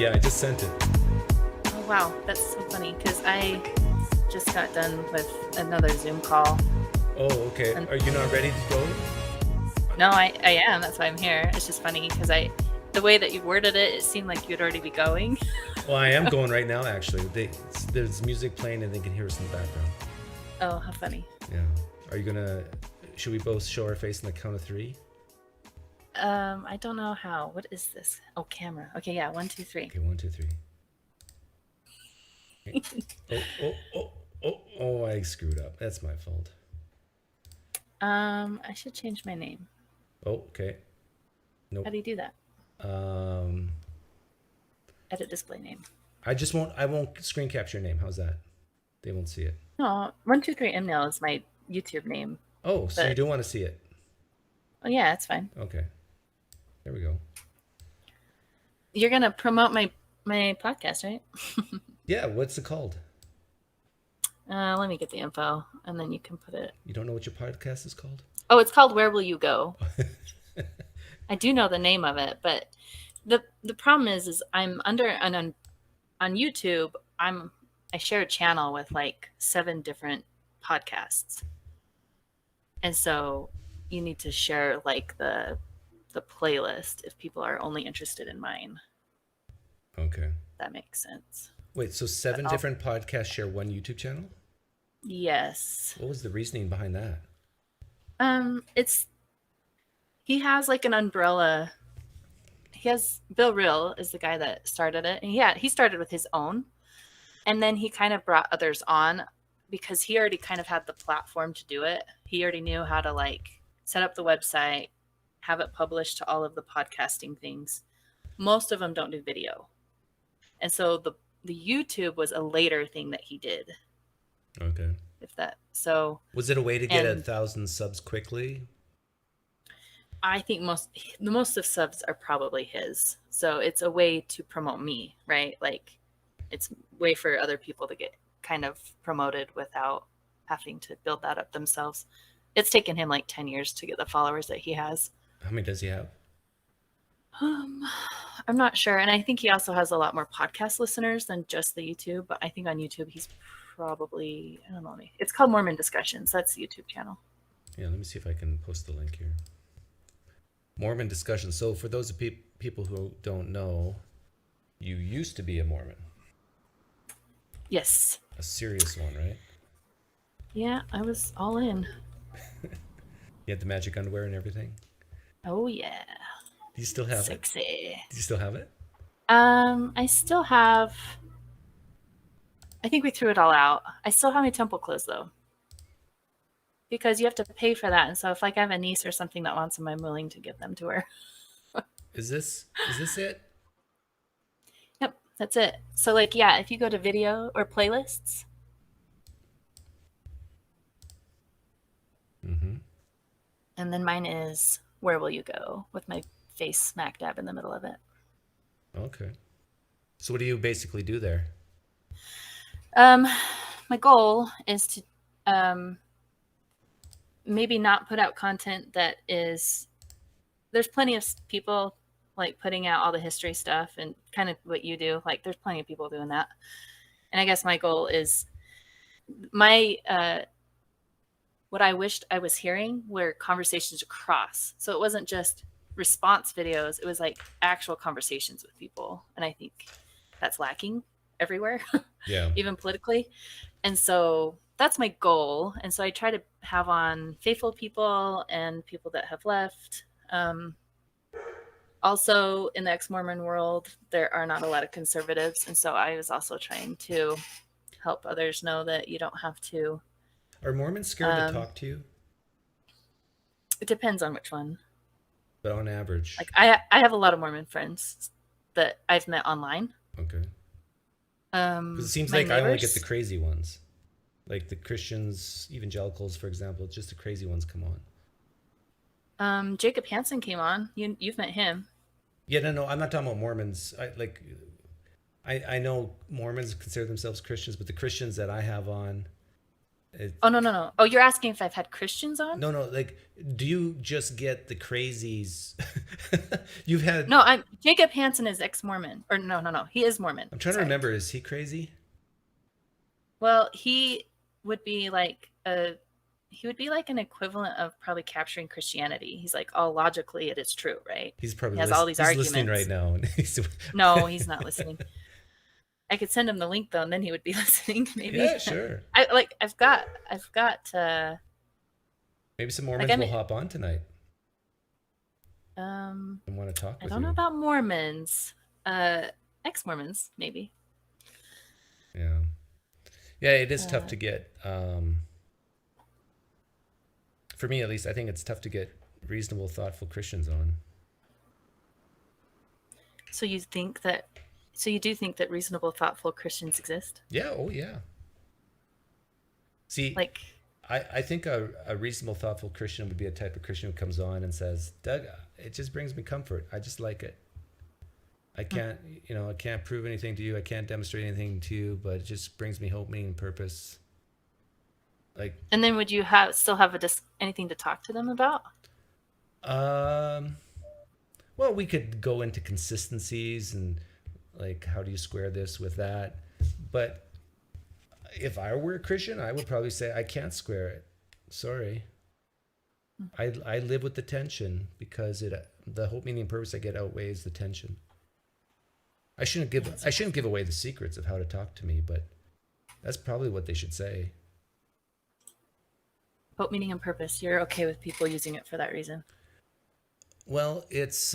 Yeah, I just sent it. Oh, wow. That's so funny because I just got done with another Zoom call. Oh, okay. And Are you not ready to go? no, I am. That's why I'm here. It's just funny because the way that you worded it, it seemed like you'd already be going. Well, I am going right now, actually. There's music playing and they can hear us in the background. Oh, how funny. Yeah. Are you gonna? Should we both show our face on the count of 3? I don't know how. What is this? Oh, camera. Okay, yeah. 1, 2, 3. Okay, 1, 2, 3. Okay. Oh! I screwed up. That's my fault. I should change my name. Oh, okay. Nope. How do you do that? Um, Edit display name. I won't screen capture your name. How's that? They won't see it. No, 123 mnail is my YouTube name. Oh, so you don't want to see it? Oh yeah, it's fine. Okay. There we go. You're gonna promote my podcast, right? Yeah, what's it called? Let me get the info, and then you can put it. You don't know what your podcast is called? Oh, it's called Where Will You Go? I do know the name of it, but the problem is I'm under on YouTube. I share a channel with like 7 different podcasts, and so you need to share like the playlist if people are only interested in mine. Okay. That makes sense. Wait, so 7 different podcasts share one YouTube channel? Yes. What was the reasoning behind that? He has like an umbrella. Bill Real is the guy that started it, and he started with his own, and then he kind of brought others on because he already kind of had the platform to do it. He already knew how to like set up the website, have it published to all of the podcasting things. Most of them don't do video, and so the YouTube was a later thing that he did. Okay. Was it a way to get 1,000 subs quickly? I think the most of subs are probably his. So it's a way to promote me, right? Like it's a way for other people to get kind of promoted without having to build that up themselves. It's taken him like 10 years to get the followers that he has. How many does he have? I'm not sure. And I think he also has a lot more podcast listeners than just the YouTube. But I think on YouTube, he's probably, I don't know. It's called Mormon Discussions. That's the YouTube channel. Yeah, let me see if I can post the link here. Mormon Discussions. So for those people who don't know, you used to be a Mormon. Yes. A serious one, right? Yeah, I was all in. You had the magic underwear and everything? Oh, yeah. Do you still have Sexy. it? Do you still have it? I still have... I think we threw it all out. I still have my temple clothes, though. Because you have to pay for that. And so if like I have a niece or something that wants them, I'm willing to give them to her. Is this it? Yep, that's it. So like, yeah, if you go to video or playlists. Mm-hmm. And then mine is Where Will You Go? With my face smack dab in the middle of it. Okay. So what do you basically do there? My goal is to maybe not put out content that is... There's plenty of people like putting out all the history stuff and kind of what you do. Like there's plenty of people doing that. And I guess my goal is what I wished I was hearing were conversations across. So it wasn't just response videos. It was like actual conversations with people. And I think that's lacking everywhere, yeah, even politically. And so that's my goal. And so I try to have on faithful people and people that have left. Also in the ex-Mormon world, there are not a lot of conservatives. And so I was also trying to help others know that you don't have to. Are Mormons scared to talk to you? It depends on which one. But on average. Like I have a lot of Mormon friends that I've met online. Okay. Because it seems like I only get the crazy ones. Like the Christians, evangelicals, for example, just the crazy ones come on. Jacob Hansen came on. You've met him. Yeah, no, I'm not talking about Mormons. I know Mormons consider themselves Christians, but the Christians that I have on, Oh, no. Oh, you're asking if I've had Christians on? No, no, like, do you just get the crazies? You've had. No, I'm Jacob Hansen is ex-Mormon. Or no. He is Mormon. I'm trying to Sorry. remember. Is he crazy? Well, would be like he would be like an equivalent of probably capturing Christianity. He's like, oh, logically it is true, right? He's probably He has all these he's arguments. listening right now. No, he's not listening. I could send him the link though, and then he would be listening. Maybe. Yeah, sure. I've got. Maybe some Mormons will hop on tonight I and want to talk with you. don't know about Mormons. Ex-Mormons, maybe. Yeah. Yeah, it is tough to get. For me, at least, I think it's tough to get reasonable, thoughtful Christians on. So you do think that reasonable, thoughtful Christians exist? Yeah. Oh, yeah. See, Like, I think a reasonable, thoughtful Christian would be a type of Christian who comes on and says, Doug, it just brings me comfort. I just like it. I can't, I can't prove anything to you. I can't demonstrate anything to you, but it just brings me hope, meaning, and purpose. Like. And then would you still have anything to talk to them about? Well, we could go into consistencies and like, how do you square this with that? But if I were a Christian, I would probably say I can't square it. Sorry. I live with the tension because the hope, meaning, and purpose I get outweighs the tension. I shouldn't give away the secrets of how to talk to me, but that's probably what they should say. Hope, meaning, and purpose. You're okay with people using it for that reason? Well, it's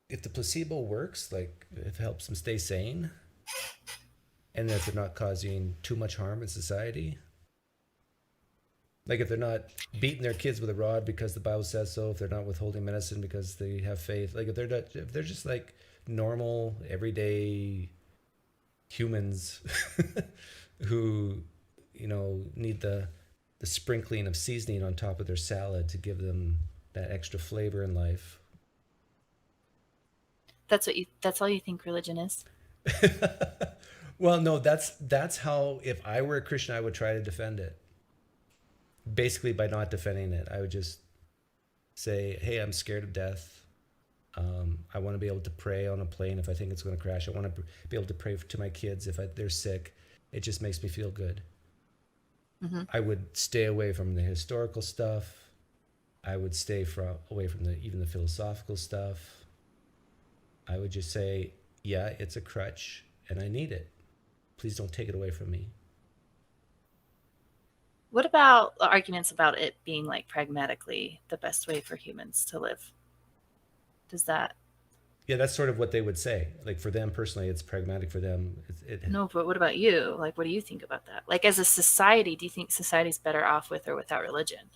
if the placebo works, like if it helps them stay sane, and if they're not causing too much harm in society, like if they're not beating their kids with a rod because the Bible says so, if they're not withholding medicine because they have faith, like if they're just like normal, everyday humans who, need the sprinkling of seasoning on top of their salad to give them that extra flavor in life. That's all you think religion is? Well, no, that's how, if I were a Christian, I would try to defend it. Basically, by not defending it, I would just say, hey, I'm scared of death. I want to be able to pray on a plane if I think it's going to crash. I want to be able to pray to my kids if they're sick. It just makes me feel good. Mm-hmm. I would stay away from the historical stuff. I would stay away from even the philosophical stuff. I would just say, yeah, it's a crutch and I need it. Please don't take it away from me. What about arguments about it being like pragmatically the best way for humans to live? Does that? Yeah, that's sort of what they would say. Like for them personally, it's pragmatic for them. No, but what about you? Like, what do you think about that? Like as a society, do you think society's better off with or without religion?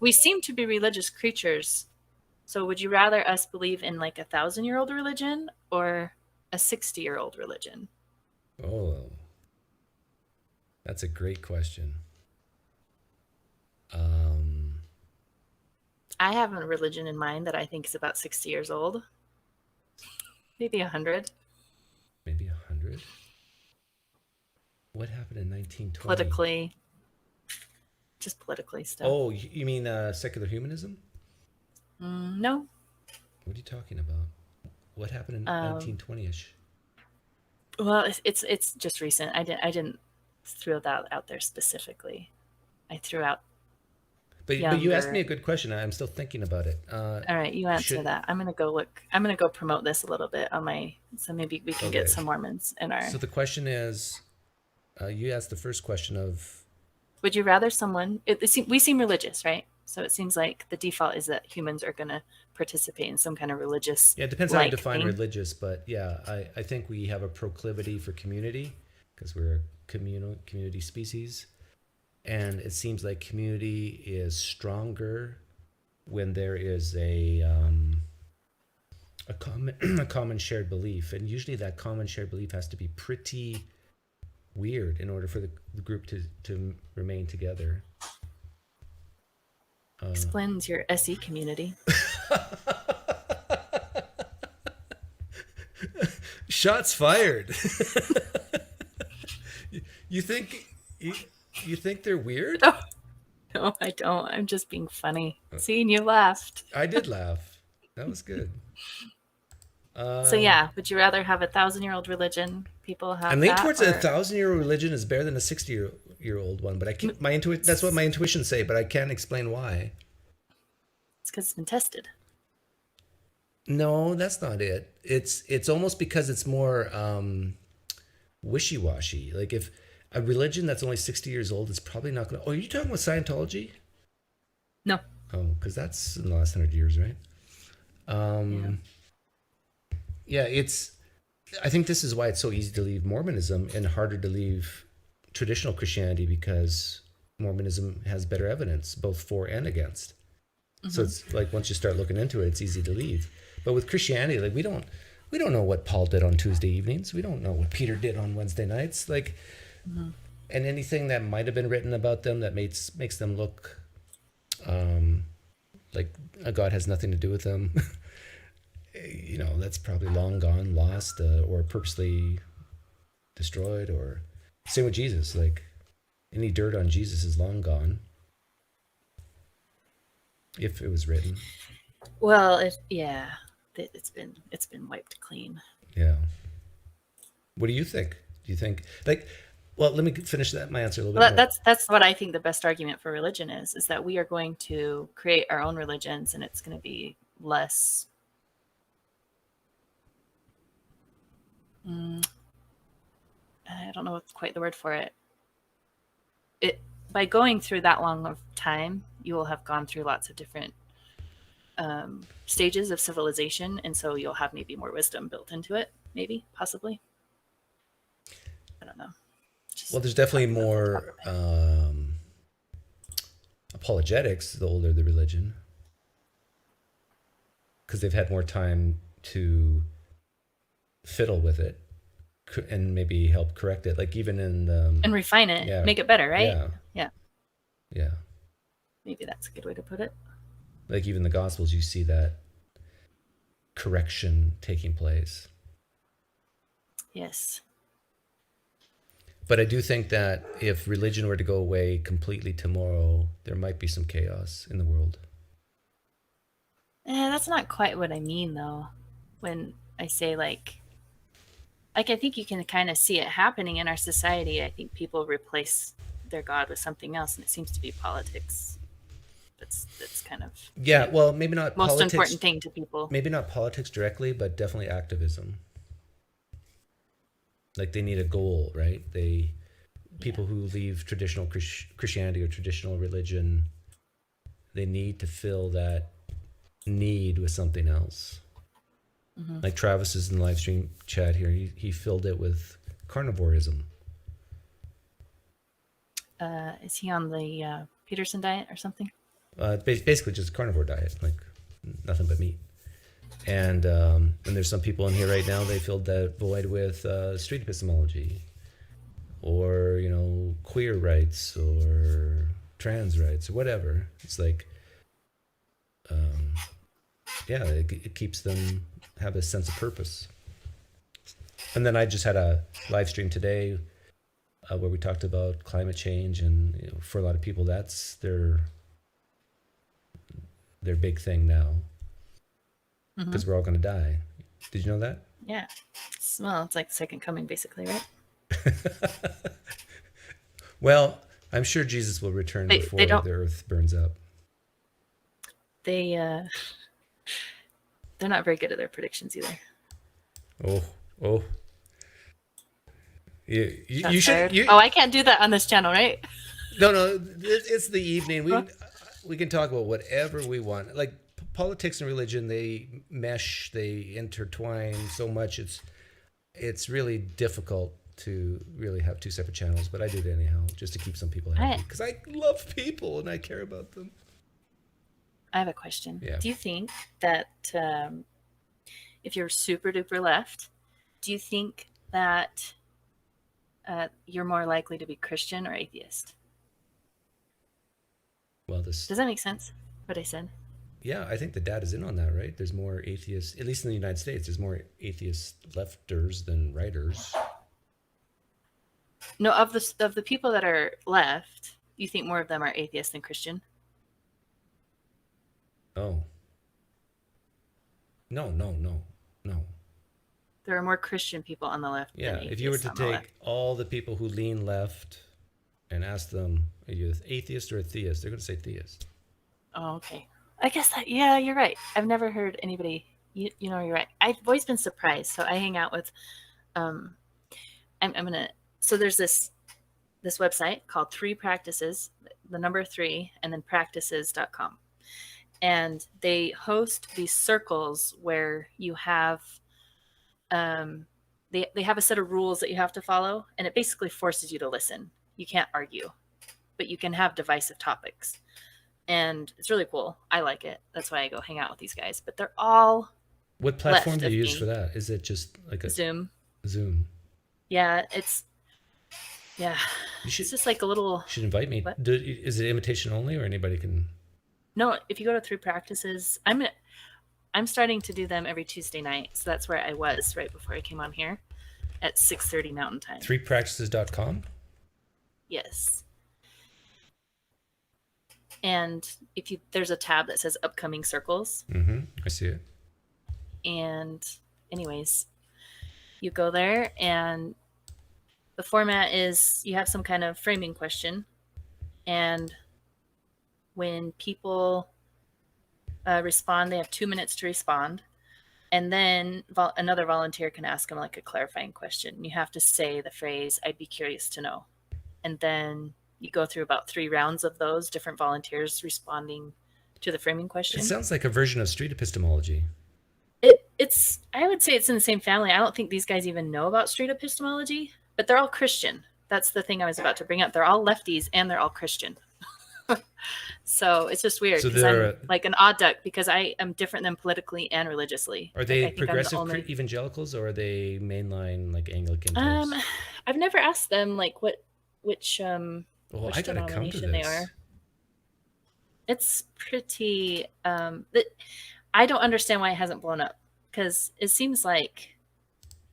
We seem to be religious creatures. So would you rather us believe in like 1,000-year-old religion or a 60-year-old religion? Oh, that's a great question. I have a religion in mind that I think is about 60 years old. Maybe 100. Maybe 100? What happened in 1920? Politically. Just politically stuff. Oh, you mean secular humanism? No. What are you talking about? What happened in 1920-ish? Well, it's just recent. I didn't throw that out there specifically. I threw out. But you asked me a good question. I'm still thinking about it. All right, you answer that. I'm gonna go look. I'm gonna go promote this a little bit on my. So maybe we can get some Mormons in our. So the question is, you asked the first question of. Would you rather someone? We seem religious, right? So it seems like the default is that humans are gonna participate in some kind of religious. Yeah, it depends how you define religious, but yeah, I think we have a proclivity for community because we're a community species. And it seems like community is stronger when there is a common shared belief. And usually that common shared belief has to be pretty weird in order for the group to remain together. Explains your SE community. Shots fired. You think you think they're weird? No, no, I don't. I'm just being funny. Seeing you laughed. I did laugh. That was good. So yeah, would you rather have 1,000-year-old religion? People have I'm leaning that, towards or... 1,000-year-old religion is better than a 60-year-old one, but I can't, that's what my intuitions say, but I can't explain why. It's because it's been tested. No, that's not it. It's almost because it's more wishy-washy. Like if a religion that's only 60 years old is probably not going to... Oh, are you talking about Scientology? No. Oh, because that's in the last 100 years, right? Yeah, I think this is why it's so easy to leave Mormonism and harder to leave traditional Christianity, because Mormonism has better evidence, both for and against. Mm-hmm. So it's like once you start looking into it, it's easy to leave. But with Christianity, like we don't know what Paul did on Tuesday evenings. We don't know what Peter did on Wednesday nights. Like, and anything that might have been written about them that makes them look like a God has nothing to do with them. That's probably long gone, lost, or purposely destroyed. Or same with Jesus. Like any dirt on Jesus is long gone, if it was written. Well, it's been wiped clean. Yeah. What do you think? Do you think well, let me finish my answer a little bit more. That's what I think the best argument for religion is that we are going to create our own religions, and it's going to be less... I don't know what's quite the word for it. By going through that long of time, you will have gone through lots of different stages of civilization, and so you'll have maybe more wisdom built into it, maybe, possibly. I don't know. Well, there's definitely more apologetics the older the religion, because they've had more time to fiddle with it and maybe help correct it, like even in and refine it, make it better, right? Yeah. Maybe that's a good way to put it. Like even the Gospels, you see that correction taking place. Yes. But I do think that if religion were to go away completely tomorrow, there might be some chaos in the world. That's not quite what I mean, though. When I say like I think you can kind of see it happening in our society. I think people replace their God with something else, and it seems to be politics. That's kind of well, maybe not most politics, important thing to people. Maybe not politics directly, but definitely activism. Like they need a goal, right? People who leave traditional Christianity or traditional religion, they need to fill that need with something else. Mm-hmm. Like Travis is in the live stream chat here. He filled it with carnivorism. Is he on the Peterson diet or something? Basically just a carnivore diet, like nothing but meat. And there's some people in here right now, they filled that void with street epistemology, or queer rights, or trans rights, or whatever. It's like it keeps them have a sense of purpose. And then I just had a live stream today where we talked about climate change, and for a lot of people that's their big thing now, because we're all going to die. Did you know that? Yeah. Well, it's like the second coming, basically, right? Well, I'm sure Jesus will return before the earth burns up. They're not very good at their predictions either. Oh. You should. I can't do that on this channel, right? No. It's the evening. We can talk about whatever we want. Like politics and religion, they mesh, they intertwine so much. It's really difficult to really have two separate channels. But I do it anyhow, just to keep some people happy, because I love people and I care about them. I have a question. Yeah. Do you think that if you're super duper left, do you think that you're more likely to be Christian or atheist? Well, does that make sense? What I said? yeah, I think the data's in on that, right? There's more atheists, at least in the United States, there's more atheist lefters than righters. No, of the people that are left, you think more of them are atheist than Christian? Oh. No, no, no, no. There are more Christian people on the left than Yeah, if you were atheists to on the left. take all the people who lean left and ask them, are you an atheist or a theist? They're going to say theist. Oh, okay. I guess that, yeah, you're right. I've never heard anybody, you know, you're right. I've always been surprised. So I hang out with, I'm gonna, so there's this website called 3 Practices, the number 3, and then practices.com. And they host these circles where you have, they have a set of rules that you have to follow, and it basically forces you to listen. You can't argue, but you can have divisive topics. And it's really cool. I like it. That's why I go hang out with these guys. But they're all What platform left do of you use me. for that? Is it just like a Zoom. Zoom? Yeah, it's just like a little. You should invite me. What? Is it invitation only, or anybody can? No, if you go to 3 Practices, I'm starting to do them every Tuesday night. So that's where I was right before I came on here at 6:30 Mountain Time. 3practices.com? Yes. And there's a tab that says upcoming circles. Mm-hmm. I see it. And anyways, you go there, and the format is you have some kind of framing question. And when people respond, they have 2 minutes to respond. And then another volunteer can ask them like a clarifying question. You have to say the phrase, "I'd be curious to know." And then you go through about 3 rounds of those different volunteers responding to the framing question. It sounds like a version of street epistemology. It's I would say it's in the same family. I don't think these guys even know about street epistemology, but they're all Christian. That's the thing I was about to bring up. They're all lefties and they're all Christian. So it's just weird because I'm like an odd duck because I am different them politically and religiously. Are they progressive evangelicals, or are they mainline like Anglican types? I've never asked them like which I gotta come to this. they are. It's pretty I don't understand why it hasn't blown up, because it seems like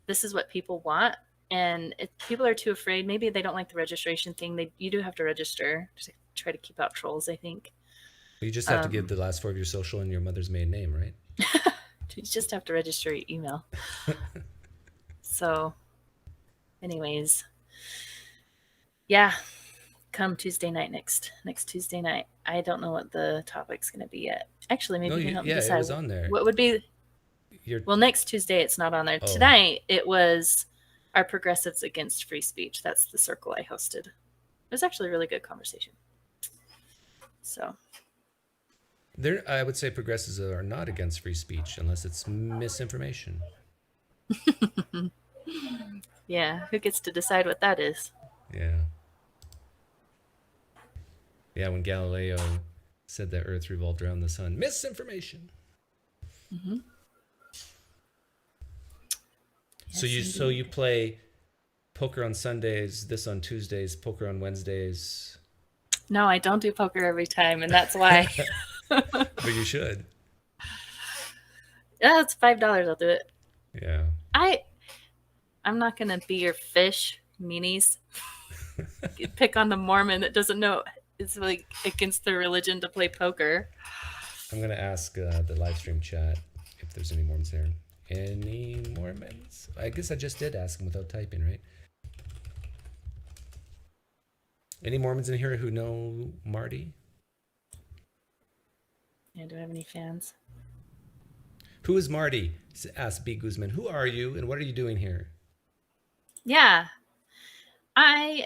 this is what people want, and if people are too afraid, maybe they don't like the registration thing. You do have to register to try to keep out trolls, I think. You just have to give the last 4 of your social and your mother's maiden name, right? You just have to register your email. So anyways, yeah, come Tuesday night, next Tuesday night. I don't know what the topic's going to be yet. Actually, maybe you can help me decide. It was on there. What would be? Well, next Tuesday it's not on there. Oh. Tonight it was Are Progressives Against Free Speech? That's the circle I hosted. It was actually a really good conversation. So I would say progressives are not against free speech unless it's misinformation. Yeah, who gets to decide what that is? Yeah, when Galileo said that Earth revolved around the sun. Misinformation. Mm-hmm. Yes, so you play poker on Sundays, this on Tuesdays, poker on Wednesdays. No, I don't do poker every time, and that's why. But you should. Yeah, it's $5. I'll do it. Yeah. I'm not gonna be your fish, meanies. You pick on the Mormon that doesn't know it's like against their religion to play poker. I'm gonna ask the live stream chat if there's any Mormons there. Any Mormons? I guess I just did ask them without typing, right? Any Mormons in here who know Marti? Yeah, do I have any fans? Who is Marti? Asked B. Guzman. Who are you and what are you doing here? Yeah. I'm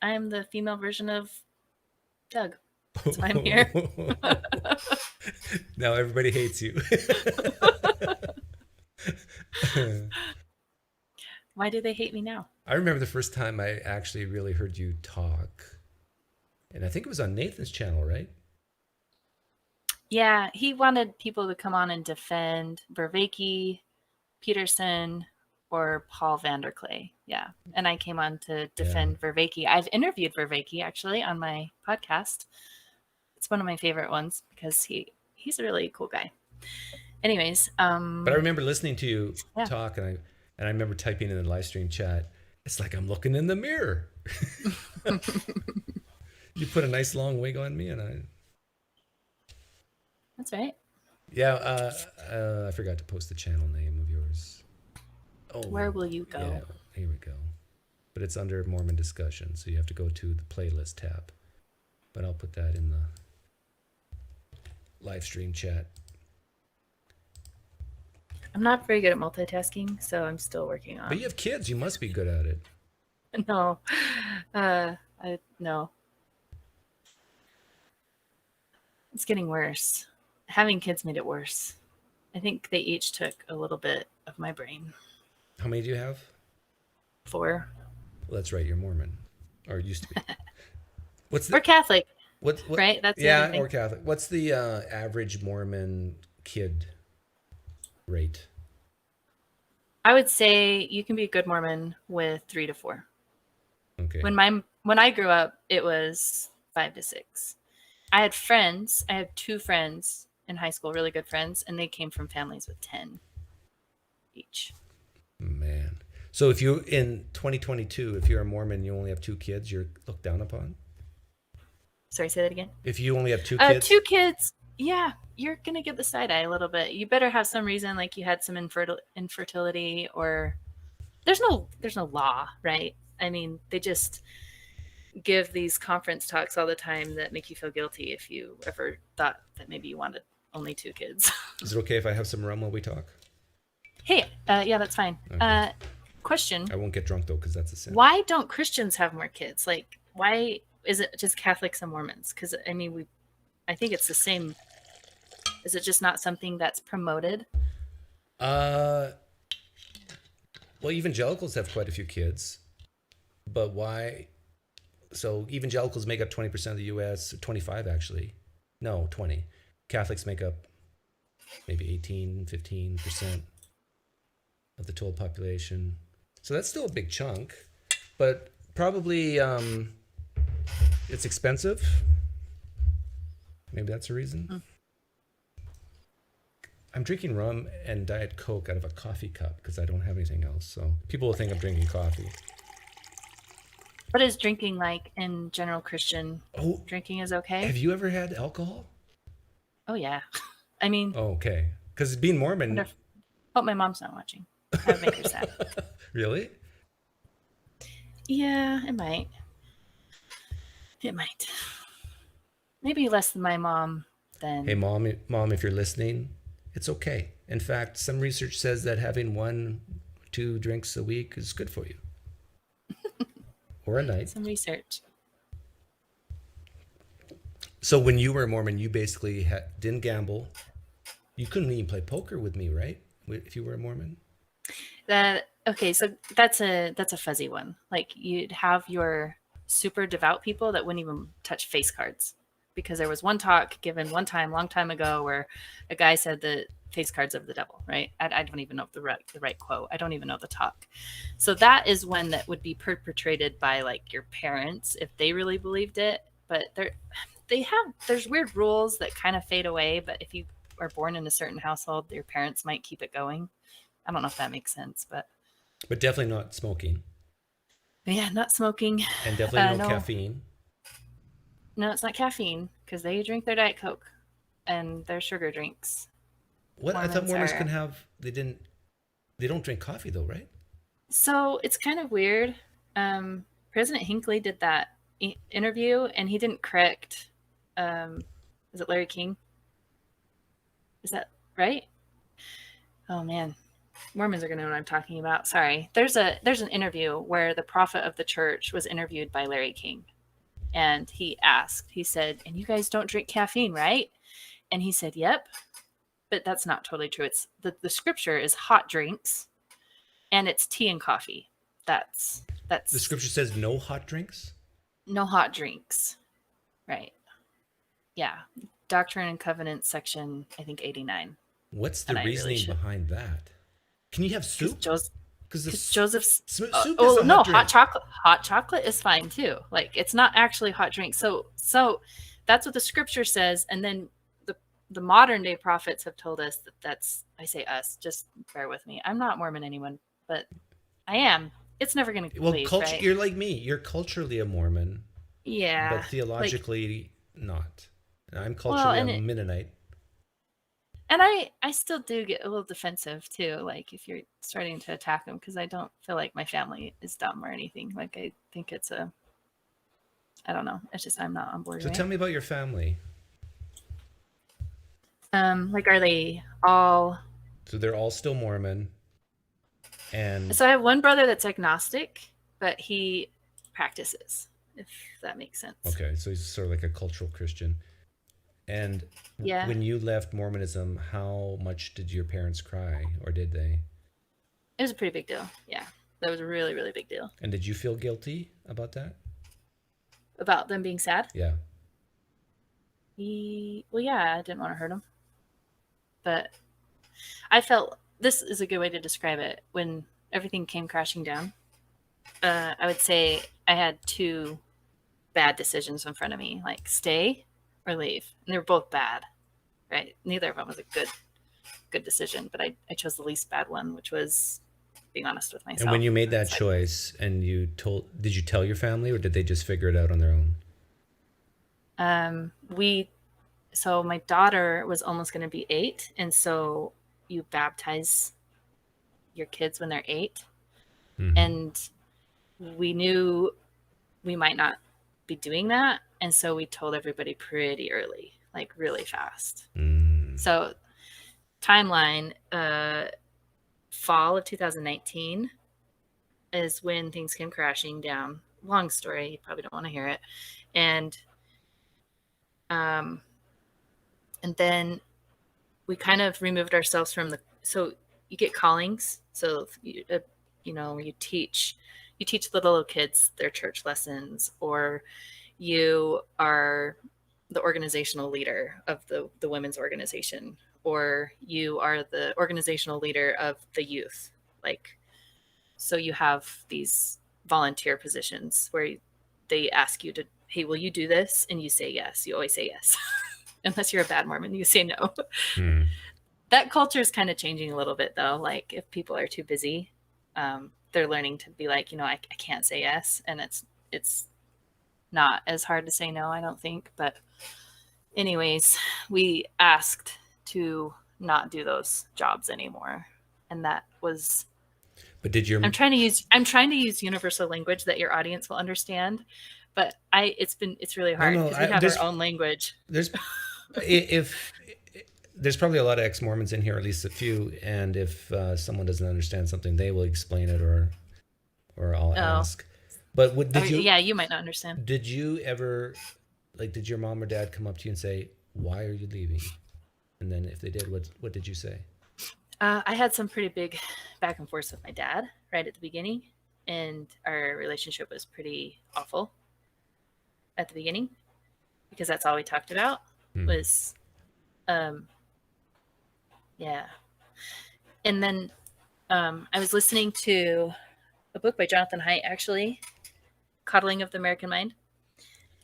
the female version of Doug. That's why I'm here. Now everybody hates you. Why do they hate me now? I remember the first time I actually really heard you talk. And I think it was on Nathan's channel, right? Yeah, he wanted people to come on and defend Vervaeke, Peterson, or Paul Vanderklay. Yeah. And I came on to defend Vervaeke. I've interviewed Vervaeke actually on my podcast. It's one of my favorite ones because he's a really cool guy. Anyways, But I remember listening to you yeah. talk, and I remember typing in the live stream chat. It's like I'm looking in the mirror. You put a nice long wig on me, and That's right. yeah. I forgot to post the channel name of yours. Oh, Where will you go? Yeah, here we go. But it's under Mormon discussion, so you have to go to the playlist tab. But I'll put that in the live stream chat. I'm not very good at multitasking, so I'm still working on. But you have kids. You must be good at it. No, no. It's getting worse. Having kids made it worse. I think they each took a little bit of my brain. How many do you have? 4. Well, that's right. You're Mormon, or used to be. What's the We're Catholic, what? right? That's the other Yeah, thing. or Catholic. What's the average Mormon kid rate? I would say you can be a good Mormon with 3 to 4. Okay. When I grew up, it was 5 to 6. I had 2 friends in high school, really good friends, and they came from families with 10 each. Man. So if you in 2022, if you're a Mormon, you only have 2 kids, you're looked down upon? Sorry, say that again. If you only have 2 kids? 2 kids, yeah, you're gonna get the side eye a little bit. You better have some reason, like you had some infertility, or there's no law, right? I mean, they just give these conference talks all the time that make you feel guilty if you ever thought that maybe you wanted only 2 kids. Is it okay if I have some rum while we talk? Hey, yeah, that's fine. Okay. Question. I won't get drunk though, because that's a sin. Why don't Christians have more kids? Like, why is it just Catholics and Mormons? Because I mean, I think it's the same. Is it just not something that's promoted? Well, evangelicals have quite a few kids, but why? So evangelicals make up 20% of the U.S., 25 actually. No, 20. Catholics make up maybe 18, 15% of the total population. So that's still a big chunk, but probably it's expensive. Maybe that's a reason. I'm drinking rum and Diet Coke out of a coffee cup because I don't have anything else. So people will think I'm drinking coffee. What is drinking like in general Christian? Drinking is okay? Have you ever had alcohol? Oh, yeah. I mean... Oh, okay. Because being Mormon... Hope my mom's not watching. I would make her sad. Really? Yeah, it might. It might. Maybe less than my mom then. Hey, mom, if you're listening, it's okay. In fact, some research says that having 1 or 2 drinks a week is good for you. Or a night. Some research. So when you were a Mormon, you basically didn't gamble. You couldn't even play poker with me, right? If you were a Mormon? Okay, so that's a fuzzy one. Like, you'd have your super devout people that wouldn't even touch face cards, because there was one talk given one time, long time ago, where a guy said that face cards of the devil, right? I don't even know the right quote. I don't even know the talk. So that is one that would be perpetrated by like your parents if they really believed it. But there's weird rules that kind of fade away. But if you are born in a certain household, your parents might keep it going. I don't know if that makes sense, but definitely not smoking. Yeah, not smoking. And definitely no caffeine. No, it's not caffeine, because they drink their Diet Coke and their sugar drinks. What? I thought Mormons can have, they don't drink coffee though, right? So it's kind of weird. President Hinckley did that interview and he didn't correct, is it Larry King? Is that right? Oh man, Mormons are going to know what I'm talking about. Sorry. There's an interview where the prophet of the church was interviewed by Larry King. And he said, and you guys don't drink caffeine, right? And he said, yep. But that's not totally true. It's the scripture is hot drinks and it's tea and coffee. That's the scripture says no hot drinks? No hot drinks. Right. Yeah. Doctrine and Covenants section, I think 89. What's the reasoning behind that? Can you have soup? Because Joseph's soup hot chocolate is fine too. Like, it's not actually hot drink. So that's what the scripture says. And then the modern day prophets have told us that that's, I say us, just bear with me. I'm not Mormon anyone, but I am. It's never going to Well, leave, culture. right? You're like me. You're culturally a Mormon, Yeah. but Like, theologically not. I'm well, culturally a Mennonite. and I still do get a little defensive too. Like if you're starting to attack them, because I don't feel like my family is dumb or anything. Like I think it's I don't know. It's just I'm not on board. So Right? tell me about your family. Like are they all? So they're all still Mormon, and So I have one brother that's agnostic, but he practices. If that makes sense. okay, so he's sort of like a cultural Christian. And Yeah. when you left Mormonism, how much did your parents cry, or did they? It was a pretty big deal. Yeah. That was a really, really big deal. And did you feel guilty about that? About them being sad? Yeah. Well, yeah, I didn't want to hurt him. But I felt, this is a good way to describe it. When everything came crashing down, I would say I had two bad decisions in front of me, like stay or leave. And they were both bad, right? Neither of them was a good decision, but I chose the least bad one, which was being honest with myself. And when you made that choice and did you tell your family, or did they just figure it out on their own? So my daughter was almost going to be 8. And so you baptize your kids when they're 8. Mm-hmm. And we knew we might not be doing that. And so we told everybody pretty early, like really fast. So timeline, fall of 2019 is when things came crashing down. Long story, you probably don't want to hear it. And then we kind of removed ourselves from so you get callings. So you teach the little kids their church lessons, or you are the organizational leader of the women's organization, or you are the organizational leader of the youth. Like, so you have these volunteer positions where they ask you to, hey, will you do this? And you say yes. You always say yes. Unless you're a bad Mormon, you say no. That culture is kind of changing a little bit, though. Like if people are too busy, they're learning to be like, I can't say yes. And it's not as hard to say no, I don't think. But anyways, we asked to not do those jobs anymore. And that was... But I'm trying to use universal language that your audience will understand. But it's really hard because we have our own language. There's probably a lot of ex-Mormons in here, or at least a few, and if someone doesn't understand something, they will explain it, or I'll ask. But you might not understand. Did you ever, did your mom or dad come up to you and say, "Why are you leaving?" And then if they did, what did you say? I had some pretty big back and forth with my dad right at the beginning, and our relationship was pretty awful at the beginning because that's all we talked about was, yeah. And then I was listening to a book by Jonathan Haidt, actually, Coddling of the American Mind.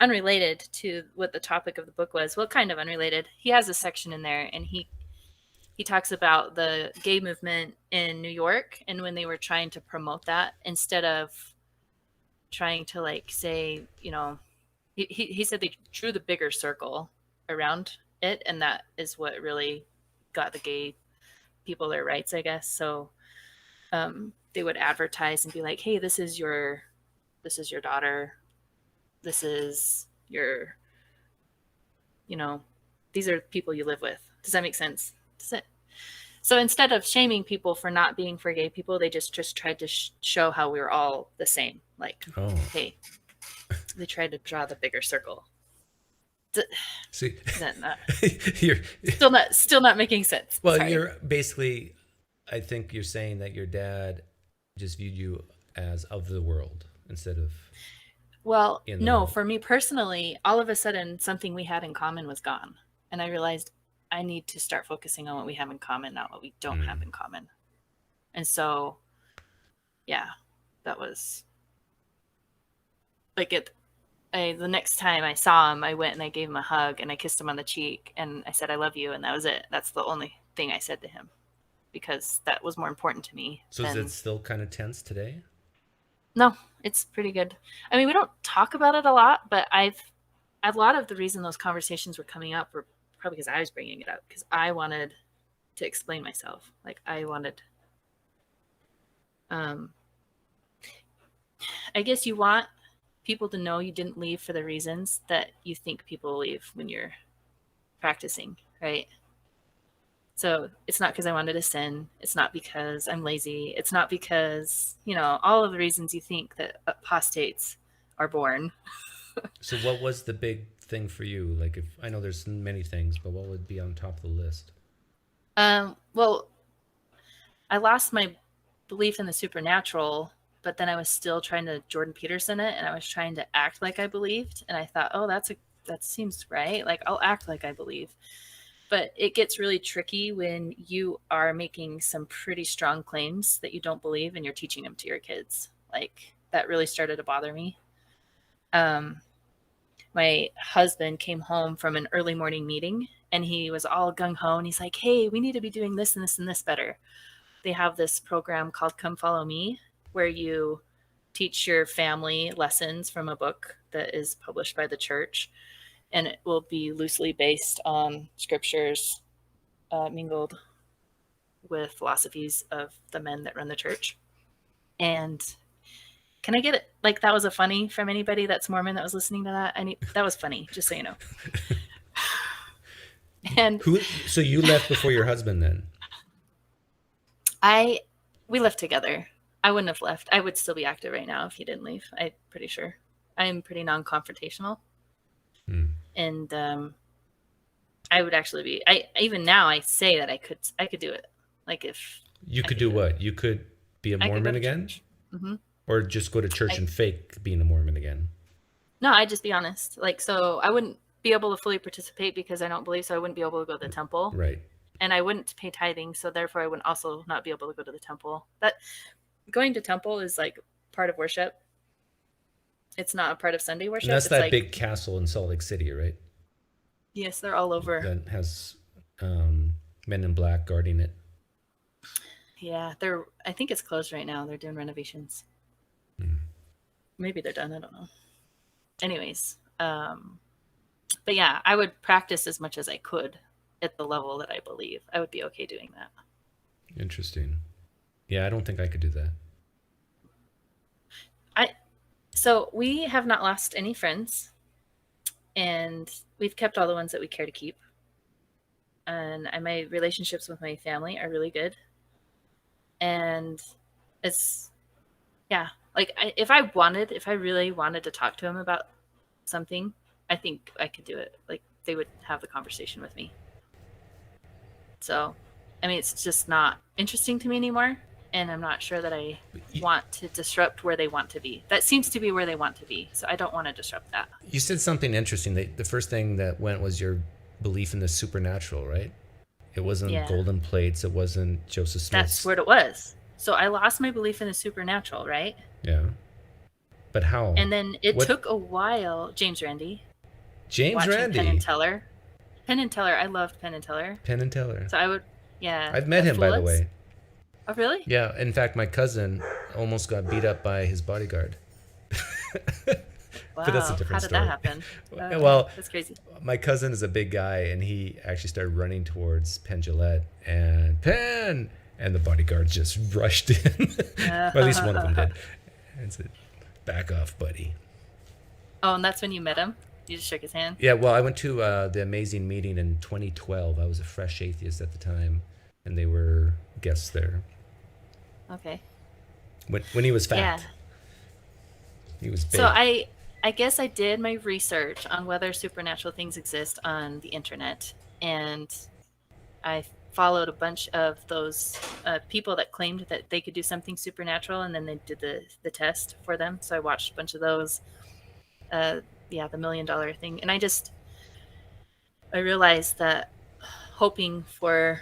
Unrelated to what the topic of the book was. Well, kind of unrelated. He has a section in there, and he talks about the gay movement in New York, and when they were trying to promote that, instead of trying to say, he said they drew the bigger circle around it, and that is what really got the gay people their rights, I guess. So they would advertise and be like, hey, this is your daughter, this is your, these are people you live with. Does that make sense? So instead of shaming people for not being for gay people, they just tried to show how we were all the same. Hey, they tried to draw the bigger circle. See, you're still not making sense. Well, Sorry. You're basically, I think you're saying that your dad just viewed you as of the world instead of. Well, no, for me personally, all of a sudden something we had in common was gone. And I realized I need to start focusing on what we have in common, not what we don't have in common. And so, yeah, that was the next time I saw him, I went and I gave him a hug and I kissed him on the cheek and I said, I love you. And that was it. That's the only thing I said to him because that was more important to me. So is it still kind of tense today? No, it's pretty good. I mean, we don't talk about it a lot, but a lot of the reason those conversations were coming up were probably because I was bringing it up because I wanted to explain myself. Like I wanted, I guess you want people to know you didn't leave for the reasons that you think people leave when you're practicing, right? So it's not because I wanted to sin. It's not because I'm lazy. It's not because, all of the reasons you think that apostates are born. So what was the big thing for you? Like, if I know there's many things, but what would be on top of the list? Well, I lost my belief in the supernatural, but then I was still trying to Jordan Peterson it, and I was trying to act like I believed. And I thought, oh, that seems right. Like I'll act like I believe. But it gets really tricky when you are making some pretty strong claims that you don't believe and you're teaching them to your kids. Like that really started to bother me. My husband came home from an early morning meeting and he was all gung-ho and he's like, hey, we need to be doing this and this and this better. They have this program called Come Follow Me where you teach your family lessons from a book that is published by the church. And it will be loosely based on scriptures mingled with philosophies of the men that run the church. And can I get it? Like that was a funny from anybody that's Mormon that was listening to that? That was funny, just so you know. And so you left before your husband then? We left together. I wouldn't have left. I would still be active right now if he didn't leave. I'm pretty sure. I'm pretty non-confrontational. And I would actually be. Even now I say that I could do it. Like if you could do what? You could be a Mormon again, or just go to church and fake being a Mormon again. No, I'd just be honest. Like so, I wouldn't be able to fully participate because I don't believe. So I wouldn't be able to go to the temple. Right. And I wouldn't pay tithing, so therefore I wouldn't also not be able to go to the temple. That going to temple is like part of worship. It's not a part of Sunday worship. And that's it's that like, big castle in Salt Lake City, right? Yes, they're all over. That has men in black guarding it. Yeah, I think it's closed right now. They're doing renovations. Maybe they're done. I don't know. Anyways, but yeah, I would practice as much as I could at the level that I believe. I would be okay doing that. Interesting. Yeah, I don't think I could do that. So we have not lost any friends, and we've kept all the ones that we care to keep. And my relationships with my family are really good. And it's, yeah, like if I really wanted to talk to him about something, I think I could do it. Like they would have the conversation with me. So, I mean, it's just not interesting to me anymore. And I'm not sure that I want to disrupt where they want to be. That seems to be where they want to be. So I don't want to disrupt that. You said something interesting. The first thing that went was your belief in the supernatural, right? It wasn't golden plates. It wasn't Joseph Smith. That's what it was. So I lost my belief in the supernatural, right? Yeah. But how? And then it took a while. James Randi. James Randi. Penn and Teller. Penn and Teller. I loved Penn and Teller. Penn and Teller. So I would, yeah. I've met him, by the way. Oh, really? Yeah. In fact, my cousin almost got beat up by his bodyguard. Wow. But that's a different story. How did that happen? Well, that's crazy. My cousin is a big guy, and he actually started running towards Penn Jillette, and the bodyguard just rushed in. Or at least one of them did. And said, "Back off, buddy." Oh, and that's when you met him? You just shook his hand? Yeah, well, I went to the Amazing Meeting in 2012. I was a fresh atheist at the time, and they were guests there. Okay. When he was fat. Yeah. He was big. So I guess I did my research on whether supernatural things exist on the internet, and I followed a bunch of those people that claimed that they could do something supernatural, and then they did the test for them. So I watched a bunch of those. The $1 million thing. And I realized that hoping for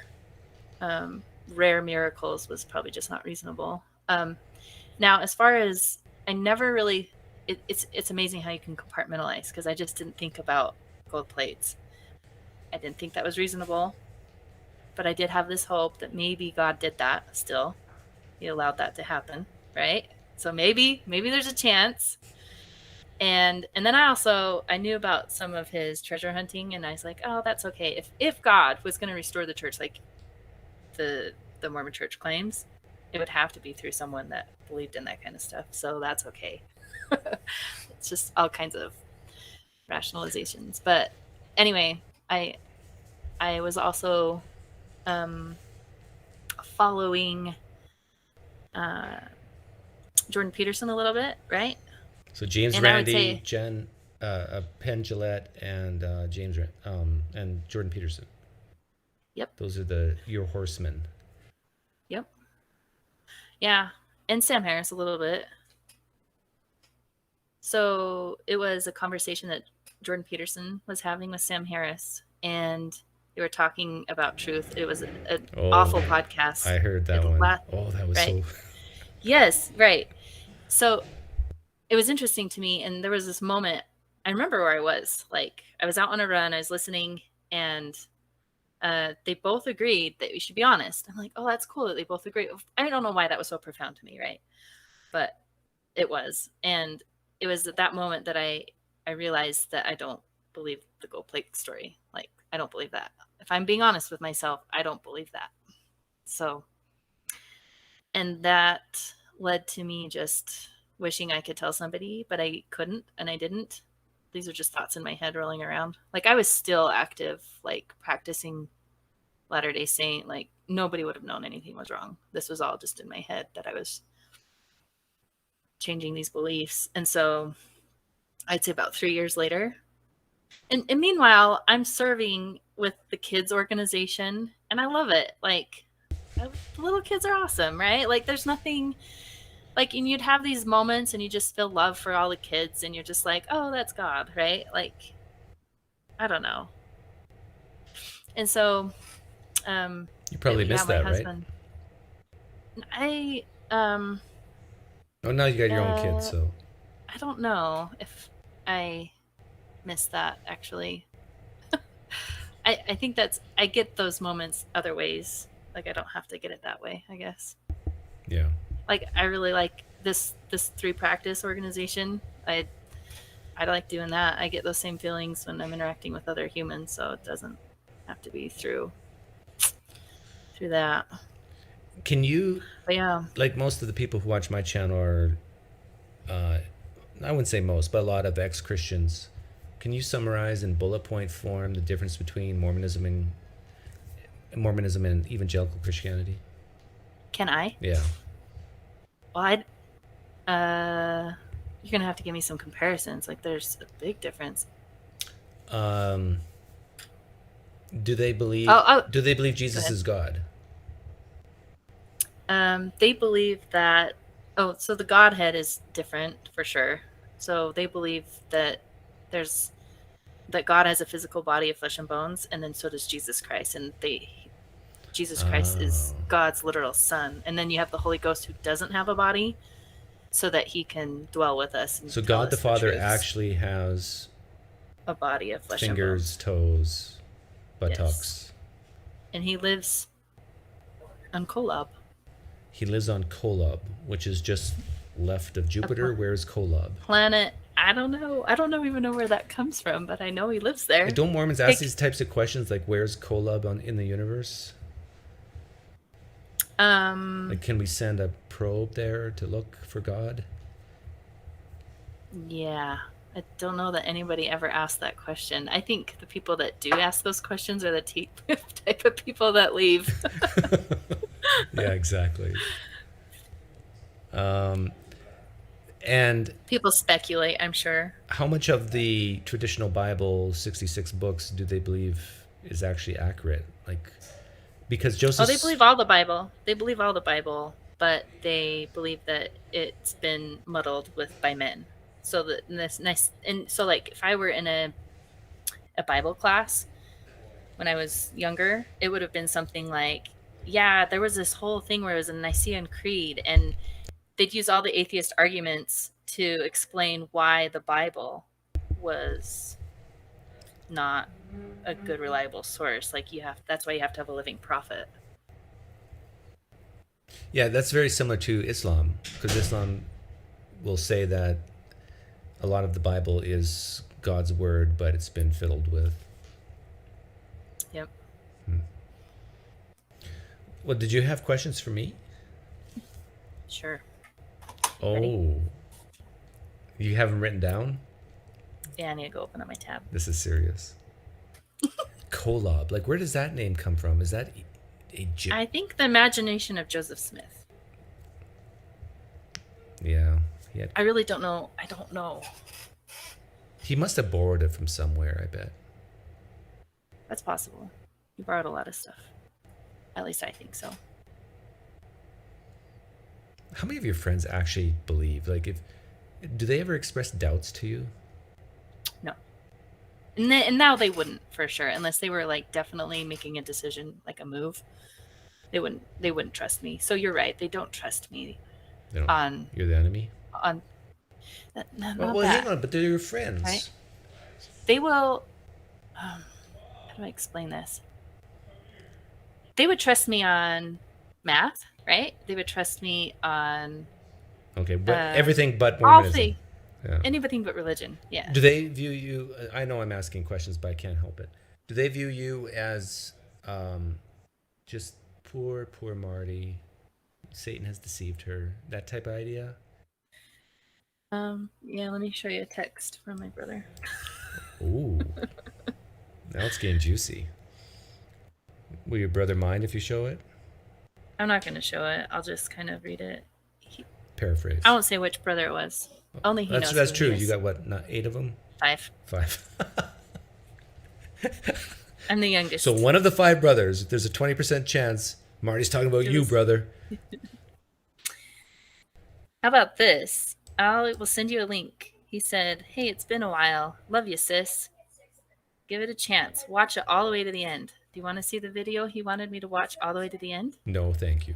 rare miracles was probably just not reasonable. Now, as far as I never really it's amazing how you can compartmentalize, because I just didn't think about gold plates. I didn't think that was reasonable, but I did have this hope that maybe God did that still. He allowed that to happen, right? So maybe there's a chance. And then I knew about some of his treasure hunting, and I was like, oh, that's okay. If God was going to restore the church, like the Mormon church claims, it would have to be through someone that believed in that kind of stuff. So that's okay. It's just all kinds of rationalizations. But anyway, I was also following Jordan Peterson a little bit, right? So James And I would Randi, say, Jen, Penn Jillette, and and Jordan Peterson. yep, Those are your horsemen. yep, yeah, and Sam Harris a little bit. So it was a conversation that Jordan Peterson was having with Sam Harris, and they were talking about truth. It was an awful podcast. I heard that one. That was right? so... Yes, right. So it was interesting to me, and there was this moment. I remember where I was. Like, I was out on a run, I was listening, and they both agreed that we should be honest. I'm like, oh, that's cool that they both agree. I don't know why that was so profound to me, right? But it was. And it was at that moment that I realized that I don't believe the gold plate story. Like, I don't believe that. If I'm being honest with myself, I don't believe that. So, and that led to me just wishing I could tell somebody, but I couldn't, and I didn't. These are just thoughts in my head rolling around. Like, I was still active, like practicing Latter-day Saint. Like, nobody would have known anything was wrong. This was all just in my head that I was changing these beliefs. And so I'd say about 3 years later. And meanwhile, I'm serving with the kids organization, and I love it. Like, the little kids are awesome, right? Like, there's nothing like, and you'd have these moments and you just feel love for all the kids, and you're just like, oh, that's God, right? Like, I don't know. And so you probably missed that, husband, right? Oh, now you got your own kids, so I don't know if I missed that, actually. I think I get those moments other ways. Like, I don't have to get it that way, I guess. Yeah. Like, I really like this 3-practice organization. I like doing that. I get those same feelings when I'm interacting with other humans, so it doesn't have to be through that. Can you... But yeah. Like, most of the people who watch my channel are, I wouldn't say most, but a lot of ex-Christians. Can you summarize in bullet point form the difference between Mormonism and evangelical Christianity? Can I? Yeah. Well, you're gonna have to give me some comparisons. Like, there's a big difference. Do they believe? Do they believe Jesus is God? They believe that. Oh, so the Godhead is different for sure. So they believe that that God has a physical body of flesh and bones, and then so does Jesus Christ, and Jesus Christ is God's literal son. And then you have the Holy Ghost, who doesn't have a body, so that he can dwell with us. And so God the Father actually has a body of flesh fingers, and bones. toes, buttocks. Yes. And he lives on Kolob. He lives on Kolob, which is just left of Jupiter. Where's Kolob? Planet. I don't know. I don't even know where that comes from, but I know he lives there. And don't Mormons ask these types of questions, like, where's Kolob in the universe? Like, can we send a probe there to look for God? Yeah. I don't know that anybody ever asked that question. I think the people that do ask those questions are the type of people that leave. Yeah, exactly. And people speculate, I'm sure. How much of the traditional Bible, 66 books, do they believe is actually accurate? Like, because Joseph... they believe all the Bible. They believe all the Bible, but they believe that it's been muddled by men. So like, if I were in a Bible class when I was younger, it would have been something like, yeah, there was this whole thing where it was a Nicene Creed, and they'd use all the atheist arguments to explain why the Bible was not a good, reliable source. Like that's why you have to have a living prophet. Yeah, that's very similar to Islam, because Islam will say that a lot of the Bible is God's word, but it's been fiddled with. Yep. Well, did you have questions for me? Sure. Ready? Oh, you have them written down? Yeah, I need to go open up my tab. This is serious. Kolob, like, where does that name come from? Is that Egypt? I think the imagination of Joseph Smith. Yeah. I really don't know. I don't know. He must have borrowed it from somewhere, I bet. That's possible. He borrowed a lot of stuff. At least I think so. How many of your friends actually believe? Like, do they ever express doubts to you? No. And now they wouldn't, for sure, unless they were like definitely making a decision, like a move. They wouldn't trust me. So you're right. They don't trust me. They don't. You're the enemy? Well, hang on, but they're your friends. Right? They will. How do I explain this? They would trust me on math, right? They would trust me on. Okay, but everything but Mormonism. Yeah. Anything but religion. Yeah. Do they view you? I know I'm asking questions, but I can't help it. Do they view you as just poor Marti? Satan has deceived her. That type of idea. Yeah. Let me show you a text from my brother. Ooh. Now it's getting juicy. Will your brother mind if you show it? I'm not going to show it. I'll just kind of read it. Paraphrase. I won't say which brother it was. Only he knows. That's true. You got what? Not 8 of them? 5. 5. I'm the youngest. So one of the 5 brothers, there's a 20% chance Marty's talking about you, brother. How about this? We'll send you a link. He said, "Hey, it's been a while. Love you, sis. Give it a chance. Watch it all the way to the end." Do you want to see the video he wanted me to watch all the way to the end? No, thank you.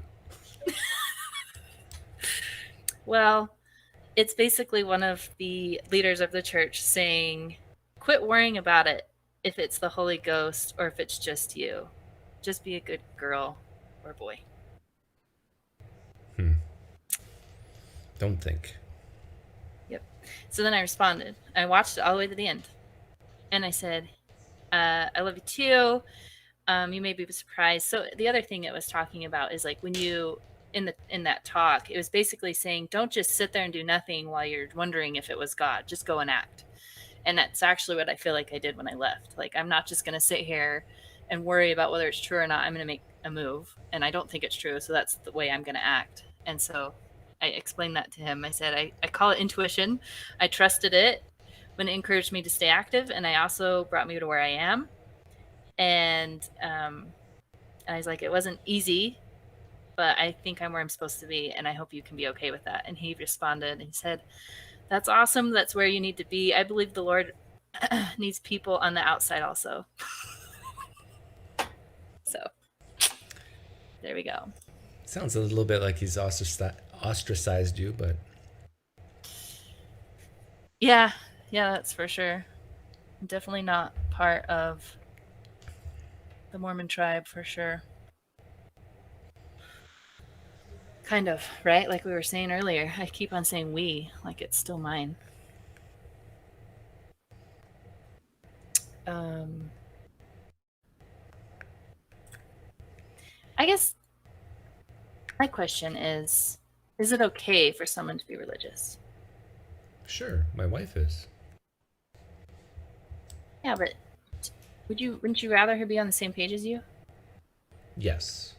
Well, it's basically one of the leaders of the church saying, "Quit worrying about it if it's the Holy Ghost or if it's just you. Just be a good girl or boy." Don't think. Yep. So then I responded. I watched it all the way to the end. And I said, "I love you too. You may be surprised." So the other thing it was talking about is like when you in that talk, it was basically saying, don't just sit there and do nothing while you're wondering if it was God. Just go and act. And that's actually what I feel like I did when I left. Like, I'm not just going to sit here and worry about whether it's true or not. I'm going to make a move, and I don't think it's true. So that's the way I'm going to act. And so I explained that to him. I said, I call it intuition. I trusted it when it encouraged me to stay active. And I also brought me to where I am. And I was like, it wasn't easy, but I think I'm where I'm supposed to be, and I hope you can be okay with that. And he responded, and he said, "That's awesome. That's where you need to be. I believe the Lord needs people on the outside also." So there we go. Sounds a little bit like he's ostracized you, but yeah, that's for sure. I'm definitely not part of the Mormon tribe, for sure. Kind of, right? Like we were saying earlier. I keep on saying we, like it's still mine. I guess my question is it okay for someone to be religious? Sure, my wife is. Yeah, but wouldn't you rather her be on the same page as you? Yes.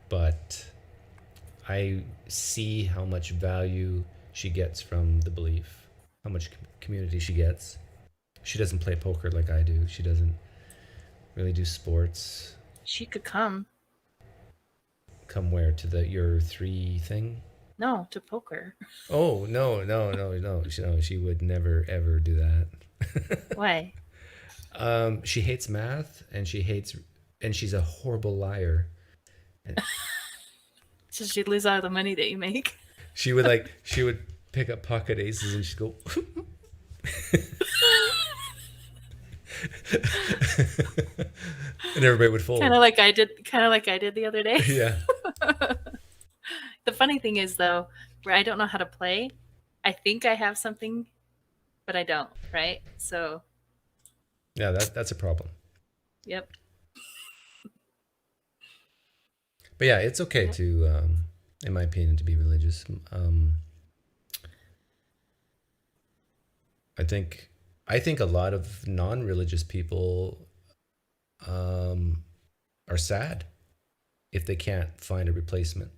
But I see how much value she gets from the belief, how much community she gets. She doesn't play poker like I do. She doesn't really do sports. She could come. Come where? To your 3 thing? No, to poker. Oh, no. She would never, ever do that. Why? She hates math, and she's a horrible liar. So she'd lose all the money that you make. She would pick up pocket aces and just go. And everybody would fold. Kind of like I did the other day. Yeah. The funny thing is, though, where I don't know how to play, I think I have something, but I don't, right? So, Yeah, that's a problem. yep. But yeah, it's okay to, in my opinion, to be religious. I think a lot of non-religious people are sad if they can't find a replacement.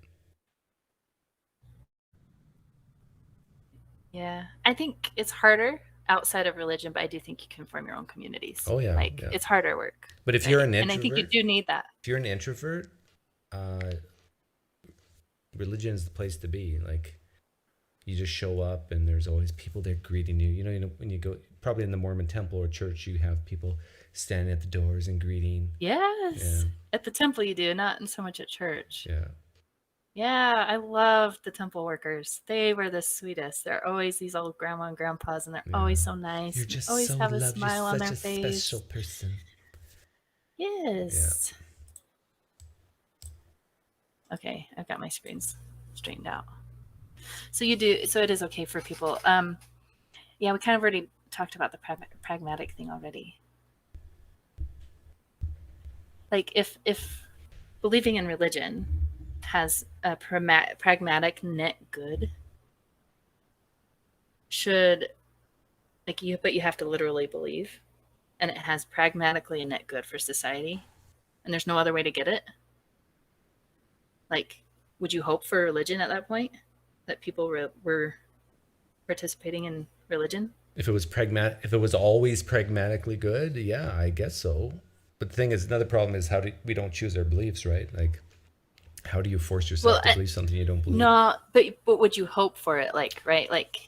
Yeah. I think it's harder outside of religion, but I do think you can form your own communities. Oh, yeah, Like, yeah. it's harder work. But if you're an And I think you introvert, do need that. if you're an introvert, religion is the place to be. Like, you just show up and there's always people there greeting you. You know, when you go, probably in the Mormon temple or church, you have people standing at the doors and greeting. Yes. Yeah. At the temple you do, not so much at church. Yeah. Yeah, I love the temple workers. They were the sweetest. They're always these old grandma and grandpas, and they're always so nice. You're just always so have a loved. smile You're on such their a face. special person. Yes. Okay, I've got my screens straightened out. So it is okay for people. Yeah, we kind of already talked about the pragmatic thing already. Like if believing in religion has a pragmatic net good, but you have to literally believe, and it has pragmatically a net good for society, and there's no other way to get it. Like, would you hope for religion at that point, that people were participating in religion? If it was always pragmatically good, yeah, I guess so. But the thing is, another problem is we don't choose our beliefs, right? Like, how do you force yourself to believe something you don't believe? No, but would you hope for it? Like, right? Like,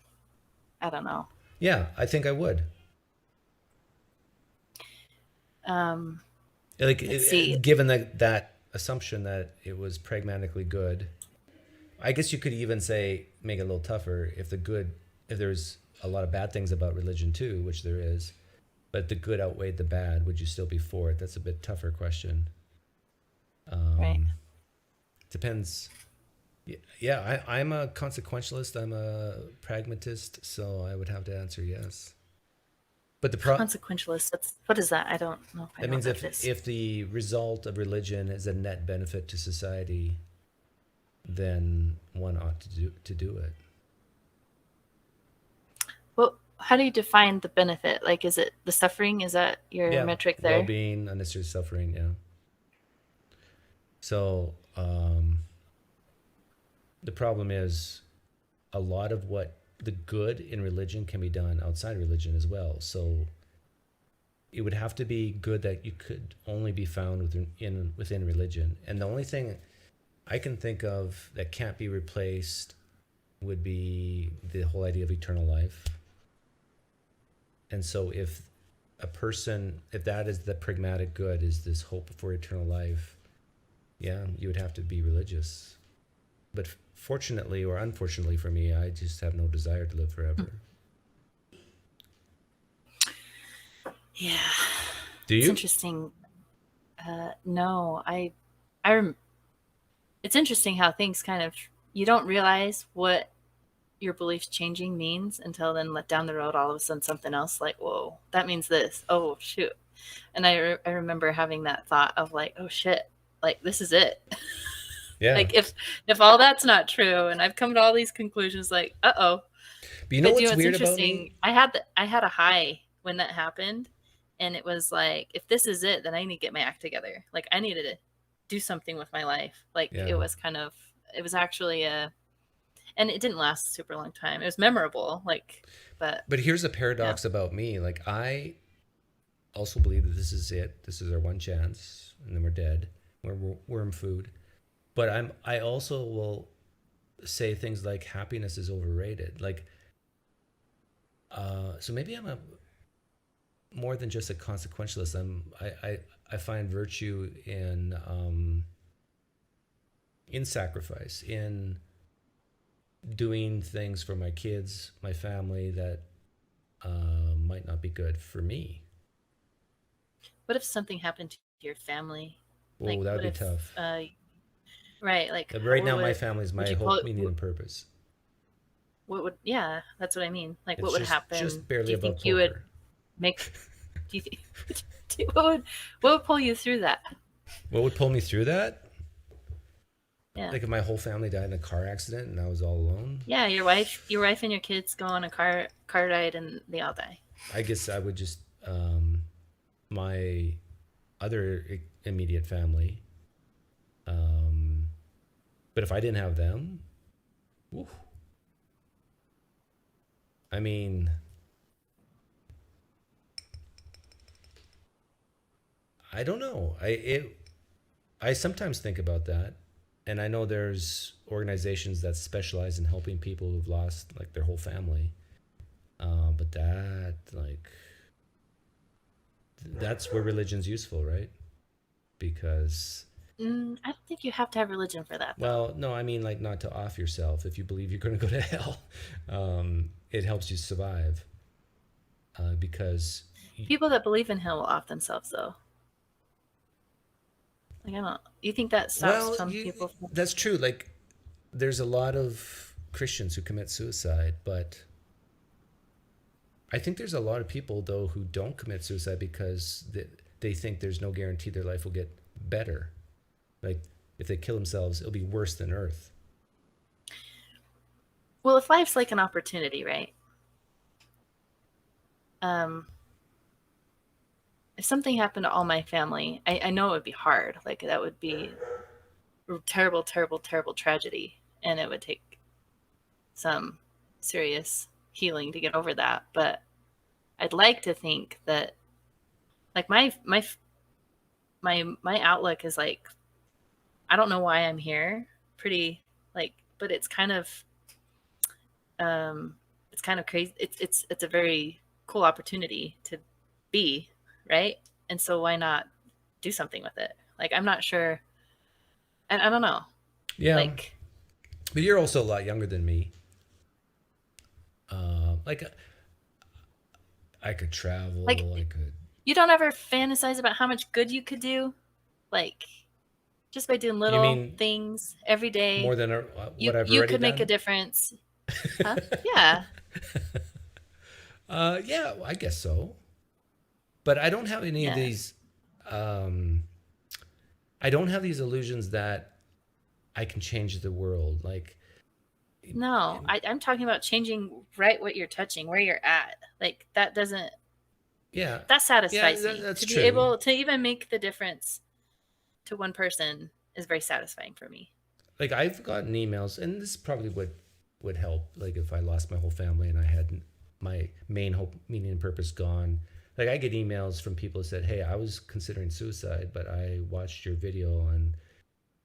I don't know. Yeah, I think I would. Given that assumption that it was pragmatically good, I guess you could even say, make it a little tougher, if there's a lot of bad things about religion too, which there is, but the good outweighed the bad, would you still be for it? That's a bit tougher question. Right. Depends. Yeah, I'm a consequentialist. I'm a pragmatist, so I would have to answer yes. But consequentialist. What is that? I don't know. That means if the result of religion is a net benefit to society, then one ought to do it. Well, how do you define the benefit? Like, is it the suffering? Is that your metric there? Well-being, unnecessary suffering. Yeah. So the problem is a lot of what the good in religion can be done outside religion as well. So it would have to be good that you could only be found within religion. And the only thing I can think of that can't be replaced would be the whole idea of eternal life. And so if that is the pragmatic good, is this hope for eternal life, yeah, you would have to be religious. But fortunately or unfortunately for me, I just have no desire to live forever. Yeah. Do you? It's interesting. No, it's interesting how things kind of, you don't realize what your beliefs changing means until then down the road, all of a sudden something else like, whoa, that means this. Oh, shoot. And I remember having that thought of like, oh shit, like this is it. Yeah. Like if all that's not true, and I've come to all these conclusions, like, uh-oh. But you know what's weird about me? I had a high when that happened, and it was like, if this is it, then I need to get my act together. Like I needed to do something with my life. Like it was actually and it didn't last a super long time. It was memorable, but here's a paradox about me. Like I also believe that this is it. This is our one chance, and then we're dead. We're worm food. But I also will say things like happiness is overrated. Like, so maybe I'm more than just a consequentialist. I find virtue in sacrifice, in doing things for my kids, my family that might not be good for me. What if something happened to your family? Oh, Like, that would what be if, tough. right? Like, Right what now, my family is would my you hope, pull? meaning, and purpose. What would? Yeah, that's what I mean. Like, what It's would just happen? Do barely you above think you would poker. make? Do you think? What would pull you through that? What would pull me through that? Yeah, Like if my whole family died in a car accident and I was all alone. yeah. Your wife, and your kids go on a car ride and they all die. I guess I would just my other immediate family. Um, but if I didn't have them, whew, I mean, I don't know. I sometimes think about that, and I know there's organizations that specialize in helping people who've lost like their whole family. But that's where religion's useful, right? Because I don't think you have to have religion for that, though. well, no, I mean like not to off yourself. If you believe you're going to go to hell, it helps you survive. Because People that believe in hell will off themselves, though. Like, I don't. You think that stops well, some people from? that's true. Like there's a lot of Christians who commit suicide, but I think there's a lot of people though who don't commit suicide because they think there's no guarantee their life will get better. Like if they kill themselves, it'll be worse than Earth. Well, if life's like an opportunity, right? Um, if something happened to all my family, I know it would be hard. Like that would be a terrible, terrible, terrible tragedy, and it would take some serious healing to get over that. But I'd like to think that, like my outlook is like, I don't know why I'm here. Pretty like, but it's kind of crazy. It's a very cool opportunity to be, right? And so why not do something with it? Like I'm not sure, and I don't know. Yeah, Like but you're also a lot younger than me. Like I could travel. I like could. you don't ever fantasize about how much good you could do, like just by doing You little mean things every more day. than You what I've you already could make a done? difference, huh? Yeah. Yeah, I guess so. But I don't have any of Yeah. these. Um, I don't have these illusions that I can change the world. Like, No, I'm talking about changing right what you're touching, where you're at. Like that doesn't yeah, that yeah, satisfies me. that's To be true. able to even make the difference to one person is very satisfying for me. Like I've gotten emails, and this probably would help. Like if I lost my whole family and I had my main hope, meaning, and purpose gone. Like I get emails from people who said, "Hey, I was considering suicide, but I watched your video, and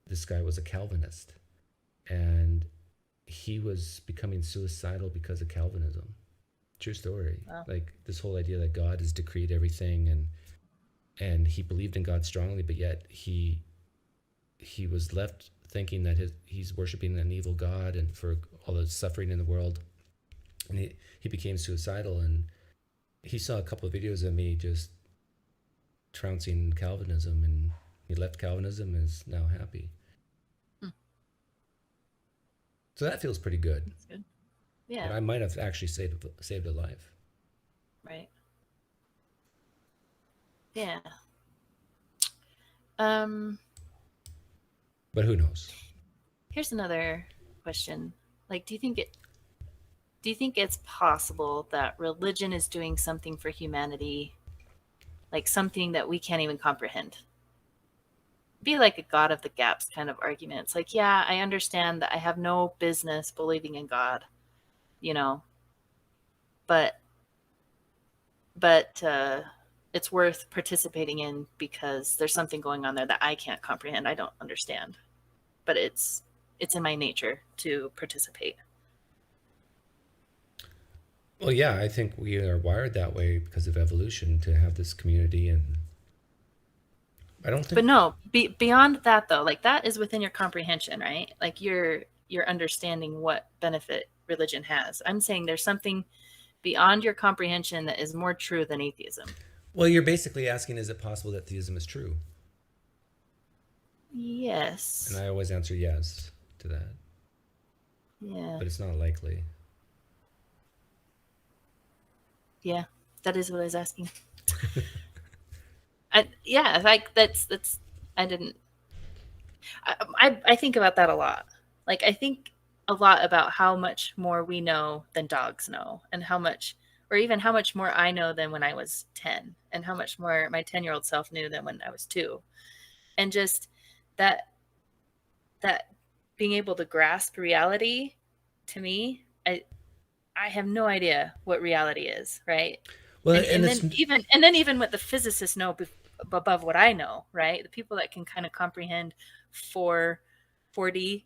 this guy was a Calvinist, and he was becoming suicidal because of Calvinism." True story. Well, Like this whole idea that God has decreed everything, and he believed in God strongly, but yet he was left thinking that he's worshiping an evil God and for all the suffering in the world, and he became suicidal. And he saw a couple of videos of me just trouncing Calvinism, and he left Calvinism and is now happy. hmm, So that feels pretty good. that's good. That Yeah, I might have actually saved a life. right. Yeah. Um, But who knows? here's another question. Like, do you think it's possible that religion is doing something for humanity, like something that we can't even comprehend? Be like a God of the gaps kind of argument. It's like, yeah, I understand that I have no business believing in God, you know, but but it's worth participating in because there's something going on there that I can't comprehend. I don't understand, but it's in my nature to participate. Well, yeah, I think we are wired that way because of evolution to have this community, and I don't But think. no, beyond that though, like that is within your comprehension, right? Like you're you're understanding what benefit religion has. I'm saying there's something beyond your comprehension that is more true than atheism. Well, you're basically asking, is it possible that theism is true? And Yes. I always answer yes to that, Yeah. but it's not likely. Yeah. That is what I was asking. Like that's I didn't I think about that a lot. Like I think a lot about how much more we know than dogs know, and how much, or even how much more I know than when I was 10, and how much more my 10-year-old self knew than when I was 2. And just that being able to grasp reality, to me, I have no idea what reality is, right? Well, And then even what the physicists know above what I know, right? The people that can kind of comprehend 4D,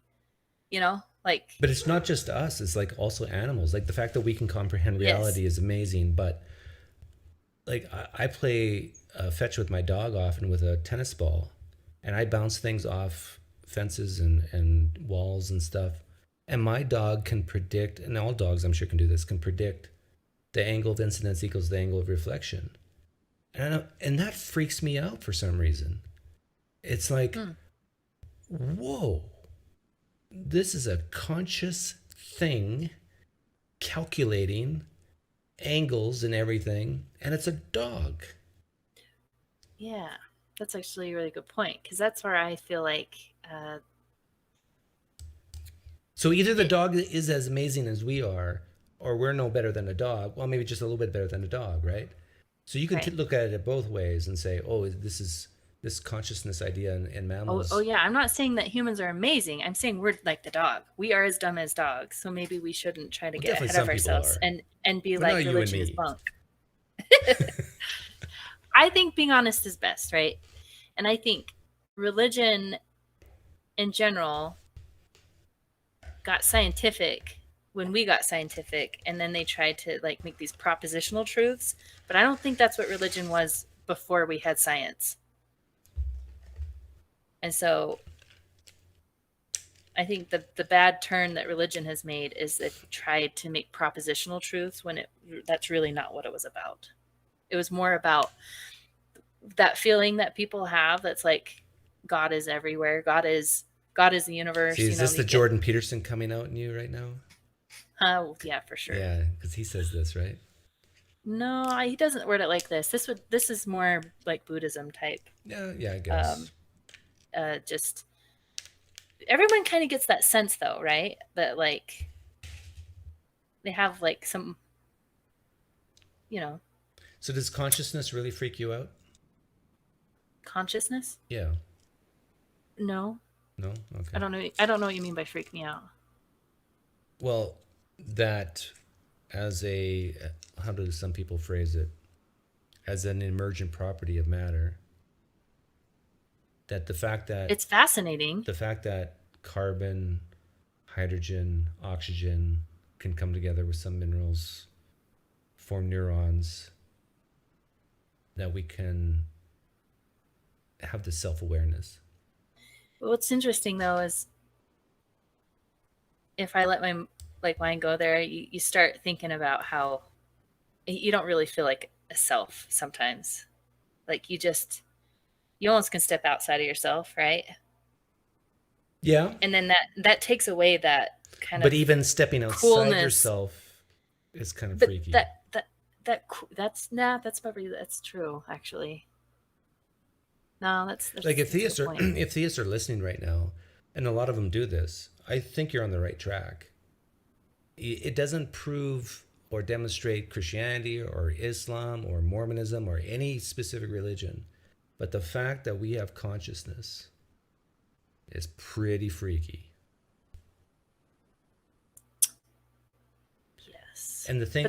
like, but it's not just us. It's like also animals. Like the fact that we can comprehend yes. reality is amazing. But like I play fetch with my dog often with a tennis ball, and I bounce things off fences and walls and stuff. And my dog can predict, and all dogs I'm sure can do this, can predict the angle of incidence equals the angle of reflection. And that freaks me out for some reason. It's like, whoa, this is a conscious thing calculating angles and everything, and it's a dog. Yeah, that's actually a really good point, because that's where I feel like so either the dog is as amazing as we are, or we're no better than a dog. Well, maybe just a little bit better than a dog, right? So you can right. look at it both ways and say, oh, this consciousness idea in mammals. Oh yeah, I'm not saying that humans are amazing. I'm saying we're like the dog. We are as dumb as dogs, so maybe we shouldn't try to get ahead of ourselves and be like, religion is bunk. I think being honest is best, right? And I think religion in general got scientific when we got scientific, and then they tried to like make these propositional truths, but I don't think that's what religion was before we had science. And so I think the bad turn that religion has made is it tried to make propositional truths when that's really not what it was about. It was more about that feeling that people have that's like God is everywhere. God is the universe. See, is this the Jordan Peterson coming out in you right now? Yeah, for sure. Yeah, because he says this, right? No, he doesn't word it like this. This is more like Buddhism type. Yeah, I guess. Just everyone kind of gets that sense though, right? That like they have like some, So does consciousness really freak you out? Consciousness? Yeah. No. No? Okay. I don't know what you mean by freak me out. Well, that as how do some people phrase it? As an emergent property of matter. That the fact that it's fascinating. The fact that carbon, hydrogen, oxygen can come together with some minerals, form neurons, that we can have this self-awareness. What's interesting though is if I let my mind go there, you start thinking about how you don't really feel like a self sometimes. Like you almost can step outside of yourself, right? Yeah. And then that takes away that kind of. But even stepping outside coolness. Yourself is kind of freaky. That's true actually. No, that's like if theists are listening right now, and a lot of them do this, I think you're on the right track. It doesn't prove or demonstrate Christianity or Islam or Mormonism or any specific religion, but the fact that we have consciousness is pretty freaky. Yes. And the thing,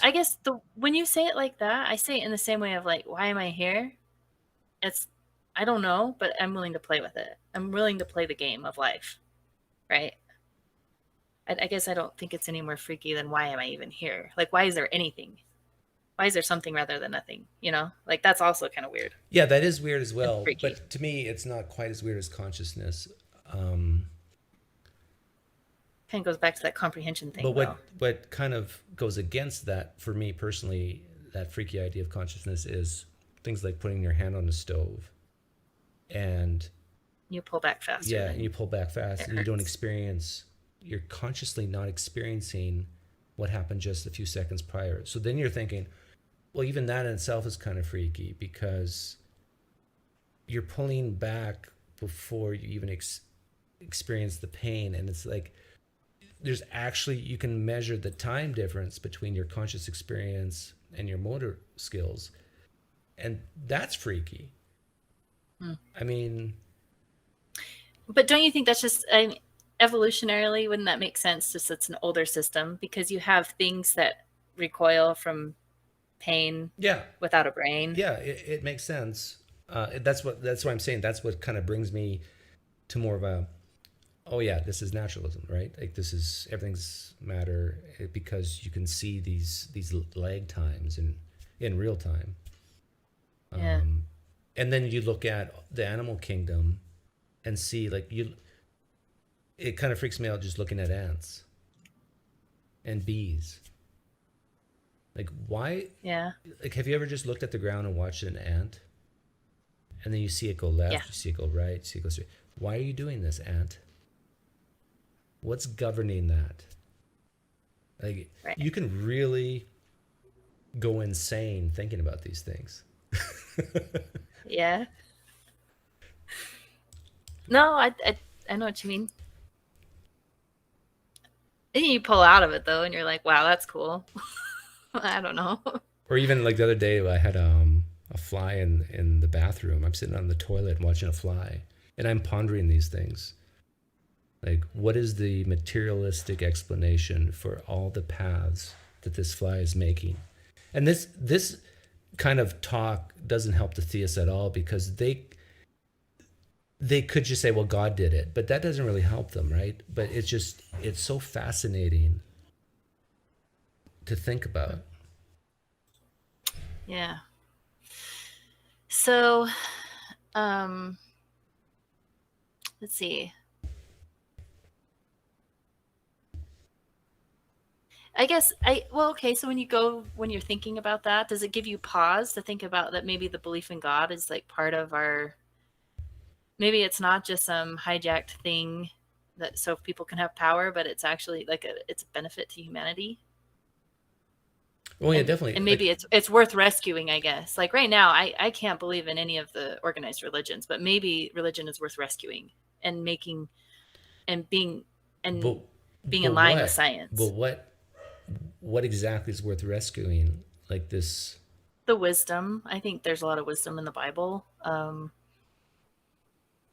I guess when you say it like that, I say it in the same way of like, why am I here? I don't know, but I'm willing to play with it. I'm willing to play the game of life, right? I guess I don't think it's any more freaky than why am I even here? Like, why is there anything? Why is there something rather than nothing? Like that's also kind of weird. Yeah, that is weird as well. But to me, it's not quite as weird as consciousness. Kind of goes back to that comprehension thing, But though. what kind of goes against that for me personally, that freaky idea of consciousness is things like putting your hand on a stove and You pull back faster yeah, and you than pull back fast it and you don't hurts. experience, you're consciously not experiencing what happened just a few seconds prior. So then you're thinking, well, even that in itself is kind of freaky because you're pulling back before you even experience the pain. And it's like, there's actually, you can measure the time difference between your conscious experience and your motor skills. And that's freaky. Hmm. I mean, But don't you think that's just evolutionarily? Wouldn't that make sense? Just it's an older system because you have things that recoil from pain yeah, without a brain. yeah, it makes sense. That's what I'm saying. That's what kind of brings me to more of a, oh yeah, this is naturalism, right? Like this is, everything's matter because you can see these lag times in real time. Yeah. And then you look at the animal kingdom and see like you, it kind of freaks me out just looking at ants and bees. Like why, Yeah. like have you ever just looked at the ground and watched an ant and then you see it go left, Yeah. you see it go right, you see it go straight? Why are you doing this, ant? What's governing that? Like Right. you can really go insane thinking about these things. Yeah. No, I know what you mean. And you pull out of it though, and you're like, wow, that's cool. I don't know. Or even like the other day, I had a fly in the bathroom. I'm sitting on the toilet watching a fly, and I'm pondering these things. Like, what is the materialistic explanation for all the paths that this fly is making? And this kind of talk doesn't help the theists at all because they could just say, well, God did it, but that doesn't really help them, right? But it's so fascinating to think about. Yeah. So, um, let's see. I guess okay, so when you're thinking about that, does it give you pause to think about that maybe the belief in God is like part of our, maybe it's not just some hijacked thing that so people can have power, but it's actually like it's a benefit to humanity. Oh yeah, and definitely. and maybe Like, it's worth rescuing, I guess. Like right now, I can't believe in any of the organized religions, but maybe religion is worth rescuing and making and being but and being but in line with what? But science. what exactly is worth rescuing? Like this? The wisdom, I think there's a lot of wisdom in the Bible,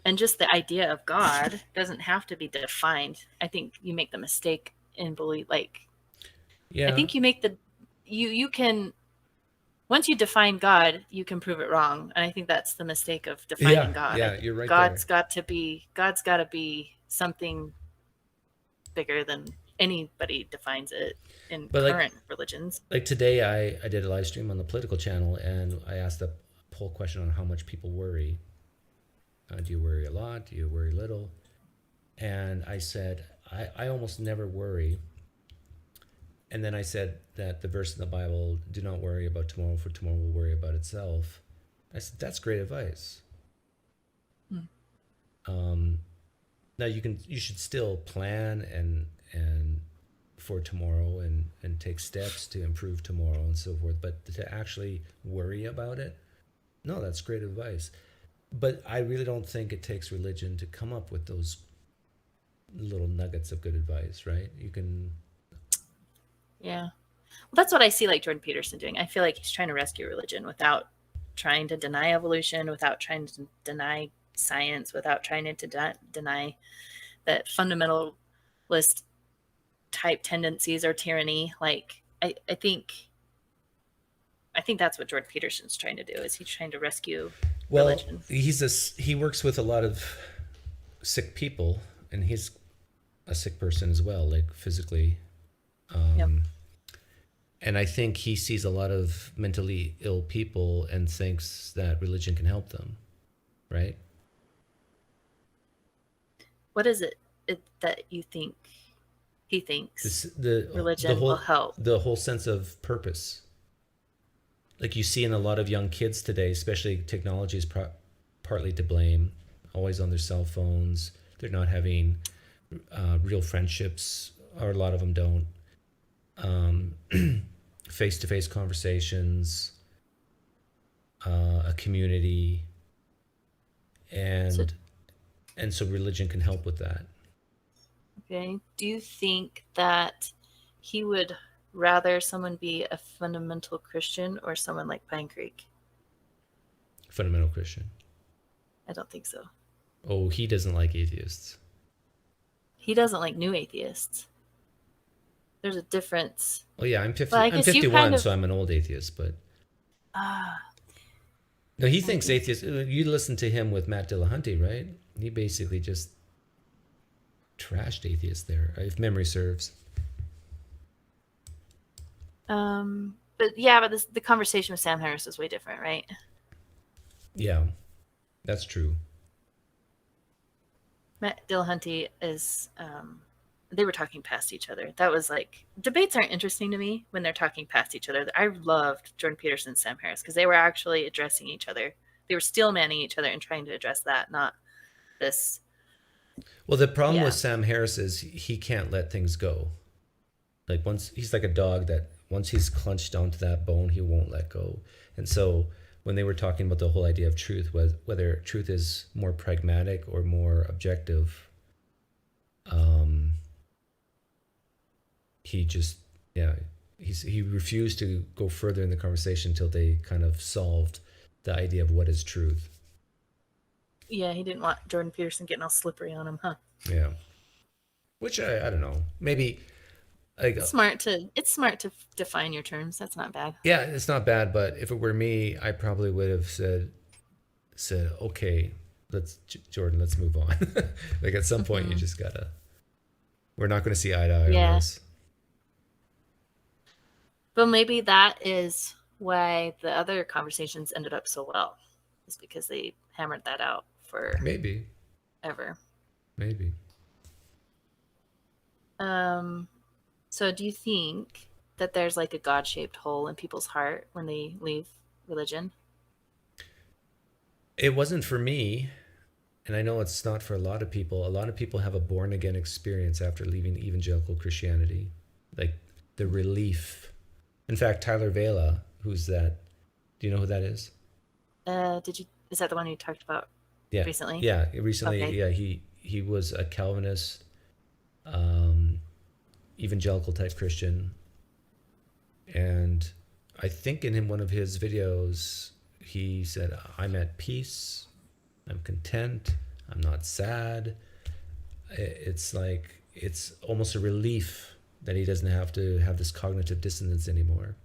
and just the idea of God doesn't have to be defined. I think you make the mistake in belief, like I Yeah, think you make the you can, once you define God, you can prove it wrong. And I think that's the mistake of defining yeah, God. I yeah. think You're right there. God's got to be something bigger than anybody defines it in But current religions. like today, I did a live stream on the political channel, and I asked a poll question on how much people worry. Do you worry a lot? Do you worry little? And I said I almost never worry. And then I said that the verse in the Bible, "Do not worry about tomorrow, for tomorrow will worry about itself." I said that's great advice. Hmm. Now you should still plan and for tomorrow and take steps to improve tomorrow and so forth. But to actually worry about it, no, that's great advice. But I really don't think it takes religion to come up with those little nuggets of good advice, right? You can, Yeah. Well, that's what I see like Jordan Peterson doing. I feel like he's trying to rescue religion without trying to deny evolution, without trying to deny science, without trying to deny that fundamentalist type tendencies or tyranny. Like I think that's what Jordan Peterson's trying to do. Is he's trying to rescue well, religion? he works with a lot of sick people, and he's a sick person as well, like physically. Yep. And I think he sees a lot of mentally ill people and thinks that religion can help them, right? What is it that you think? he thinks The religion will help. whole sense of purpose. Like you see in a lot of young kids today, especially technology is partly to blame. Always on their cell phones. They're not having real friendships, or a lot of them don't. Face-to-face conversations, a community, So, and so religion can help with that. okay. Do you think that he would rather someone be a fundamental Christian or someone like PineCreek? Fundamental Christian. I don't think so. Oh, he doesn't like atheists. He doesn't like new atheists. There's a difference. Oh yeah, I'm 50. Well, I I'm guess you 51, kind of. so I'm an old atheist. But Ah, no, he thinks atheists. You listen to him with Matt Dillahunty, right? He basically just trashed atheists there, if memory serves. but yeah, but the conversation with Sam Harris is way different, right? Yeah, that's true. Matt Dillahunty is. They were talking past each other. That was like, debates aren't interesting to me when they're talking past each other. I loved Jordan Peterson and Sam Harris because they were actually addressing each other. They were steel manning each other and trying to address that, not this. Well, the problem Yeah. with Sam Harris is he can't let things go. Like once he's like a dog that once he's clenched onto that bone, he won't let go. And so when they were talking about the whole idea of truth, whether truth is more pragmatic or more objective, he just he refused to go further in the conversation until they kind of solved the idea of what is truth. Yeah, he didn't want Jordan Peterson getting all slippery on him, huh? Yeah, which I don't know. Maybe like It's smart to define your terms. That's not bad. yeah, it's not bad. But if it were me, I probably would have said okay, Jordan, let's move on. Like at some point, you just gotta. We're not going to see eye to eye on Yeah. this. But maybe that is why the other conversations ended up so well. Is because they hammered that out for Maybe. ever. Maybe. So do you think that there's like a God-shaped hole in people's heart when they leave religion? It wasn't for me, and I know it's not for a lot of people. A lot of people have a born again experience after leaving evangelical Christianity, like the relief. In fact, Tyler Vela, who's that? Do you know who that is? Is that the one you talked about Yeah. recently? Yeah, recently. Okay. Yeah, he was a Calvinist, evangelical type Christian, and I think in one of his videos he said, "I'm at peace. I'm content. I'm not sad." It's like it's almost a relief that he doesn't have to have this cognitive dissonance anymore,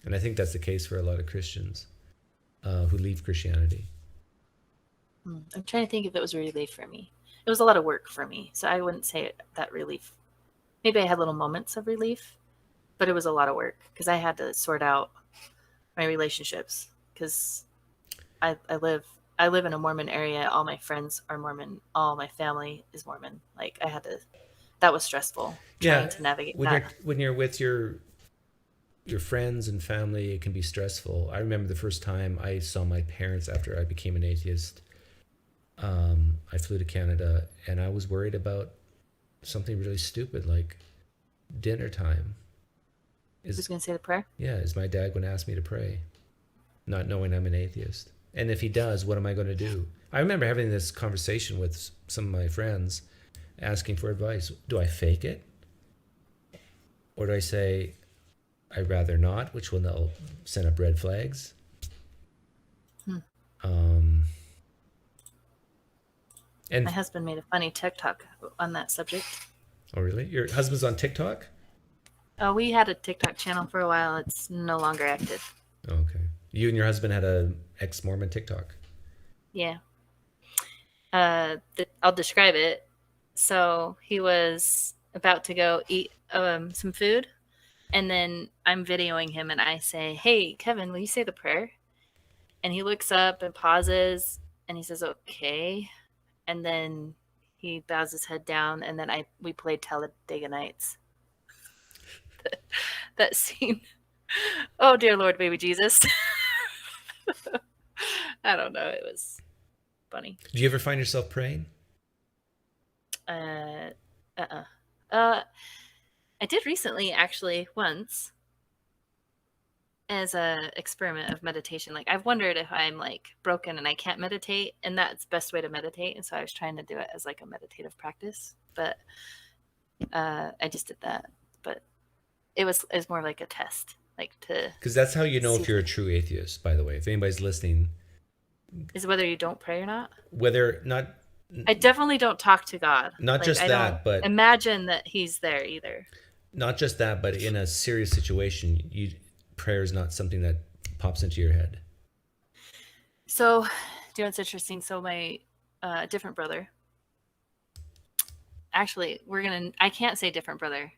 and I think that's the case for a lot of Christians who leave Christianity. I'm trying to think if it was a relief for me. It was a lot of work for me, so I wouldn't say that relief. Maybe I had little moments of relief, but it was a lot of work because I had to sort out my relationships because I live in a Mormon area. All my friends are Mormon. All my family is Mormon. Like I had to. That was stressful trying to navigate that. When you're with your friends and family, it can be stressful. I remember the first time I saw my parents after I became an atheist. I flew to Canada and I was worried about something really stupid like dinner time. Who's going to say the prayer? Yeah, is my dad going to ask me to pray? Not knowing I'm an atheist. And if he does, what am I going to do? I remember having this conversation with some of my friends asking for advice. Do I fake it? Or do I say, I'd rather not, which will send up red flags? And My husband made a funny TikTok on that subject. oh, really? Your husband's on TikTok? We had a TikTok channel for a while. It's no longer active. Oh, okay. You and your husband had a ex-Mormon TikTok. Yeah. I'll describe it. So he was about to go eat some food, and then I'm videoing him, and I say, "Hey, Kevin, will you say the prayer?" And he looks up and pauses, and he says, "Okay." And then he bows his head down, and then we played Talladega Nights. That scene. Oh dear Lord, baby Jesus. I don't know. It was funny. Do you ever find yourself praying? I did recently, actually, once, as a experiment of meditation. Like, I've wondered if I'm like broken and I can't meditate, and that's the best way to meditate. And so I was trying to do it as like a meditative practice, but I just did that. But it was more like a test, like to. Because that's how you know if you're a true atheist, by the way. If anybody's listening, is whether you don't pray or not. Whether not. I definitely don't talk to God. Not like, just that, but imagine that he's there either. Not just that, but in a serious situation, prayer is not something that pops into your head. So, do you know what's interesting? So my different brother. Actually, I can't say different brother.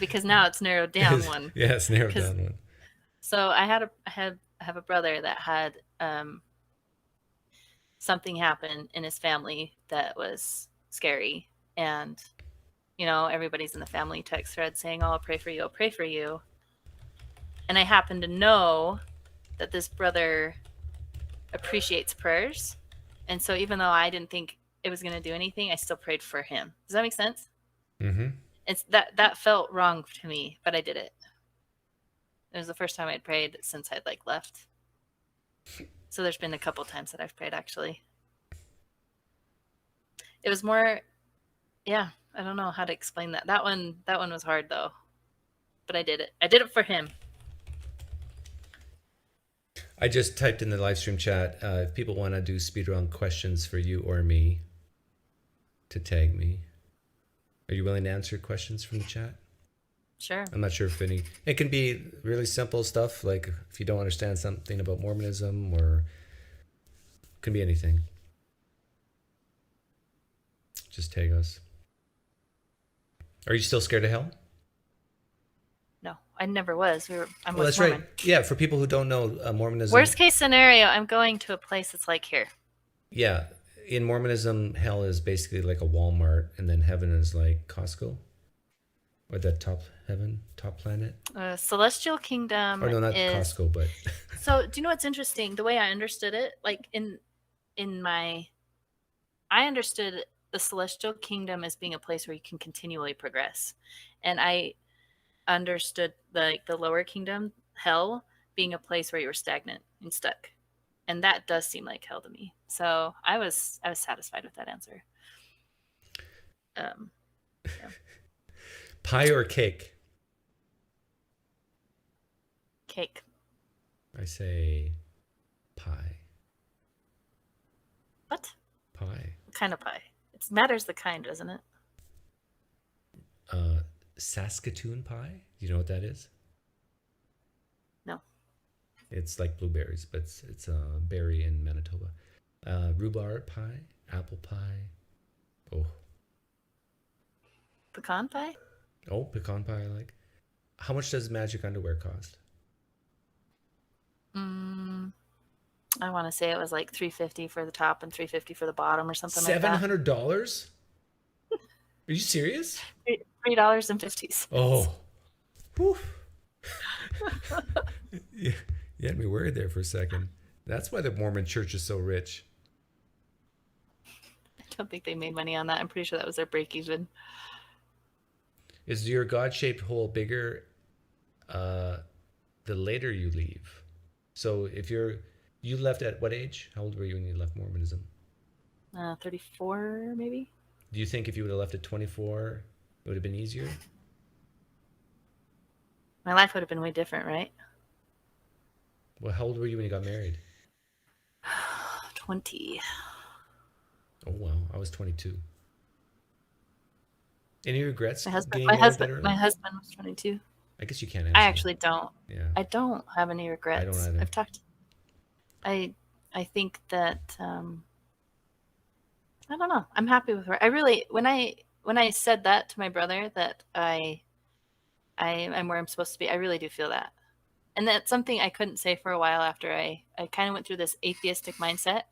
Because now it's narrowed down one. Yeah, it's narrowed down one. So I have a brother that had something happen in his family that was scary, and everybody's in the family text thread saying, "Oh, I'll pray for you, I'll pray for you." And I happen to know that this brother appreciates prayers, and so even though I didn't think it was going to do anything, I still prayed for him. Does that make sense? Mm-hmm. It's that felt wrong to me, but I did it. It was the first time I'd prayed since I'd left. So there's been a couple times that I've prayed, actually. It was more, yeah, I don't know how to explain that. That one was hard though, but I did it. I did it for him. I just typed in the live stream chat, if people want to do speed round questions for you or me, to tag me. Are you willing to answer questions from the chat? Sure. I'm not sure if any. It can be really simple stuff, like if you don't understand something about Mormonism, or it can be anything. Just tag us. Are you still scared of hell? No, I never was. I'm well, that's Mormon. Right. Yeah, for people who don't know Mormonism. Worst case scenario, I'm going to a place that's like here. Yeah. In Mormonism, hell is basically like a Walmart, and then heaven is like Costco. Or the top heaven, top planet? Celestial kingdom. Or no, not Costco, but. So, do you know what's interesting? The way I understood it, like I understood the celestial kingdom as being a place where you can continually progress, and I understood the lower kingdom, hell, being a place where you were stagnant and stuck, and that does seem like hell to me. So I was satisfied with that answer. Yeah. Pie or cake? Cake. I say pie. What? Pie. What kind of pie? It matters the kind, doesn't it? Saskatoon pie? Do you know what that is? No. It's like blueberries, but it's a berry in Manitoba. Rhubarb pie, apple pie. Oh. Pecan pie? Oh, pecan pie I like. How much does magic underwear cost? I want to say it was like $350 for the top and $350 for the bottom, or something like that. $700? Are you serious? $3.50. Oh. Whew. You had me worried there for a second. That's why the Mormon church is so rich. I don't think they made money on that. I'm pretty sure that was their break even. Is your God-shaped hole bigger the later you leave? So if you left at what age? How old were you when you left Mormonism? 34, maybe. Do you think if you would have left at 24, it would have been easier? My life would have been way different, right? Well, how old were you when you got married? 20. Oh, wow. I was 22. Any regrets? My husband was 22. I guess you can't answer. I actually don't. Yeah. I don't have any regrets. I don't either. I've talked. I think that I don't know. I'm happy with her. I really, when I said that to my brother, that I'm where I'm supposed to be, I really do feel that. And that's something I couldn't say for a while after I kind of went through this atheistic mindset.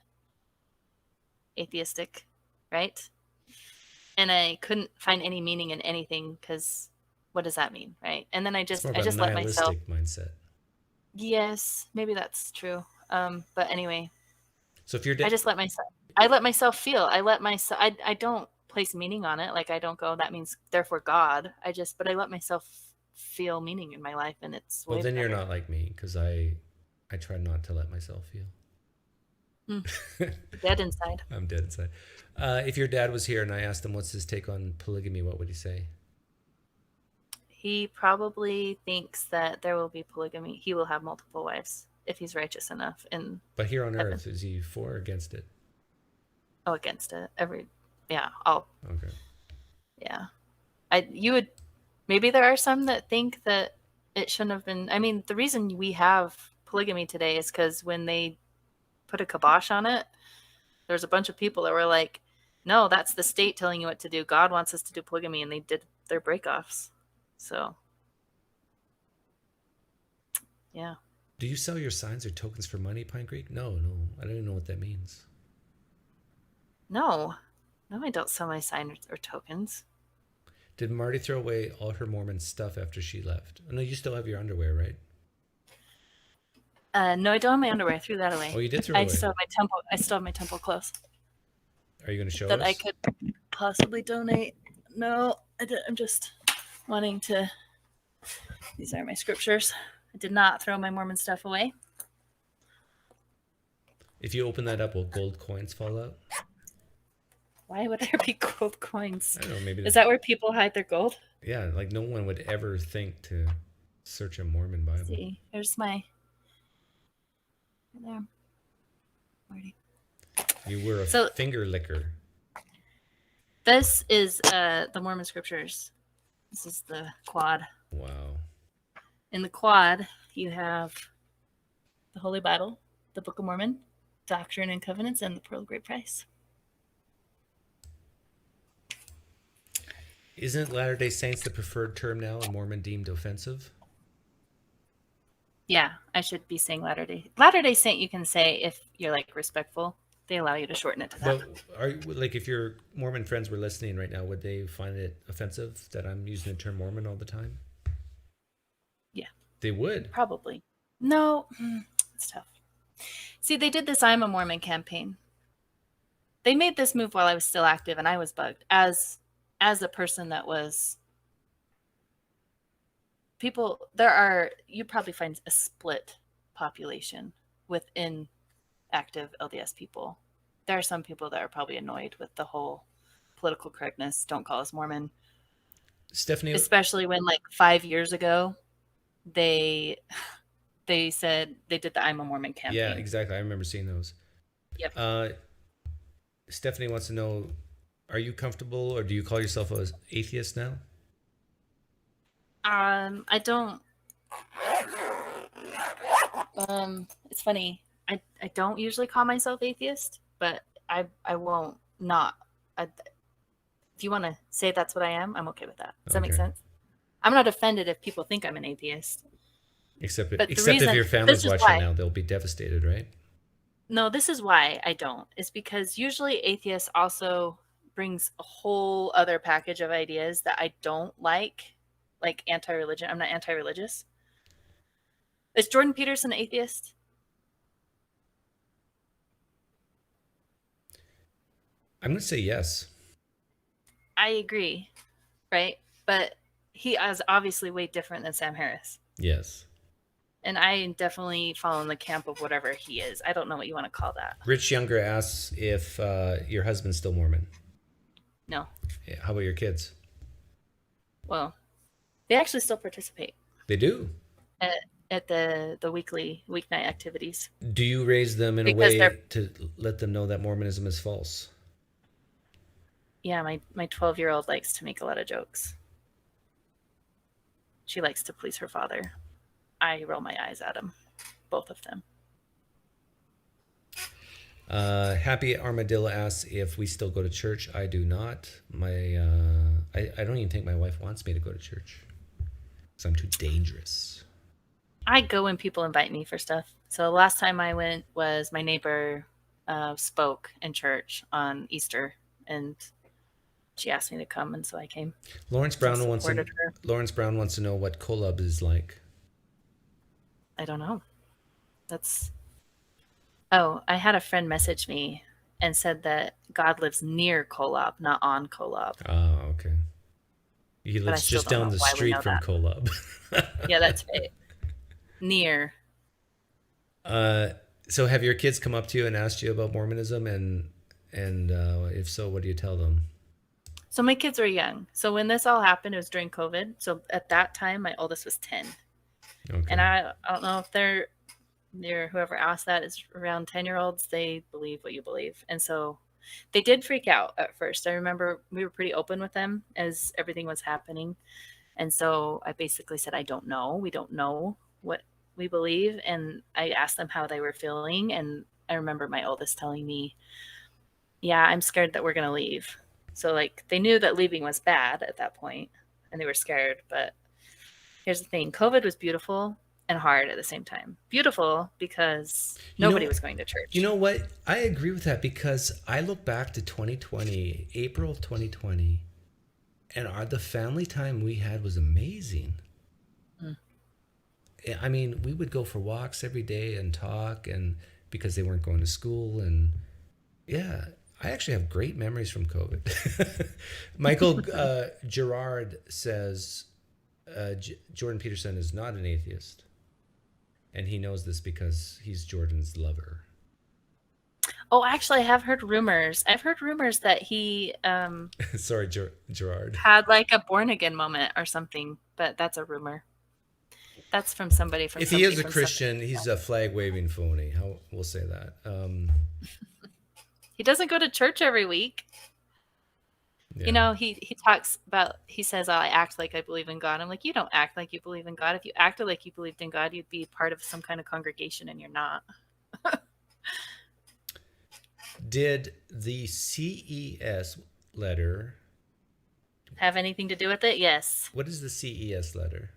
Atheistic. right? And I couldn't find any meaning in anything because what does that mean, right? And then I It's more just of a let myself. nihilistic mindset. Yes, maybe that's true. But anyway, So if you're I just let myself. I let myself feel. I let myself. I don't place meaning on it. Like I don't go. That means therefore God. But I let myself feel meaning in my life, and it's well, way then you're better. not like me because I try not to let myself feel. Dead inside. I'm dead inside. If your dad was here and I asked him what's his take on polygamy, what would he say? He probably thinks that there will be polygamy. He will have multiple wives if he's righteous enough and But here on heaven. earth, is he for or against it? Oh, against it. Okay. Yeah. You would, maybe there are some that think that it shouldn't have been. I mean, the reason we have polygamy today is because when they put a kibosh on it, there's a bunch of people that were like, no, that's the state telling you what to do. God wants us to do polygamy, and they did their breakoffs. So, yeah. Do you sell your signs or tokens for money, PineCreek? No, I don't even know what that means. No, I don't sell my signs or tokens. Did Marty throw away all her Mormon stuff after she left? No, you still have your underwear, right? No, I don't have my underwear. I threw that away. Oh, you did throw it away. I still have my temple clothes Are you going to show that us? I could possibly donate. No, I'm just wanting to. These are my scriptures. I did not throw my Mormon stuff away. If you open that up, will gold coins fall out? Why would there be gold coins? I don't know, maybe. Is that where people hide their gold? Yeah, like no one would ever think to search a Mormon Bible. Let's see, here's my. There. Marty. You were a finger licker. This is the Mormon scriptures. This is the quad. Wow. In the quad, you have the Holy Bible, the Book of Mormon, Doctrine and Covenants, and the Pearl of Great Price. Isn't Latter-day Saints the preferred term now and Mormon deemed offensive? Yeah, I should be saying Latter-day Saint you can say if you're like respectful. They allow you to shorten it to that. But if your Mormon friends were listening right now, would they find it offensive that I'm using the term Mormon all the time? Yeah. They would. Probably. No, it's tough. See, they did this I'm a Mormon campaign. They made this move while I was still active, and I was bugged. As a person that was... you probably find a split population within active LDS people. There are some people that are probably annoyed with the whole political correctness, don't call us Mormon. Stephanie, especially when like 5 years ago they said they did the I'm a Mormon campaign. Yeah, exactly. I remember seeing those. Yep. Stephanie wants to know, are you comfortable or do you call yourself an atheist now? I don't. It's funny. I don't usually call myself atheist, but I won't not. If you want to say that's what I am, I'm okay with that. Does that make sense? I'm not offended if people think I'm an atheist. Except if your family's watching now, they'll be devastated, right? No, this is why I don't. It's because usually atheists also brings a whole other package of ideas that I don't like anti-religion. I'm not anti-religious. Is Jordan Peterson an atheist? I'm going to say yes. I agree, right? But he is obviously way different than Sam Harris. Yes. And I definitely fall in the camp of whatever he is. I don't know what you want to call that. Rich Younger asks if your husband's still Mormon. No. Yeah, how about your kids? Well, they actually still participate. They do? At the weeknight activities. Do you raise them in a way to let them know that Mormonism is false? Yeah, my 12-year-old likes to make a lot of jokes. She likes to please her father. I roll my eyes at him, both of them. Happy Armadillo asks if we still go to church. I do not. I don't even think my wife wants me to go to church because I'm too dangerous. I go when people invite me for stuff. So last time I went was my neighbor spoke in church on Easter, and she asked me to come, and so I came. Lawrence I Brown wants to supported her. Lawrence Brown wants to know what Kolob is like. I don't know. Oh, I had a friend message me and said that God lives near Kolob, not on Kolob. Oh, okay. He But I lives still just don't down know the why we street know from that. Kolob. Yeah, that's right. Near. So have your kids come up to you and asked you about Mormonism, and if so, what do you tell them? So my kids were young. So when this all happened, it was during COVID. So at that time, my oldest was 10. Okay. And I don't know if they're whoever asked that is around 10-year-olds. They believe what you believe. And so they did freak out at first. I remember we were pretty open with them as everything was happening. And so I basically said, I don't know. We don't know what we believe. And I asked them how they were feeling. And I remember my oldest telling me, yeah, I'm scared that we're going to leave. So like they knew that leaving was bad at that point and they were scared. But here's the thing. COVID was beautiful and hard at the same time. Beautiful because nobody was going to church. You know what? I agree with that, because I look back to 2020, April of 2020, and the family time we had was amazing. I mean, we would go for walks every day and talk, and because they weren't going to school, and yeah, I actually have great memories from COVID. Michael Gerard says Jordan Peterson is not an atheist, and he knows this because he's Jordan's lover. Oh, actually, I have heard rumors. I've heard rumors that he Sorry, Gerard. had like a born again moment or something, but that's a rumor. That's from somebody from. If he is a Christian, he's a flag waving phony. We'll say that. He doesn't go to church every week. Yeah. You know, he talks about, he says, I act like I believe in God. I'm like, you don't act like you believe in God. If you acted like you believed in God, you'd be part of some kind of congregation, and you're not. Did the CES letter have anything to do with it? Yes. What is the CES letter?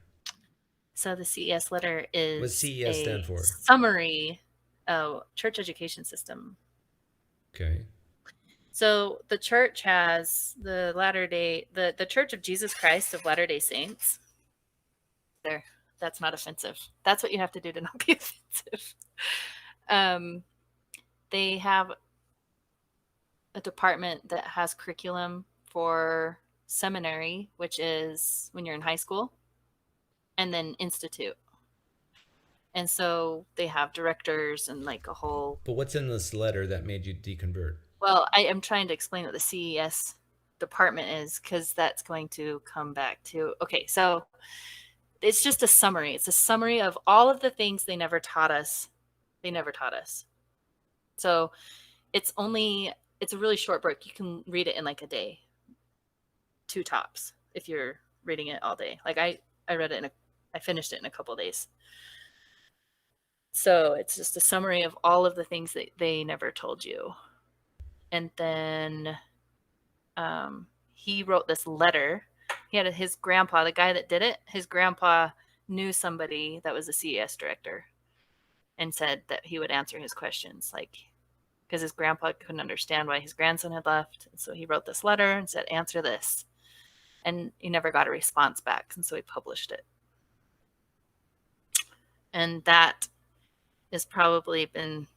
So the CES letter is what does CES stand for? Summary. Oh, church education system. Okay. So the church has the the Church of Jesus Christ of Latter-day Saints. There, that's not offensive. That's what you have to do to not be offensive. They have a department that has curriculum for seminary, which is when you're in high school, and then institute. And so they have directors and like a whole. But what's in this letter that made you deconvert? Well, I am trying to explain what the CES department is, because that's going to come back to. Okay, so it's just a summary. It's a summary of all of the things they never taught us. They never taught us. So it's a really short book. You can read it in like a day, 2 tops, if you're reading it all day. Like I read it I finished it in a couple of days. So it's just a summary of all of the things that they never told you. And then he wrote this letter. He had his grandpa, the guy that did it, his grandpa knew somebody that was a CES director and said that he would answer his questions, like, because his grandpa couldn't understand why his grandson had left. And so he wrote this letter and said, answer this. And he never got a response back. And so he published it. And that has probably been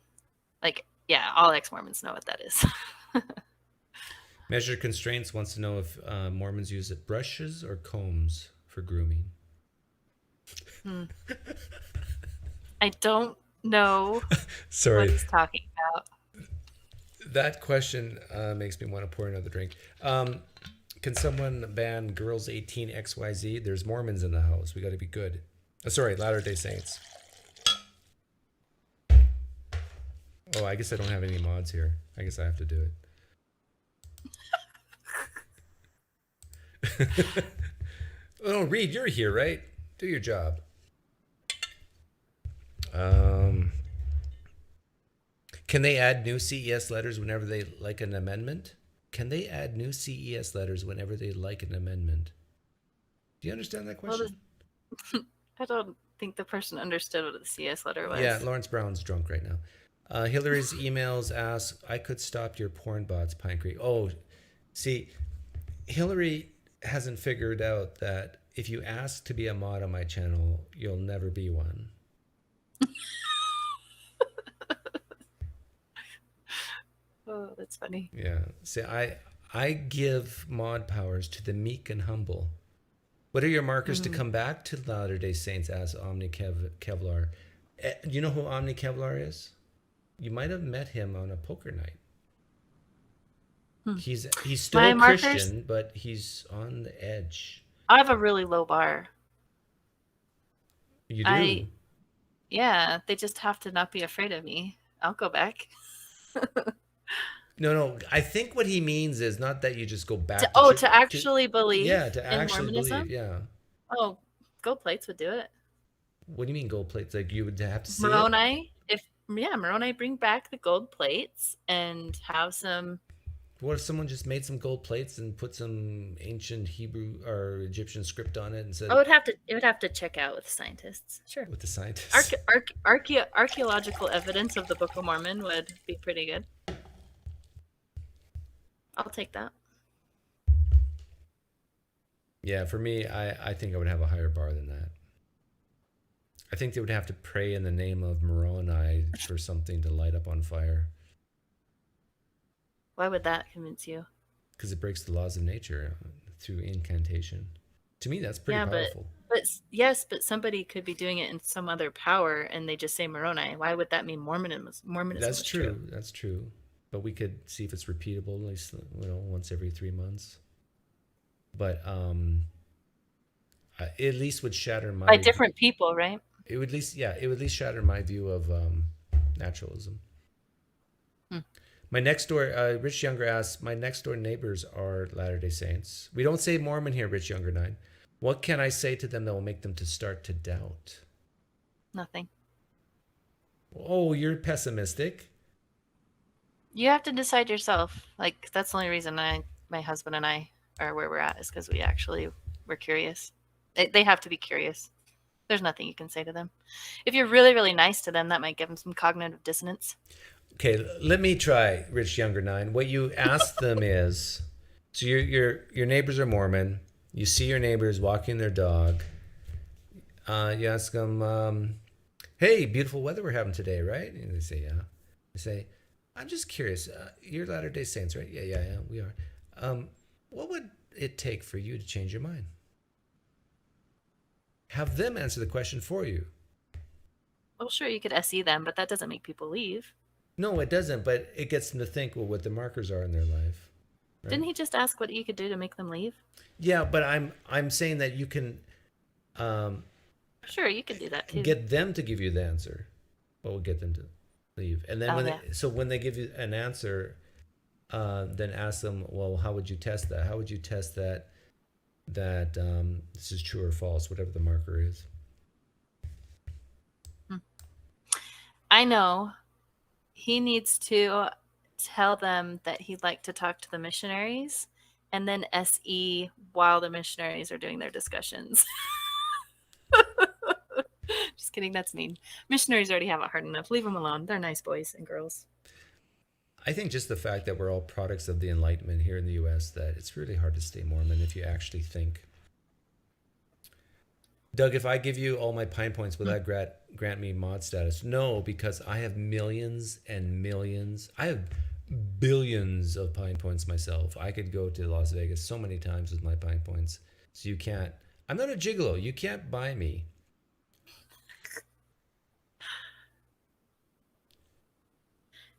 like, yeah, all ex-Mormons know what that is. Measure Constraints wants to know if Mormons use brushes or combs for grooming. I don't know Sorry. what he's talking about. That question makes me want to pour another drink. Can someone ban girls 18 XYZ? There's Mormons in the house. We got to be good. Sorry, Latter-day Saints. Oh, I guess I don't have any mods here. I guess I have to do it. Oh, Reed, you're here, right? Do your job. Can they add new CES letters whenever they like an amendment? Can they add new CES letters whenever they like an amendment? Do you understand that question? Well, I don't think the person understood what the CS letter was. Yeah, Lawrence Brown's drunk right now. Hillary's emails ask, I could stop your porn bots, PineCreek. Oh, See, Hillary hasn't figured out that if you ask to be a mod on my channel, you'll never be one. Oh, that's funny. Yeah. See, I give mod powers to the meek and humble. What are your markers to come back to Latter-day Saints? Asked Omni Kevlar. You know who Omni Kevlar is? You might have met him on a poker night. He's still My a markers? Christian, but he's on the edge. I have a really low bar. You do? Yeah, they just have to not be afraid of me. I'll go back. No. I think what he means is not that you just go back To actually believe yeah, to in actually Mormonism? believe. Yeah. Oh, gold plates would do it. What do you mean gold plates? Like you would have to see it? Moroni, Moroni bring back the gold plates and have some. What if someone just made some gold plates and put some ancient Hebrew or Egyptian script on it and said It would have to check out with scientists. Sure. with the scientists? Archaeological evidence of the Book of Mormon would be pretty good. I'll take that. Yeah, for me, I think I would have a higher bar than that. I think they would have to pray in the name of Moroni for something to light up on fire. Why would that convince you? Because it breaks the laws of nature through incantation. To me, that's pretty powerful. But somebody could be doing it in some other power, and they just say Moroni. Why would that mean Mormonism That's was true. That's true. But we could see if it's repeatable, at least once every 3 months. But it at least would shatter my by different people, right? It would at least shatter my view of naturalism. My next door, Rich Younger asks, my next door neighbors are Latter-day Saints. We don't say Mormon here, Rich Younger 9. What can I say to them that will make them to start to doubt? Nothing. Oh, you're pessimistic. You have to decide yourself. Like, that's the only reason my husband and I are where we're at is because we're curious. They have to be curious. There's nothing you can say to them. If you're really, really nice to them, that might give them some cognitive dissonance. Okay, let me try, Rich Younger 9. What you ask them is, so your neighbors are Mormon. You see your neighbors walking their dog. You ask them, hey, beautiful weather we're having today, right? And they say, yeah. They say, I'm just curious. You're Latter-day Saints, right? Yeah, we are. What would it take for you to change your mind? Have them answer the question for you. Well, sure, you could SE them, but that doesn't make people leave. No, it doesn't, but it gets them to think, well, what the markers are in their life. Right? Didn't he just ask what you could do to make them leave? Yeah, but I'm saying that you can sure, you could do that too. Get them to give you the answer. What will get them to leave? And then when they give you an answer, then ask them, well, how would you test that? How would you test that this is true or false, whatever the marker is? I know. He needs to tell them that he'd like to talk to the missionaries and then SE while the missionaries are doing their discussions. Just kidding. That's mean. Missionaries already have it hard enough. Leave them alone. They're nice boys and girls. I think just the fact that we're all products of the Enlightenment here in the U.S., that it's really hard to stay Mormon if you actually think. Doug, if I give you all my Pine Points, will that grant me mod status? No, because I have millions and millions. I have billions of Pine Points myself. I could go to Las Vegas so many times with my Pine Points. So you can't. I'm not a gigolo. You can't buy me.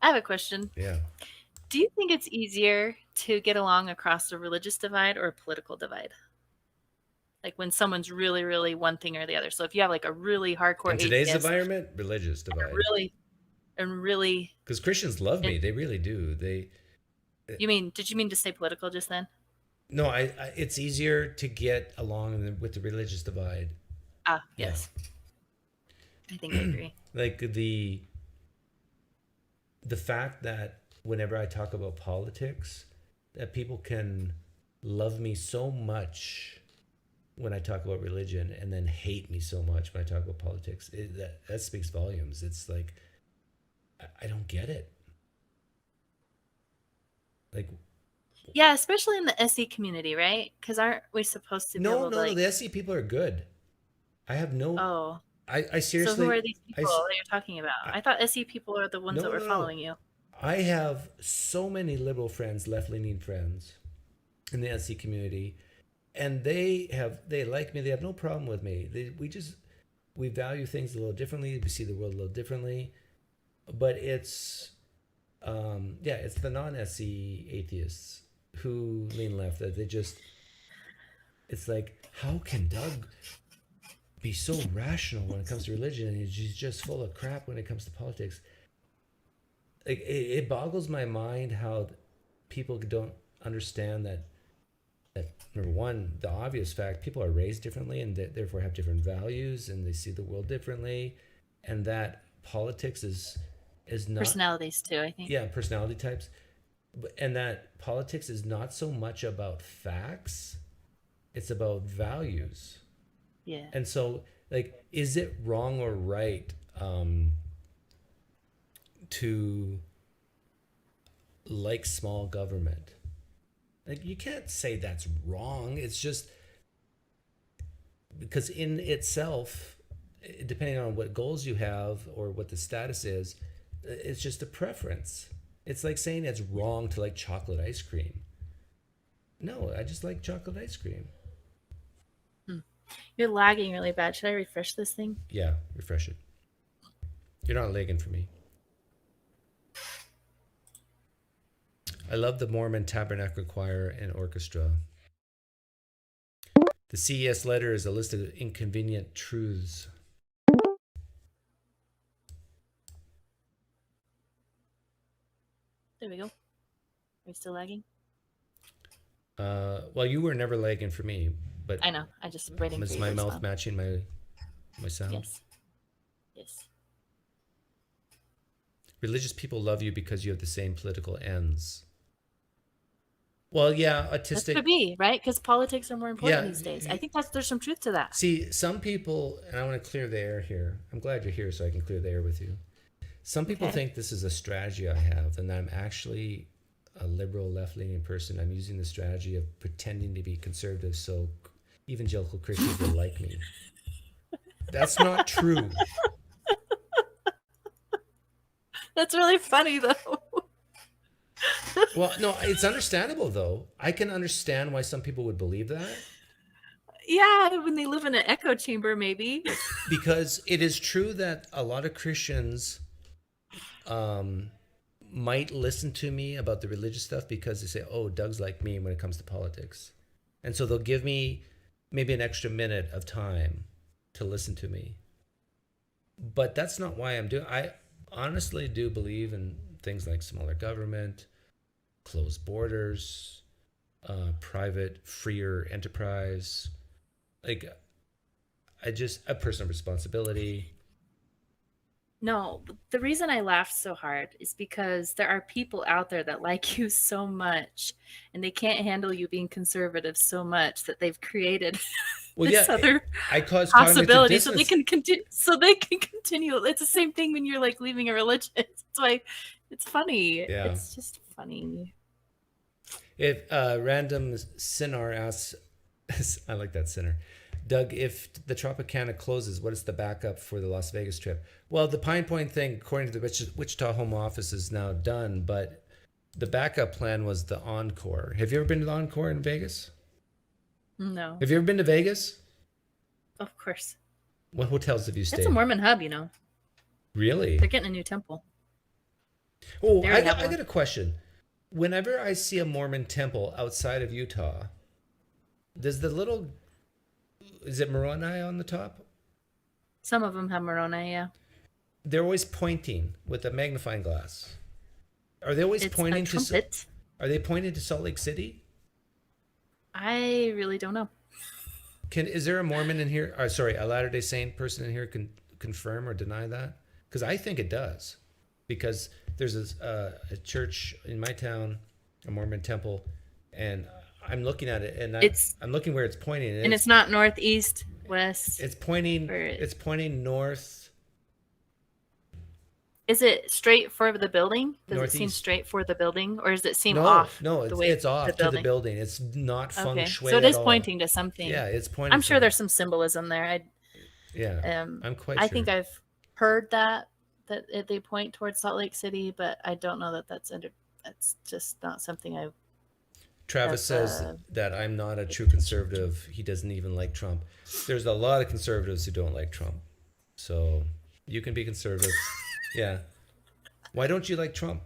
I have a question. Yeah. Do you think it's easier to get along across a religious divide or a political divide? Like when someone's really, really one thing or the other. So if you have like a really hardcore in today's atheist, environment, religious divide. Really. Because Christians love me. They really do. Did you mean to say political just then? No, it's easier to get along with the religious divide. Yes. Yeah. I think I agree. Like the fact that whenever I talk about politics, that people can love me so much when I talk about religion and then hate me so much when I talk about politics, that speaks volumes. It's like, I don't get it. Like, Yeah, especially in the SE community, right? Because aren't we supposed to be No, able to no, no. like? The SC people are good. I have no. Oh, I so who seriously. are these people that you're talking about? I I thought SE people are the ones that no, were no, no. following you. I have so many liberal friends, left-leaning friends in the SC community, and they like me. They have no problem with me. We value things a little differently. We see the world a little differently. But it's the non-SC atheists who lean left that they just. It's like, how can Doug be so rational when it comes to religion, and he's just full of crap when it comes to politics? Like it boggles my mind how people don't understand that number one, the obvious fact, people are raised differently and therefore have different values and they see the world differently, and that politics is not, Personalities too, I think. yeah, personality types, and that politics is not so much about facts, it's about values. Yeah. And so, like, is it wrong or right to like small government? Like, you can't say that's wrong. It's just because in itself, depending on what goals you have or what the status is, it's just a preference. It's like saying it's wrong to like chocolate ice cream. No, I just like chocolate ice cream. You're lagging really bad. Should I refresh this thing? Yeah, refresh it. You're not lagging for me. I love the Mormon Tabernacle Choir and Orchestra. The CES letter is a list of inconvenient truths. There we go. Are we still lagging? Well, you were never lagging for me, but I know. I just waiting for is you my to mouth respond. matching my sound? Yes. Yes. Religious people love you because you have the same political ends. Well, yeah, That autistic. could be, right? Because politics are more important Yeah. these days. I think there's some truth to that. See, some people, and I want to clear the air here. I'm glad you're here so I can clear the air with you. Some people Okay. think this is a strategy I have, and I'm actually a liberal, left-leaning person. I'm using the strategy of pretending to be conservative so evangelical Christians will like me. That's not true. That's really funny, though. Well, no, it's understandable, though. I can understand why some people would believe that. Yeah, when they live in an echo chamber, maybe. Because it is true that a lot of Christians might listen to me about the religious stuff because they say, oh, Doug's like me when it comes to politics. And so they'll give me maybe an extra minute of time to listen to me. But that's not why I'm doing. I honestly do believe in things like smaller government, closed borders, private, freer enterprise. Like, a personal responsibility. No, the reason I laughed so hard is because there are people out there that like you so much, and they can't handle you being conservative so much that they've created Well, this yeah, other I cause cognitive possibility so they dissonance. can continue. So they can continue. It's the same thing when you're like leaving a religion. That's why it's funny. Yeah. It's just funny. If random sinner asks, I like that sinner. Doug, if the Tropicana closes, what is the backup for the Las Vegas trip? Well, the Pine Point thing, according to the Wichita Home Office, is now done, but the backup plan was the Encore. Have you ever been to the Encore in Vegas? No, Have you ever been to Vegas? of course. What hotels have you stayed? It's a Mormon hub, you know. Really? They're getting a new temple. Oh, They I already got, have I one. got a question. Whenever I see a Mormon temple outside of Utah, does the little, is it Moroni on the top? Some of them have Moroni, yeah. They're always pointing with a magnifying glass. Are they always It's pointing a trumpet. Are they pointing to Salt Lake City? I really don't know. Is there a Mormon in here? Sorry, a Latter-day Saint person in here can confirm or deny that? Because I think it does. Because there's a church in my town, a Mormon temple, and I'm looking at it, and I'm looking where it's pointing, And it's not northeast, west. It's pointing. Or- It's pointing north. Is it straight for the building? Does it seem Northeast. straight for the building, or does it seem No, off no, the way it's off the to the building? building. It's not feng Okay, shui so it at is all. pointing to something. Yeah, it's pointing I'm sure somewhere. there's some symbolism there. Yeah, I'm quite I sure. think I've heard that they point towards Salt Lake City, but I don't know that that's just not something I. Travis That's, says that I'm not a true conservative. He doesn't even like Trump. There's a lot of conservatives who don't like Trump. So you can be conservative. Yeah. Why don't you like Trump?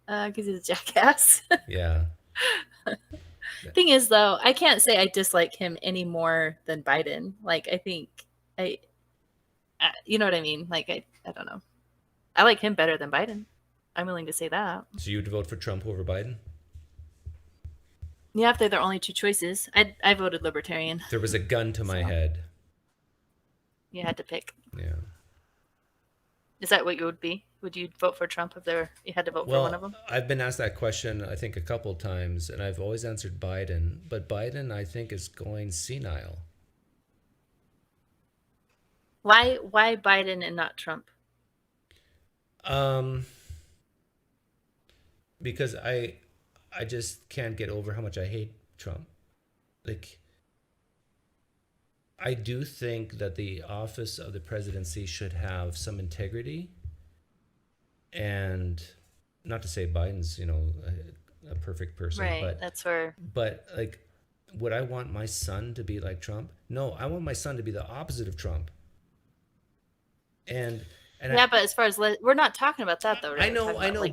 Because he's a jackass. Yeah. Thing is, though, I can't say I dislike him any more than Biden. Like, I think you know what I mean? Like, I don't know. I like him better than Biden. I'm willing to say that. So you'd vote for Trump over Biden? Yeah, if they're their only two choices. I voted Libertarian. There was a gun to my head. You had to pick. Yeah. Is that what you would be? Would you vote for Trump if you had to vote for one of them? I've been asked that question, I think, a couple of times, and I've always answered Biden. But Biden, I think, is going senile. Why Biden and not Trump? Because I just can't get over how much I hate Trump. Like, I do think that the office of the presidency should have some integrity. And not to say Biden's, a perfect person, Right, but that's where. But like, would I want my son to be like Trump? No, I want my son to be the opposite of Trump. And yeah, but as far as we're not talking about that though. Right? I know,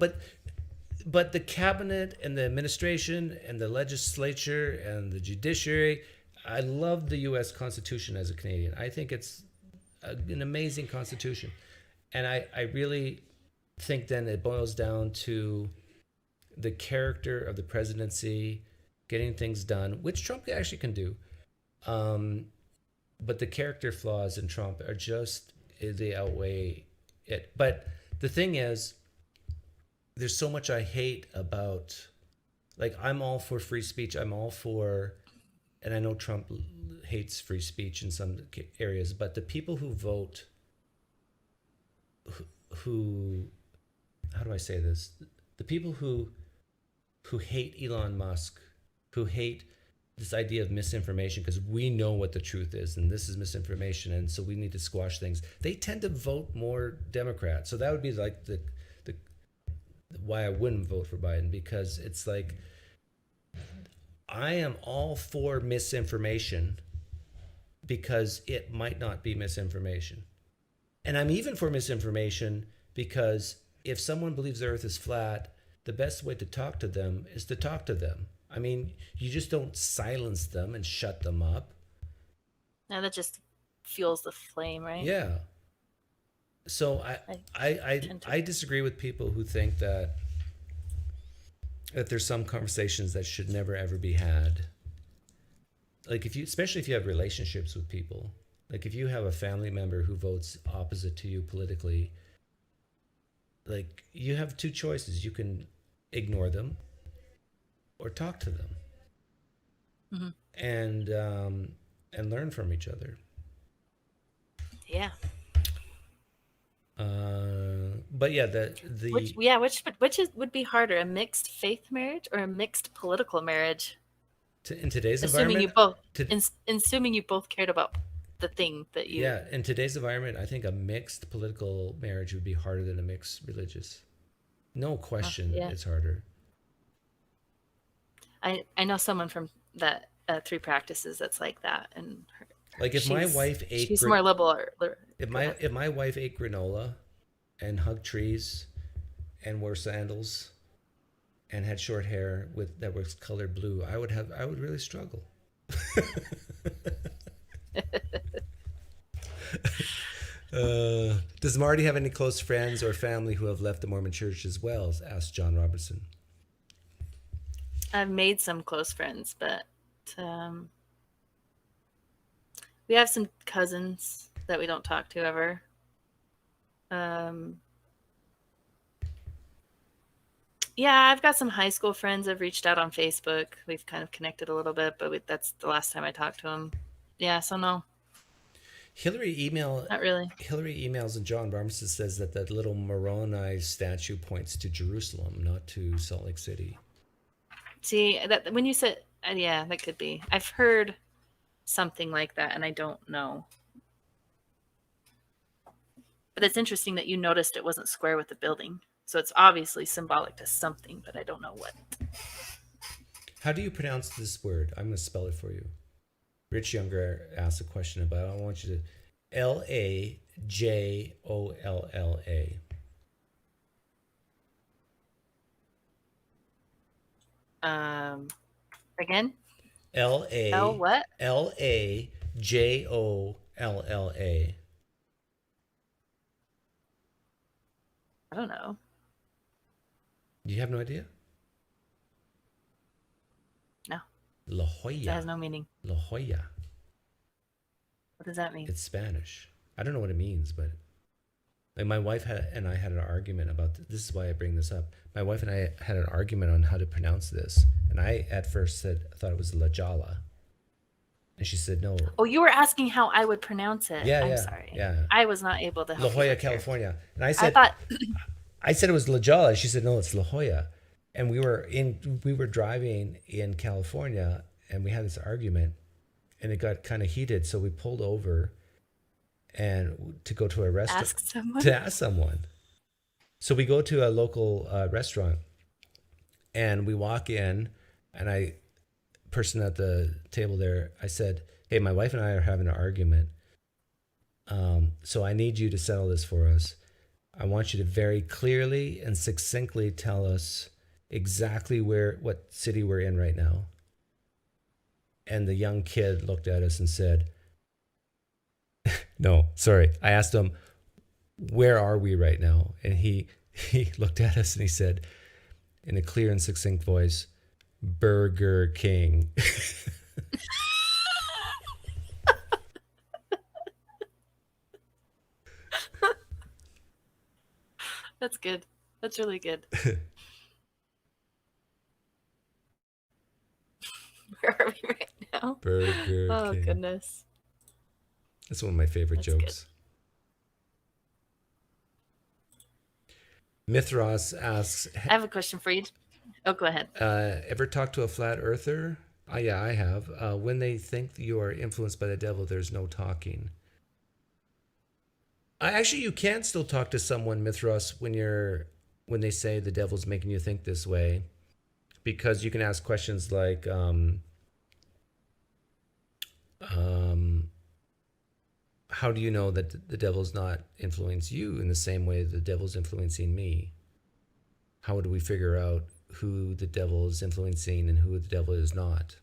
but the cabinet and the administration and the legislature and the judiciary, I love the U.S. Constitution as a Canadian. I think it's an amazing constitution, and I really think then it boils down to the character of the presidency, getting things done, which Trump actually can do. But the character flaws in Trump are just, they outweigh it. But the thing is, there's so much I hate about, like, I'm all for free speech. I'm all for, and I know Trump hates free speech in some areas, but the people who vote, who how do I say this? The people who hate Elon Musk, who hate this idea of misinformation because we know what the truth is and this is misinformation and so we need to squash things. They tend to vote more Democrat. So that would be like the why I wouldn't vote for Biden, because it's like, I am all for misinformation because it might not be misinformation. And I'm even for misinformation because if someone believes the earth is flat, the best way to talk to them is to talk to them. I mean, you just don't silence them and shut them up. No, that just fuels the flame, right? Yeah. So I disagree with people who think that there's some conversations that should never ever be had. Like, especially if you have relationships with people, like if you have a family member who votes opposite to you politically, like, you have two choices. You can ignore them or talk to them. Mm-hmm. And learn from each other. Yeah. But yeah, which would be harder, a mixed faith marriage or a mixed political marriage? In today's assuming environment, assuming you both cared about the thing that you. Yeah, in today's environment, I think a mixed political marriage would be harder than a mixed religious. No question, it's harder. I know someone from that Three Practices that's like that, and like if my wife ate, she's more liberal. If my wife ate granola, and hugged trees, and wore sandals, and had short hair that was colored blue, I would really struggle. Does Marty have any close friends or family who have left the Mormon Church as well? Asked John Robertson. I've made some close friends, but we have some cousins that we don't talk to ever. Yeah, I've got some high school friends I've reached out on Facebook. We've kind of connected a little bit, but that's the last time I talked to them. Yeah, so no. Not really. Hillary emails and John Barmstead says that that little Moroni statue points to Jerusalem, not to Salt Lake City. See, that when you said, yeah, that could be. I've heard something like that, and I don't know. But it's interesting that you noticed it wasn't square with the building. So it's obviously symbolic to something, but I don't know what. How do you pronounce this word? I'm going to spell it for you. Rich Younger asked a question about it. I want you to Lajolla. Again? L L what? Lajolla. I don't know. You have no idea? No. La That has Jolla. no meaning. La Jolla. What does that mean? It's Spanish. I don't know what it means, but like my wife and I had an argument about this. Is why I bring this up. My wife and I had an argument on how to pronounce this, and I at first thought it was La Jolla, and she said no. Oh, you were asking how I would pronounce it. Yeah, I'm yeah, sorry. yeah. I was not able to La help you Jolla, with your- California, and I I said thought I said it was La Jolla. She said no, it's La Jolla, and we were driving in California, and we had this argument, and it got kind of heated, so we pulled over, and to go to a restaurant ask someone. to ask someone. So we go to a local restaurant, and we walk in, and person at the table there, I said, "Hey, my wife and I are having an argument. So I need you to settle this for us. I want you to very clearly and succinctly tell us exactly what city we're in right now." And the young kid looked at us and said, "No, sorry." I asked him, "Where are we right now?" And he looked at us and he said, in a clear and succinct voice, "Burger King." That's good. That's really good. Where are we right now? Burger Oh, King. goodness. That's one of my favorite That's jokes. Mithras asks, I have a question for you. Oh, go ahead. ever talk to a flat earther? Yeah, I have. When they think you are influenced by the devil, there's no talking. Actually, you can still talk to someone, Mithras, when they say the devil's making you think this way, because you can ask questions like, how do you know that the devil's not influencing you in the same way the devil's influencing me? How do we figure out who the devil is influencing and who the devil is not?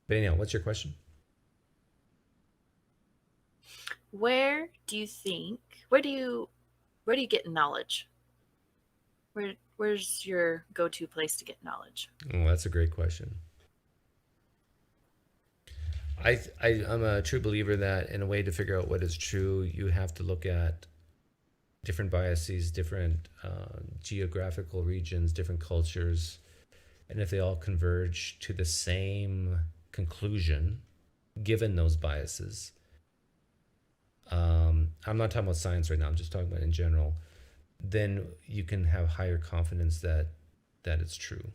But anyhow, what's your question? Where do you get knowledge? Where's your go-to place to get knowledge? Oh, that's a great question. I'm a true believer that in a way to figure out what is true, you have to look at different biases, different geographical regions, different cultures, and if they all converge to the same conclusion, given those biases. I'm not talking about science right now, I'm just talking about in general, then you can have higher confidence that it's true.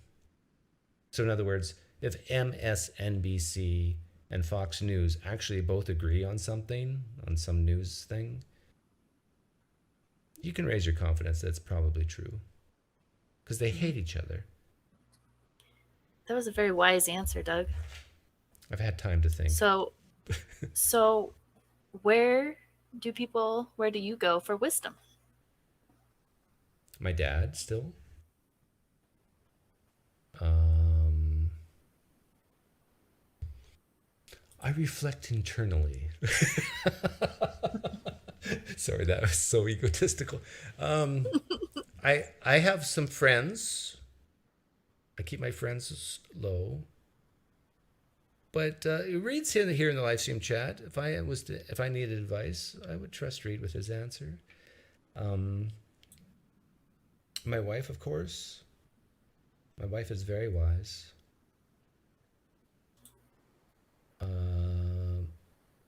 So in other words, if MSNBC and Fox News actually both agree on something, on some news thing, you can raise your confidence that it's probably true. Because they hate each other. That was a very wise answer, Doug. I've had time to think. So where do you go for wisdom? My dad still. I reflect internally. Sorry, that was so egotistical. I have some friends. I keep my friends low. But Reed's here in the live stream chat. If I needed advice, I would trust Reed with his answer. My wife, of course. My wife is very wise.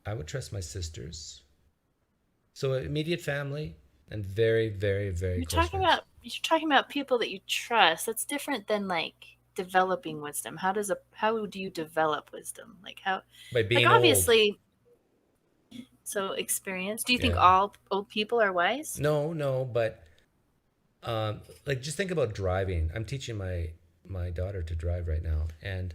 I would trust my sisters. So immediate family and very, very, very close friends. You're talking about people that you trust. That's different than like developing wisdom. How do you develop wisdom? Like how By like being old. obviously so experience. Do you think Yeah. all old people are wise? No, no, but like just think about driving. I'm teaching my daughter to drive right now, and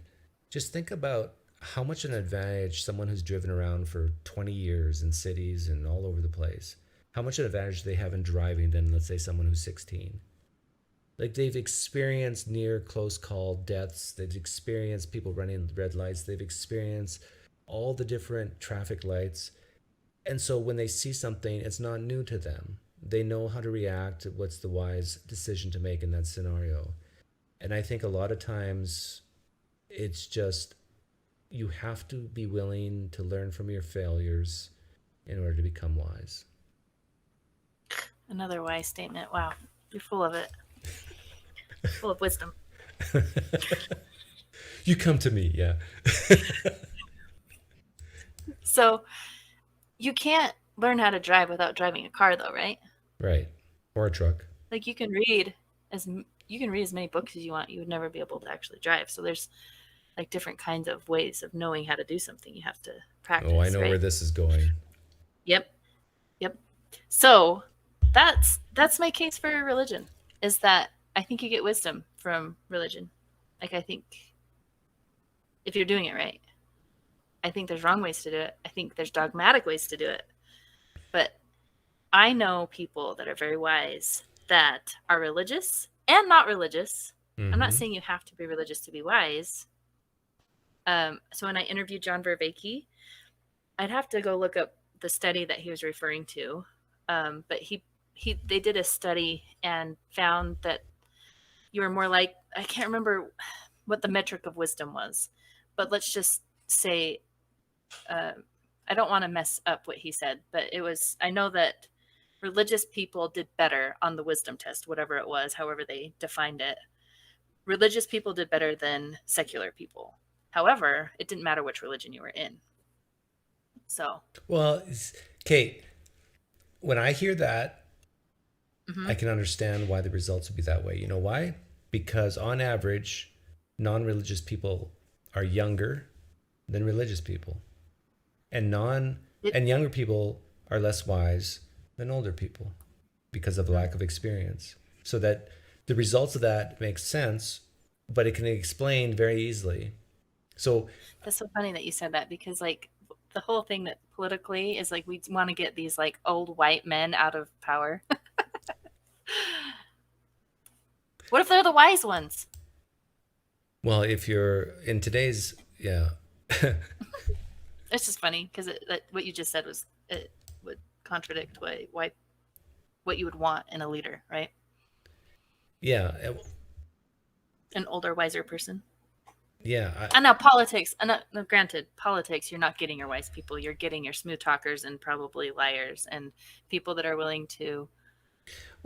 just think about how much an advantage someone who's driven around for 20 years in cities and all over the place, how much an advantage they have in driving than, let's say, someone who's 16. Like they've experienced near close call deaths, they've experienced people running red lights, they've experienced all the different traffic lights. And so when they see something, it's not new to them. They know how to react, what's the wise decision to make in that scenario. And I think a lot of times it's just you have to be willing to learn from your failures in order to become wise. Another wise statement. Wow. You're full of it. Full of wisdom. You come to me, yeah. So you can't learn how to drive without driving a car though, right? Right. Or a truck. Like you can read as many books as you want. You would never be able to actually drive. So there's like different kinds of ways of knowing how to do something. You have to practice, Oh, I know right? where this is going. Yep. Yep. So that's my case for religion is that I think you get wisdom from religion. Like I think if you're doing it right. I think there's wrong ways to do it. I think there's dogmatic ways to do it. But I know people that are very wise that are religious and not religious. I'm not Mm-hmm. saying you have to be religious to be wise. So when I interviewed John Vervaeke, I'd have to go look up the study that he was referring to. But they did a study and found that you were more like, I can't remember what the metric of wisdom was, but let's just say, I don't want to mess up what he said, but I know that religious people did better on the wisdom test, whatever it was, however they defined it. Religious people did better than secular people. However, it didn't matter which religion you were in. So, Well, Kate, when I hear that, mhm. I can understand why the results would be that way. You know why? Because on average, non religious people are younger than religious people. And it, and younger people are less wise than older people because of lack of experience. So that the results of that make sense, but it can be explained very easily. So that's so funny that you said that because, like, the whole thing that politically is like we want to get these like old white men out of power. What if they're the wise ones? well, if you're in today's, yeah. It's just funny because what you just said it would contradict what you would want in a leader, right? Yeah, An older, wiser person. yeah. And now politics. And now, granted, politics. You're not getting your wise people. You're getting your smooth talkers and probably liars and people that are willing to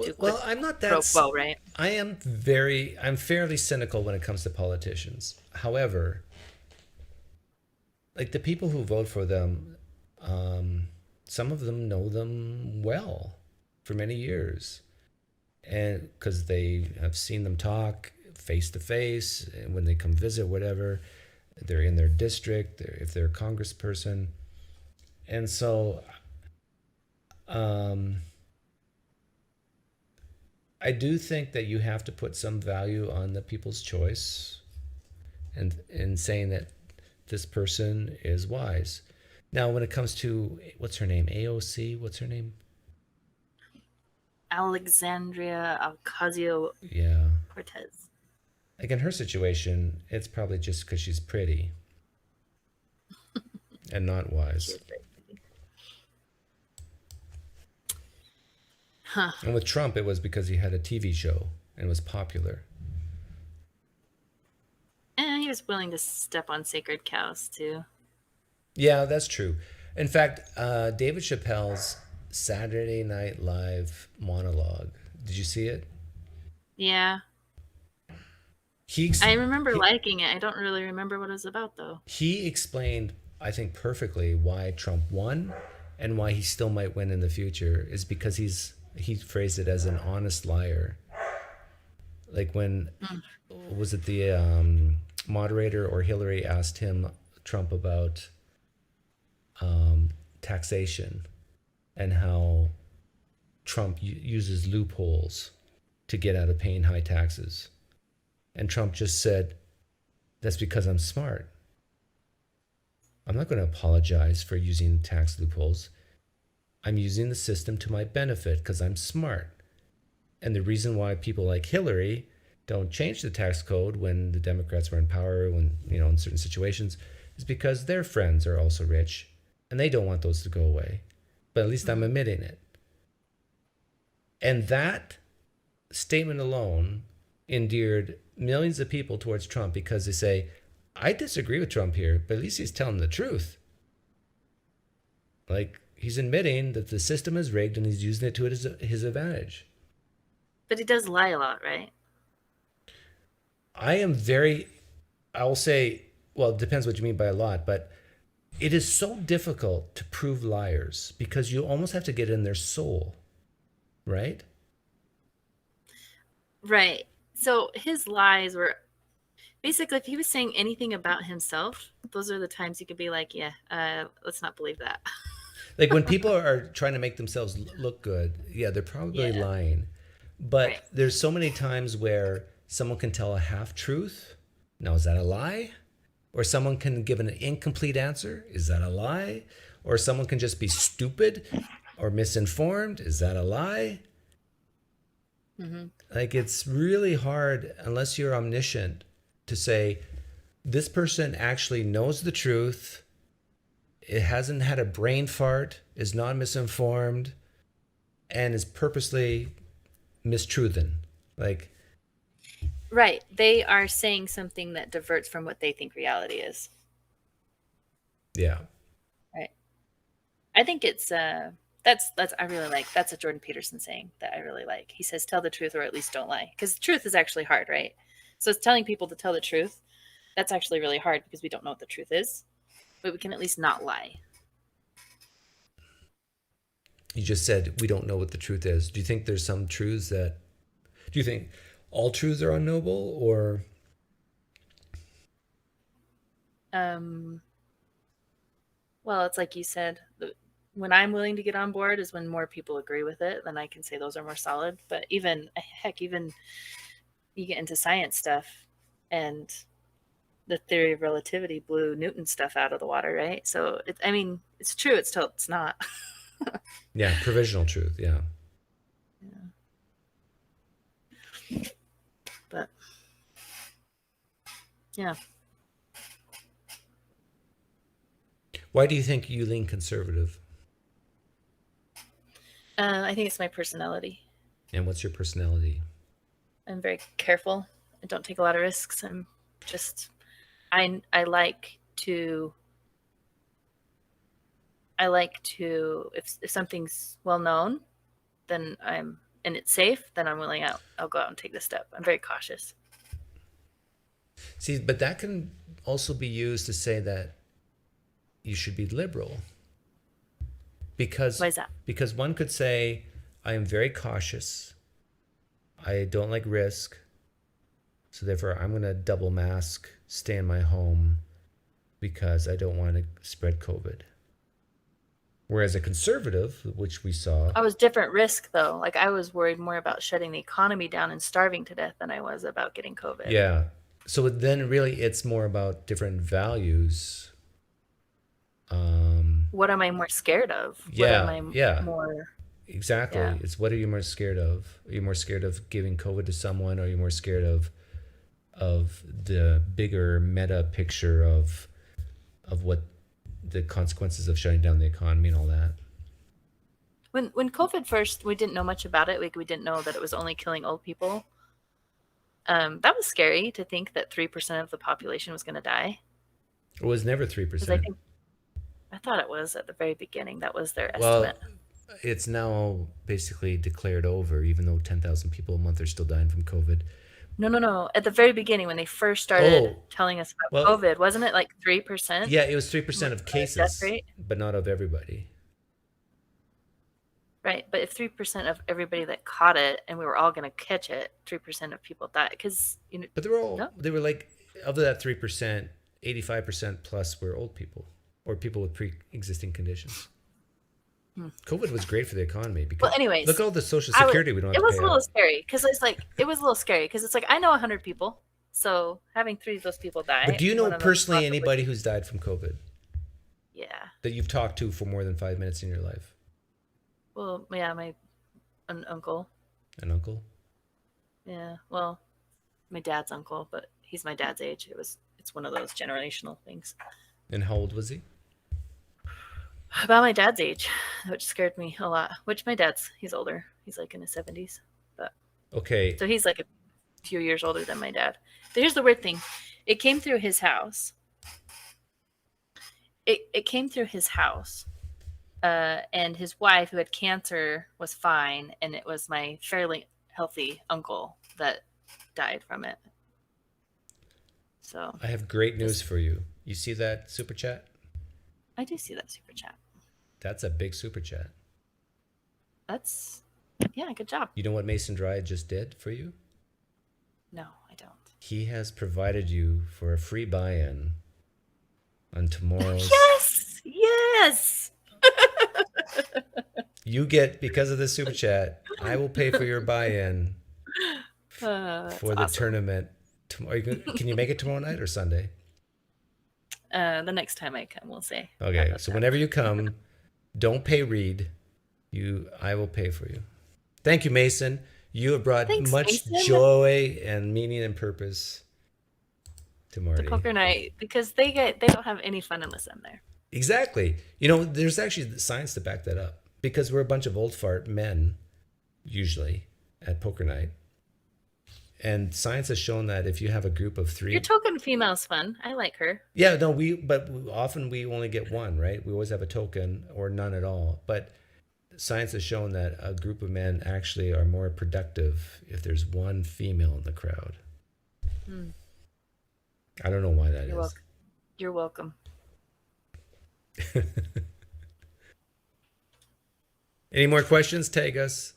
do quid Well, I'm not pro that. quo, right? I'm fairly cynical when it comes to politicians. However, like the people who vote for them, some of them know them well for many years, and because they have seen them talk face to face when they come visit, whatever, they're in their district, if they're a congressperson, and so um, I do think that you have to put some value on the people's choice, and in saying that this person is wise. Now, when it comes to what's her name, AOC, what's her name? Alexandria Ocasio Yeah, Cortez. like in her situation, it's probably just because she's pretty and not wise. Huh. And with Trump, it was because he had a TV show and was popular. And he was willing to step on sacred cows too. Yeah, that's true. In fact, David Chappelle's Saturday Night Live monologue. Did you see it? Yeah. He I remember he, liking it. I don't really remember what it was about though. he explained I think perfectly why Trump won and why he still might win in the future is because he phrased it as an honest liar. Like when was it the moderator or Hillary asked him Trump about taxation and how Trump uses loopholes to get out of paying high taxes. And Trump just said, that's because I'm smart. I'm not going to apologize for using tax loopholes. I'm using the system to my benefit because I'm smart. And the reason why people like Hillary don't change the tax code when the Democrats were in power, when, in certain situations, is because their friends are also rich and they don't want those to go away. But at least I'm admitting it. And that statement alone endeared millions of people towards Trump because they say, I disagree with Trump here, but at least he's telling the truth. Like, he's admitting that the system is rigged and he's using it to his advantage. But he does lie a lot, right? I will say, well, it depends what you mean by a lot, but it is so difficult to prove liars because you almost have to get in their soul, right? Right. So his lies were basically, if he was saying anything about himself, those are the times you could be like, yeah, let's not believe that. Like when people are trying to make themselves look good, yeah, they're probably lying. But Right. there's so many times where someone can tell a half truth. Now, is that a lie? Or someone can give an incomplete answer. Is that a lie? Or someone can just be stupid or misinformed. Is that a lie? Mm-hmm. Like, it's really hard unless you're omniscient to say, this person actually knows the truth. It hasn't had a brain fart, is not misinformed, and is purposely mistruthen. Like, Right. They are saying something that diverts from what they think reality is. yeah. Right. I think it's that's I really like. That's a Jordan Peterson saying that I really like. He says, tell the truth or at least don't lie. Because the truth is actually hard, right? So it's telling people to tell the truth. That's actually really hard because we don't know what the truth is. But we can at least not lie. You just said we don't know what the truth is. Do you think there's some truths that... Do you think all truths are unknowable, or... Well, it's like you said, when I'm willing to get on board is when more people agree with it. Then I can say those are more solid. But even you get into science stuff, and the theory of relativity blew Newton stuff out of the water, right? So it's true. It's still it's not. Yeah, provisional truth. Yeah. But yeah. Why do you think you lean conservative? I think it's my personality. And what's your personality? I'm very careful. I don't take a lot of risks. I'm just I like to if something's well known, then and it's safe, then I'm willing I'll go out and take the step. I'm very cautious. See, but that can also be used to say that you should be liberal. Because Why is that? Because one could say, I am very cautious. I don't like risk. So therefore I'm going to double mask, stay in my home because I don't want to spread COVID. Whereas a conservative, which we saw... I was different risk though. Like I was worried more about shutting the economy down and starving to death than I was about getting COVID. Yeah. So then really it's more about different values. What am I more scared of? Yeah, what am I yeah. more... Exactly. Yeah. It's what are you more scared of? Are you more scared of giving COVID to someone? Or are you more scared of the bigger meta picture of what the consequences of shutting down the economy and all that? When COVID first, we didn't know much about it. Like we didn't know that it was only killing old people. That was scary to think that 3% of the population was going to die. It was never 3%. I thought it was at the very beginning. That was their Well, estimate. it's now basically declared over, even though 10,000 people a month are still dying from COVID. No. At the very beginning, when they first started telling us about well, COVID, wasn't it like 3%? yeah, it was 3% of Death cases, rate? but not of everybody. Right. But if 3% of everybody that caught it and we were all going to catch it, 3% of people died. Because, But no? they were like, of that 3%, 85% plus were old people or people with pre-existing conditions. COVID was great for the economy because Well, anyways, look at all the social security we don't have it to was pay a little out. scary because it was a little scary because it's like, I know 100 people. So having 3 of those people But die, do you know one of them personally possibly, anybody who's died from COVID yeah. that you've talked to for more than 5 minutes in your life? Well, yeah, my uncle. An uncle? Yeah. Well, my dad's uncle, but he's my dad's age. It's one of those generational things. And how old was he? About my dad's age, which scared me a lot. Which he's older. He's like in his 70s. But Okay. so he's like a few years older than my dad. But here's the weird thing. It came through his house. It came through his house. And his wife, who had cancer, was fine. And it was my fairly healthy uncle that died from it. So I have great news for you. You see that super chat? I do see that super chat. That's a big super chat. Yeah, good job. You know what Mason Dry just did for you? No, I don't. He has provided you for a free buy-in on tomorrow's. Yes. You get, because of this super chat, I will pay for your buy-in for the tournament. Can you make it tomorrow night or Sunday? The next time I come, we'll say. Okay, so whenever you come, don't pay Reed. I will pay for you. Thank you, Mason. You have brought much Mason. joy and meaning and purpose to Marty. The poker night, because they don't have any fun unless I'm there. Exactly. There's actually science to back that up because we're a bunch of old fart men, usually at poker night. And science has shown that if you have a group of 3, your token female's fun. I like her. Yeah, no, but often we only get one, right? We always have a token or none at all. But science has shown that a group of men actually are more productive if there's one female in the crowd. I don't know why that is. Welcome. You're welcome. Any more questions? Tag us.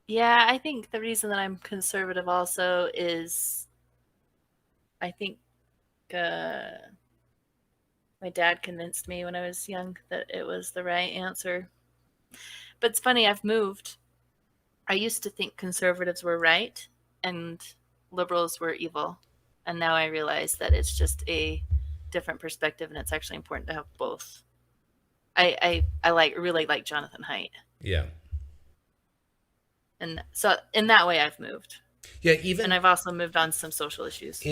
Yeah, I think the reason that I'm conservative also is I think my dad convinced me when I was young that it was the right answer. But it's funny, I've moved. I used to think conservatives were right and liberals were evil. And now I realize that it's just a different perspective and it's actually important to have both. I really like Jonathan Haidt. Yeah. And so in that way I've moved. Yeah, and I've also moved on some social issues.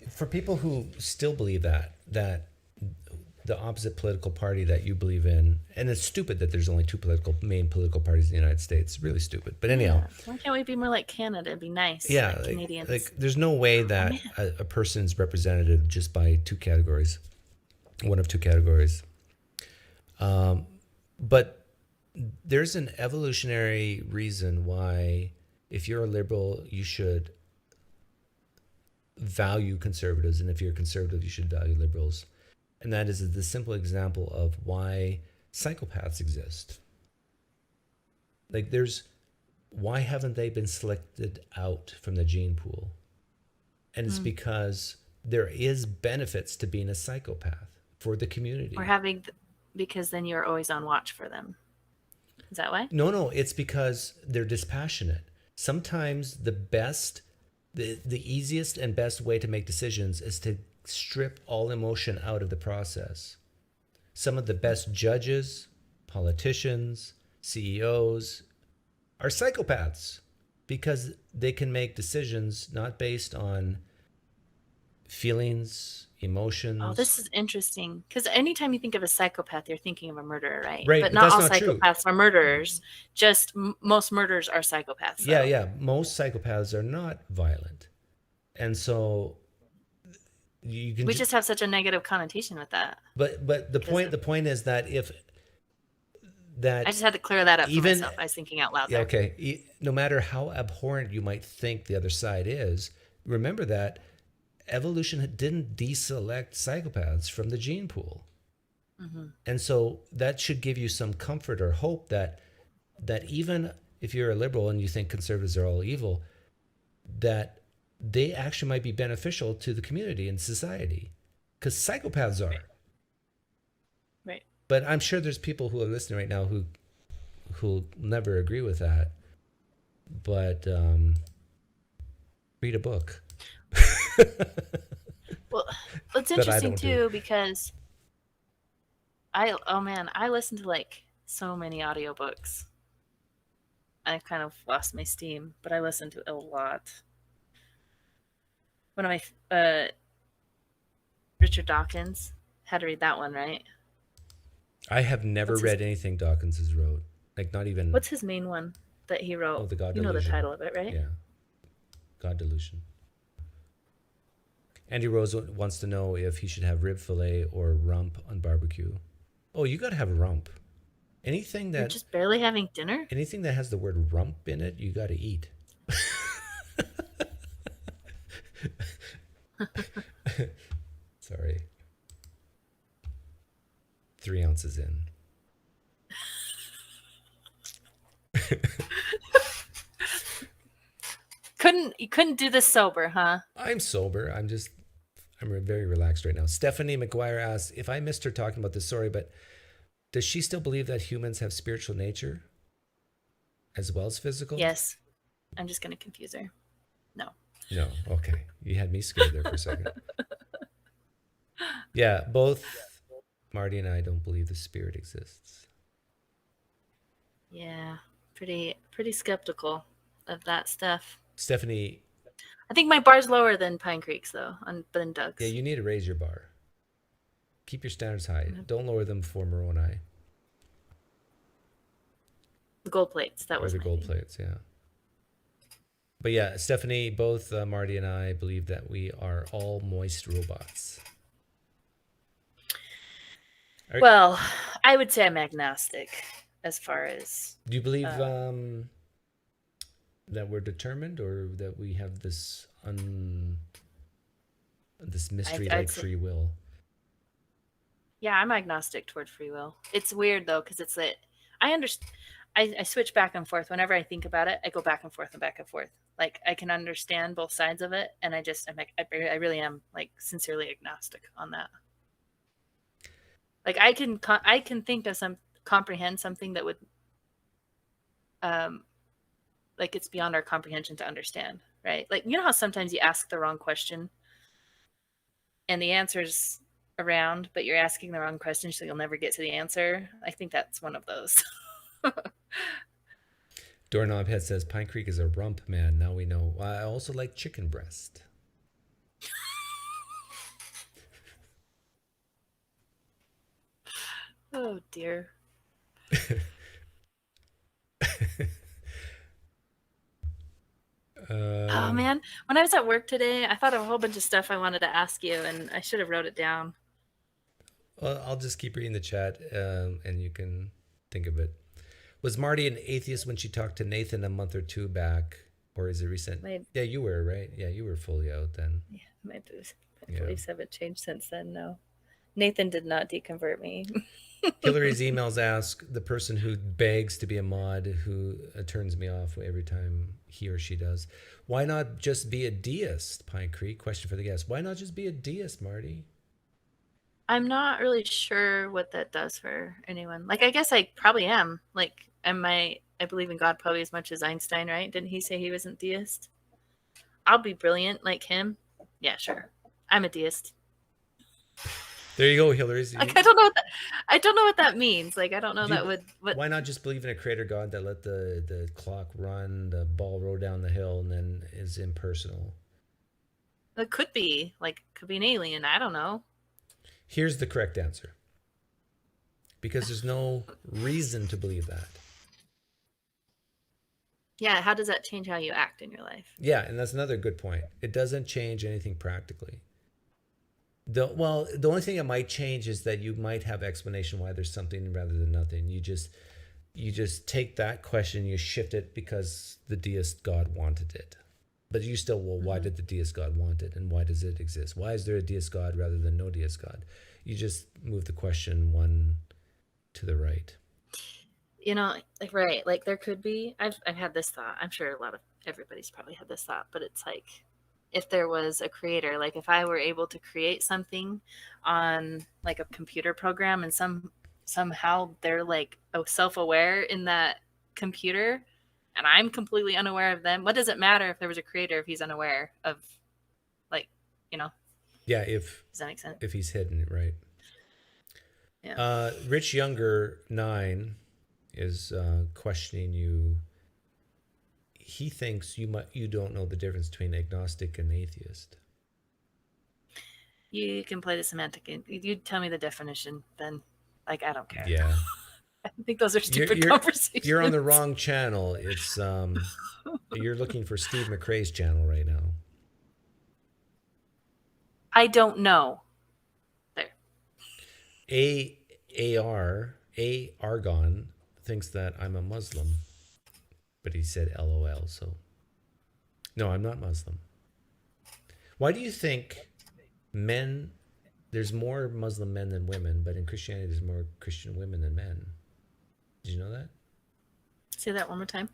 For people who still believe that the opposite political party that you believe in, and it's stupid that there's only 2 main political parties in the United States. It's really stupid. But anyhow, why can't we be more like Canada? It'd be nice. Yeah, like Canadians. Like there's no way that a person's representative just by 2 categories, one of 2 categories. But there's an evolutionary reason why, if you're a liberal, you should value conservatives, and if you're a conservative, you should value liberals. And that is the simple example of why psychopaths exist. Like why haven't they been selected out from the gene pool? And it's because there is benefits to being a psychopath for the community. Because then you're always on watch for them. Is that why? No, it's because they're dispassionate. Sometimes the easiest and best way to make decisions is to strip all emotion out of the process. Some of the best judges, politicians, CEOs are psychopaths because they can make decisions not based on feelings, emotions. Oh, this is interesting. Because anytime you think of a psychopath, you're thinking of a murderer, right? Right, but but not that's all not psychopaths true. are murderers. Just most murderers are psychopaths. So. Yeah. Most psychopaths are not violent. And so we just have such a negative connotation with that. But the point is that if I just had to clear that up for even myself. I was thinking out loud yeah, there. okay, no matter how abhorrent you might think the other side is, remember that evolution didn't deselect psychopaths from the gene pool. And so that should give you some comfort or hope that even if you're a liberal and you think conservatives are all evil, that they actually might be beneficial to the community and society, because psychopaths are. Right. But I'm sure there's people who are listening right now who'll never agree with that. But read a book. Well, it's That I interesting don't do. too because I listen to like so many audiobooks. I kind of lost my steam, but I listen to a lot. One of my Richard Dawkins, had to read that one, right? I have never What's his read anything Dawkins has wrote. Like not even What's his main one that he wrote? the God You know the Delusion. title of it, right? Yeah. God Delusion. Andy Rose wants to know if he should have rib fillet or rump on barbecue. Oh, you got to have rump. Anything You're that just barely having dinner? anything that has the word rump in it, you got to eat. Sorry. 3 ounces in. You couldn't do this sober, huh? I'm sober. I'm very relaxed right now. Stephanie McGuire asks, if I missed her talking about this, sorry, but does she still believe that humans have spiritual nature as well as physical? Yes. I'm just gonna confuse her. No. No. Okay. You had me scared there for a second. Yeah, both Marty and I don't believe the spirit exists. Yeah. Pretty skeptical of that stuff. Stephanie, I think my bar's lower than PineCreek's though, than Doug's. yeah, you need to raise your bar. Keep your standards high. Don't lower them before Moroni. The gold plates. That Or was the my gold thing. plates, yeah. But yeah, Stephanie, both Marty and I believe that we are all moist robots. Well, I would say I'm agnostic as far as. Do you believe that we're determined, or that we have this mystery like free will? Yeah, I'm agnostic toward free will. It's weird though, because it's that I understand. I switch back and forth whenever I think about it. I go back and forth and back and forth. Like I can understand both sides of it, and I'm like, I really am like sincerely agnostic on that. Like I can think of comprehend something that would like it's beyond our comprehension to understand, right? Like you know how sometimes you ask the wrong question and the answer's around, but you're asking the wrong question, so you'll never get to the answer. I think that's one of those. Doorknobhead says PineCreek is a rump man. Now we know. I also like chicken breast. Oh dear. Oh man, when I was at work today, I thought of a whole bunch of stuff I wanted to ask you, and I should have wrote it down. Well, I'll just keep reading the chat, and you can think of it. Was Marty an atheist when she talked to Nathan a month or two back, or is it recent? Yeah, you were, right? Yeah, you were fully out then. Yeah, my beliefs haven't changed since then. No, Nathan did not deconvert me. Hillary's emails ask the person who begs to be a mod, who turns me off every time he or she does. Why not just be a deist, PineCreek? Question for the guest. Why not just be a deist, Marty? I'm not really sure what that does for anyone. Like, I guess I probably am. Like, I believe in God probably as much as Einstein, right? Didn't he say he wasn't deist? I'll be brilliant like him. Yeah, sure. I'm a deist. There you go, Hillary. Like, I don't know what that means. Like, I don't know Why not just believe in a creator God that let the clock run, the ball roll down the hill, and then is impersonal? It could be an alien. I don't know. Here's the correct answer. Because there's no reason to believe that. Yeah, how does that change how you act in your life? Yeah, and that's another good point. It doesn't change anything practically. The only thing it might change is that you might have explanation why there's something rather than nothing. You just you just take that question, you shift it because the deist God wanted it. But you still, well, why did the deist God want it? And why does it exist? Why is there a deist God rather than no deist God? You just move the question one to the right. You know, like, right, like there could be, I've had this thought. I'm sure everybody's probably had this thought, but it's like, if there was a creator, like if I were able to create something on like a computer program and somehow they're like self-aware in that computer and I'm completely unaware of them, what does it matter if there was a creator if he's unaware of, like, you know? Yeah, Does that make sense? if he's hidden, right? Yeah. Rich Younger 9 is questioning you. He thinks you don't know the difference between agnostic and atheist. You can play the semantic. You tell me the definition, then, like, I don't care. Yeah. I think those are stupid conversations. You're on the wrong channel. It's you're looking for Steve McRae's channel right now. I don't know. There. Argon thinks that I'm a Muslim, but he said LOL. So no, I'm not Muslim. Why do you think there's more Muslim men than women, but in Christianity there's more Christian women than men? Did you know that? Say that one more time.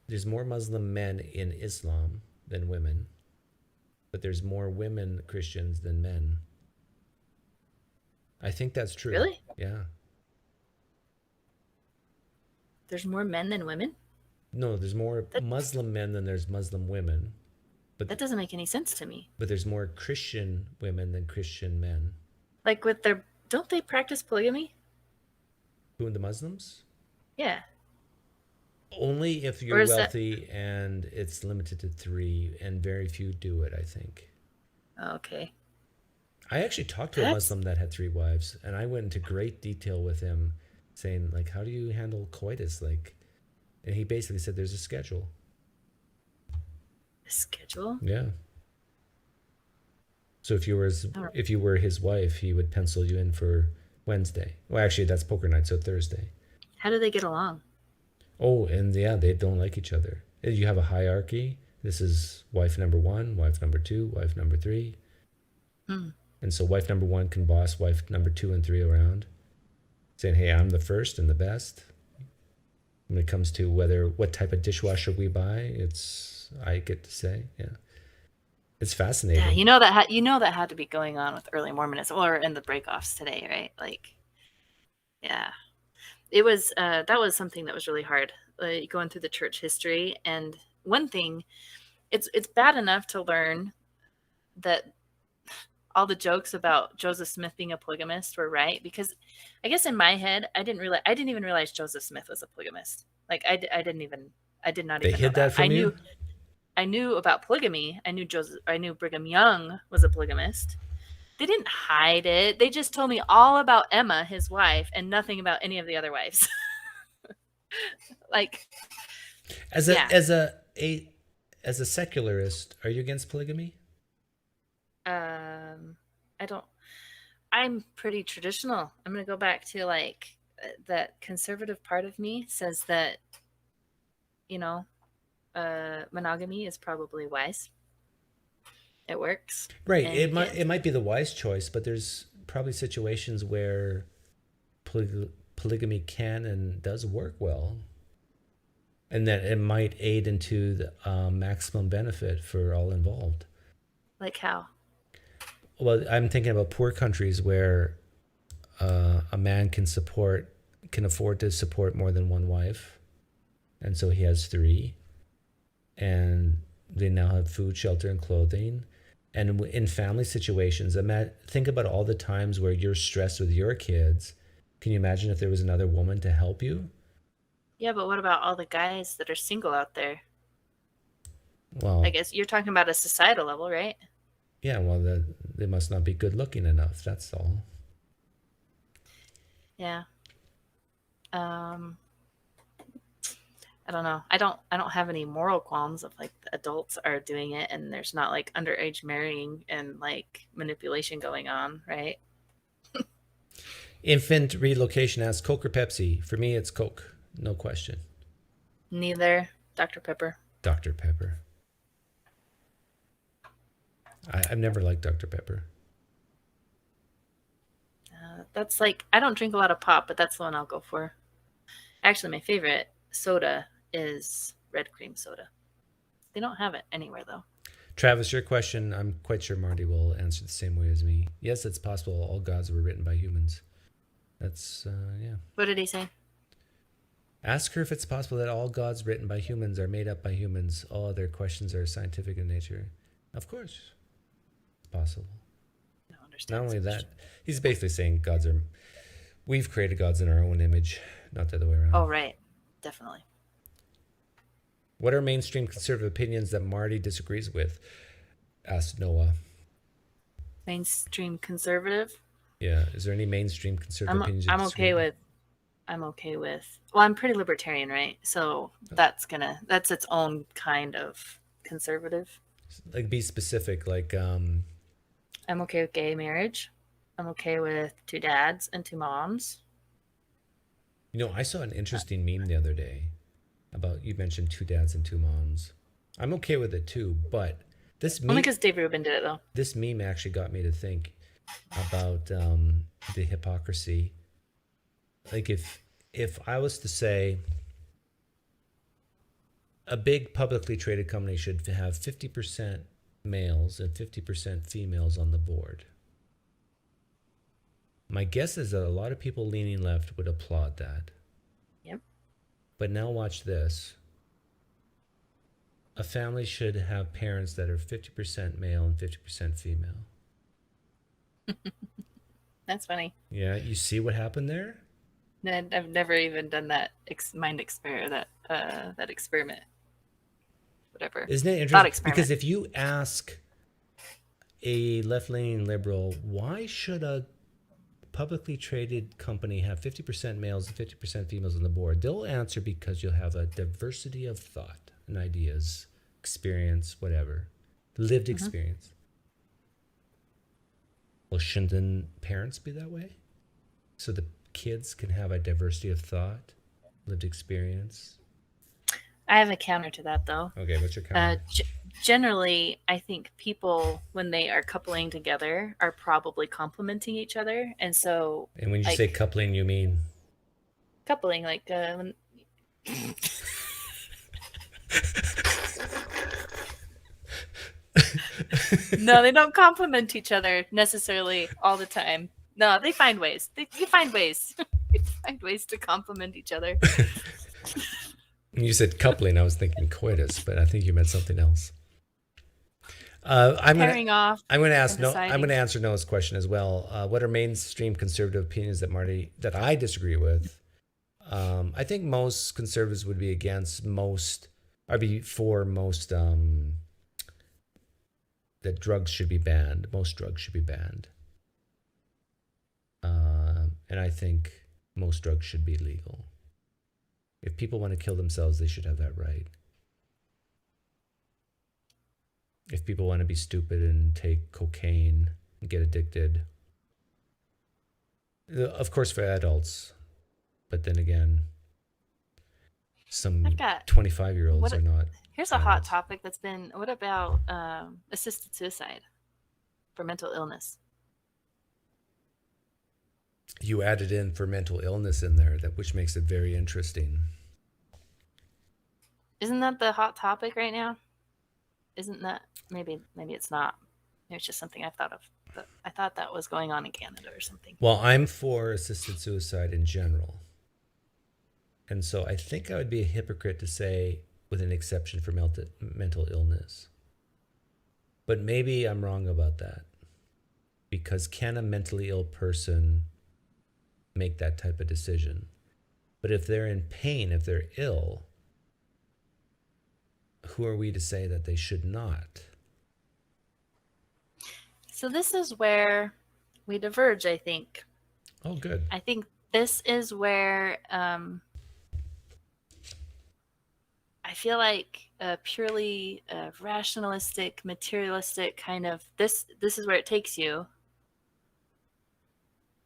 There's more Muslim men in Islam than women, but there's more women Christians than men. I think that's true. Really? Yeah. There's more men than women? No, there's more Muslim men than there's Muslim women. But that doesn't make any sense to me. But there's more Christian women than Christian men. Like don't they practice polygamy? Who, the Muslims? Yeah. Only if you're wealthy and it's limited to 3, and very few do it, I think. Okay. I actually talked to a Muslim that had 3 wives, and I went into great detail with him, saying, like, how do you handle coitus? Like, and he basically said there's a schedule. A schedule? Yeah. So if you were his wife, he would pencil you in for Wednesday. Well, actually, that's poker night, so Thursday. How do they get along? Oh, and yeah, they don't like each other. You have a hierarchy. This is wife number 1, wife number 2, wife number 3. And so wife number 1 can boss wife number 2 and 3 around, saying, hey, I'm the first and the best. When it comes to what type of dishwasher we buy, I get to say. Yeah. It's fascinating. Yeah, that had to be going on with early Mormonism or in the breakoffs today, right? Like, yeah. It was that was something that was really hard, going through the church history. And one thing, it's bad enough to learn that all the jokes about Joseph Smith being a polygamist were right, because I guess in my head I didn't even realize Joseph Smith was a polygamist. Like I did not even. They hid that from you? I knew about polygamy. I knew Brigham Young was a polygamist. They didn't hide it. They just told me all about Emma, his wife, and nothing about any of the other wives. Like, as a secularist, are you against polygamy? I'm pretty traditional. I'm going to go back to like that conservative part of me says that, monogamy is probably wise. It works. Right. It might be the wise choice, but there's probably situations where polygamy can and does work well, and that it might aid into the maximum benefit for all involved. Like how? Well, I'm thinking about poor countries where a man can afford to support more than one wife, and so he has 3, and they now have food, shelter, and clothing. And in family situations, think about all the times where you're stressed with your kids. Can you imagine if there was another woman to help you? Yeah, but what about all the guys that are single out there? Well, I guess you're talking about a societal level, right? Yeah, well, they must not be good looking enough. That's all. Yeah. I don't know. I don't have any moral qualms of like the adults are doing it and there's not like underage marrying and like manipulation going on, right? Infant Relocation asks, Coke or Pepsi? For me, it's Coke. No question. Neither. Dr. Pepper. Dr. Pepper. I've never liked Dr. Pepper. That's like, I don't drink a lot of pop, but that's the one I'll go for. Actually, my favorite soda is red cream soda. They don't have it anywhere, though. Travis, your question, I'm quite sure Marty will answer the same way as me. Yes, it's possible all gods were written by humans. That's, yeah. What did he say? Ask her if it's possible that all gods written by humans are made up by humans. All other questions are scientific in nature. Of course, it's possible. I don't understand. Not only that, he's basically saying we've created gods in our own image, not the other way around. Oh, right. Definitely. What are mainstream conservative opinions that Marty disagrees with? Asked Noah. Mainstream conservative? Yeah. Is there any mainstream conservative opinions? I'm okay with. Well, I'm pretty libertarian, right? So that's its own kind of conservative. Like, be specific. Like, I'm okay with gay marriage. I'm okay with 2 dads and 2 moms. I saw an interesting meme the other day about, you mentioned 2 dads and 2 moms. I'm okay with it too, but this meme, only because Dave Rubin did it though. This meme actually got me to think about the hypocrisy. Like, if I was to say a big publicly traded company should have 50% males and 50% females on the board, my guess is that a lot of people leaning left would applaud that. Yep. But now watch this. A family should have parents that are 50% male and 50% female. That's funny. Yeah, you see what happened there? I've never even done that mind experiment. That experiment. Whatever. Isn't it interesting? Because if you ask a left-leaning liberal, why should a publicly traded company have 50% males and 50% females on the board, they'll answer because you'll have a diversity of thought and ideas, experience, whatever, lived experience. Well, shouldn't then parents be that way? So the kids can have a diversity of thought, lived experience? I have a counter to that, though. Okay, what's your counter? Generally, I think people, when they are coupling together, are probably complementing each other. And so... And when you say coupling, you mean? Coupling, like... when... No, they don't complement each other necessarily all the time. No, they find ways. They find ways. They find ways to complement each other. When you said coupling, I was thinking coitus, but I think you meant something else. I'm going to answer Noah's question as well. What are mainstream conservative opinions that I disagree with? I think most conservatives would be against most, or be for most, that drugs should be banned. Most drugs should be banned. And I think most drugs should be legal. If people want to kill themselves, they should have that right. If people want to be stupid and take cocaine and get addicted, of course for adults, but then again, some 25-year-olds are not. Here's a hot topic that's been, what about assisted suicide for mental illness? You added in for mental illness in there, which makes it very interesting. Isn't that the hot topic right now? Isn't that, maybe it's not. It's just something I've thought of. But I thought that was going on in Canada or something. Well, I'm for assisted suicide in general. And so I think I would be a hypocrite to say with an exception for mental illness. But maybe I'm wrong about that. Because can a mentally ill person make that type of decision? But if they're in pain, if they're ill, who are we to say that they should not? So this is where we diverge, I think. Oh, good. I think this is where I feel like a purely rationalistic, materialistic kind of this is where it takes you.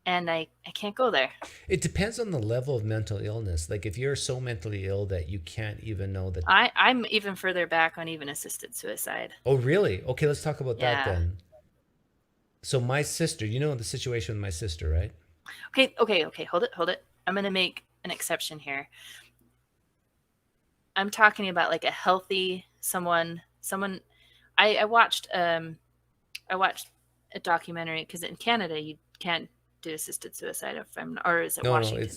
and I can't go there. It depends on the level of mental illness. Like if you're so mentally ill that you can't even know that. I'm even further back on even assisted suicide. Oh, really? Okay, let's talk about that Yeah. then. So my sister, you know the situation with my sister, right? Okay. Hold it. I'm gonna make an exception here. I'm talking about like a healthy someone. I watched a documentary because in Canada you can't do assisted suicide if I'm or is it No, no, Washington? It's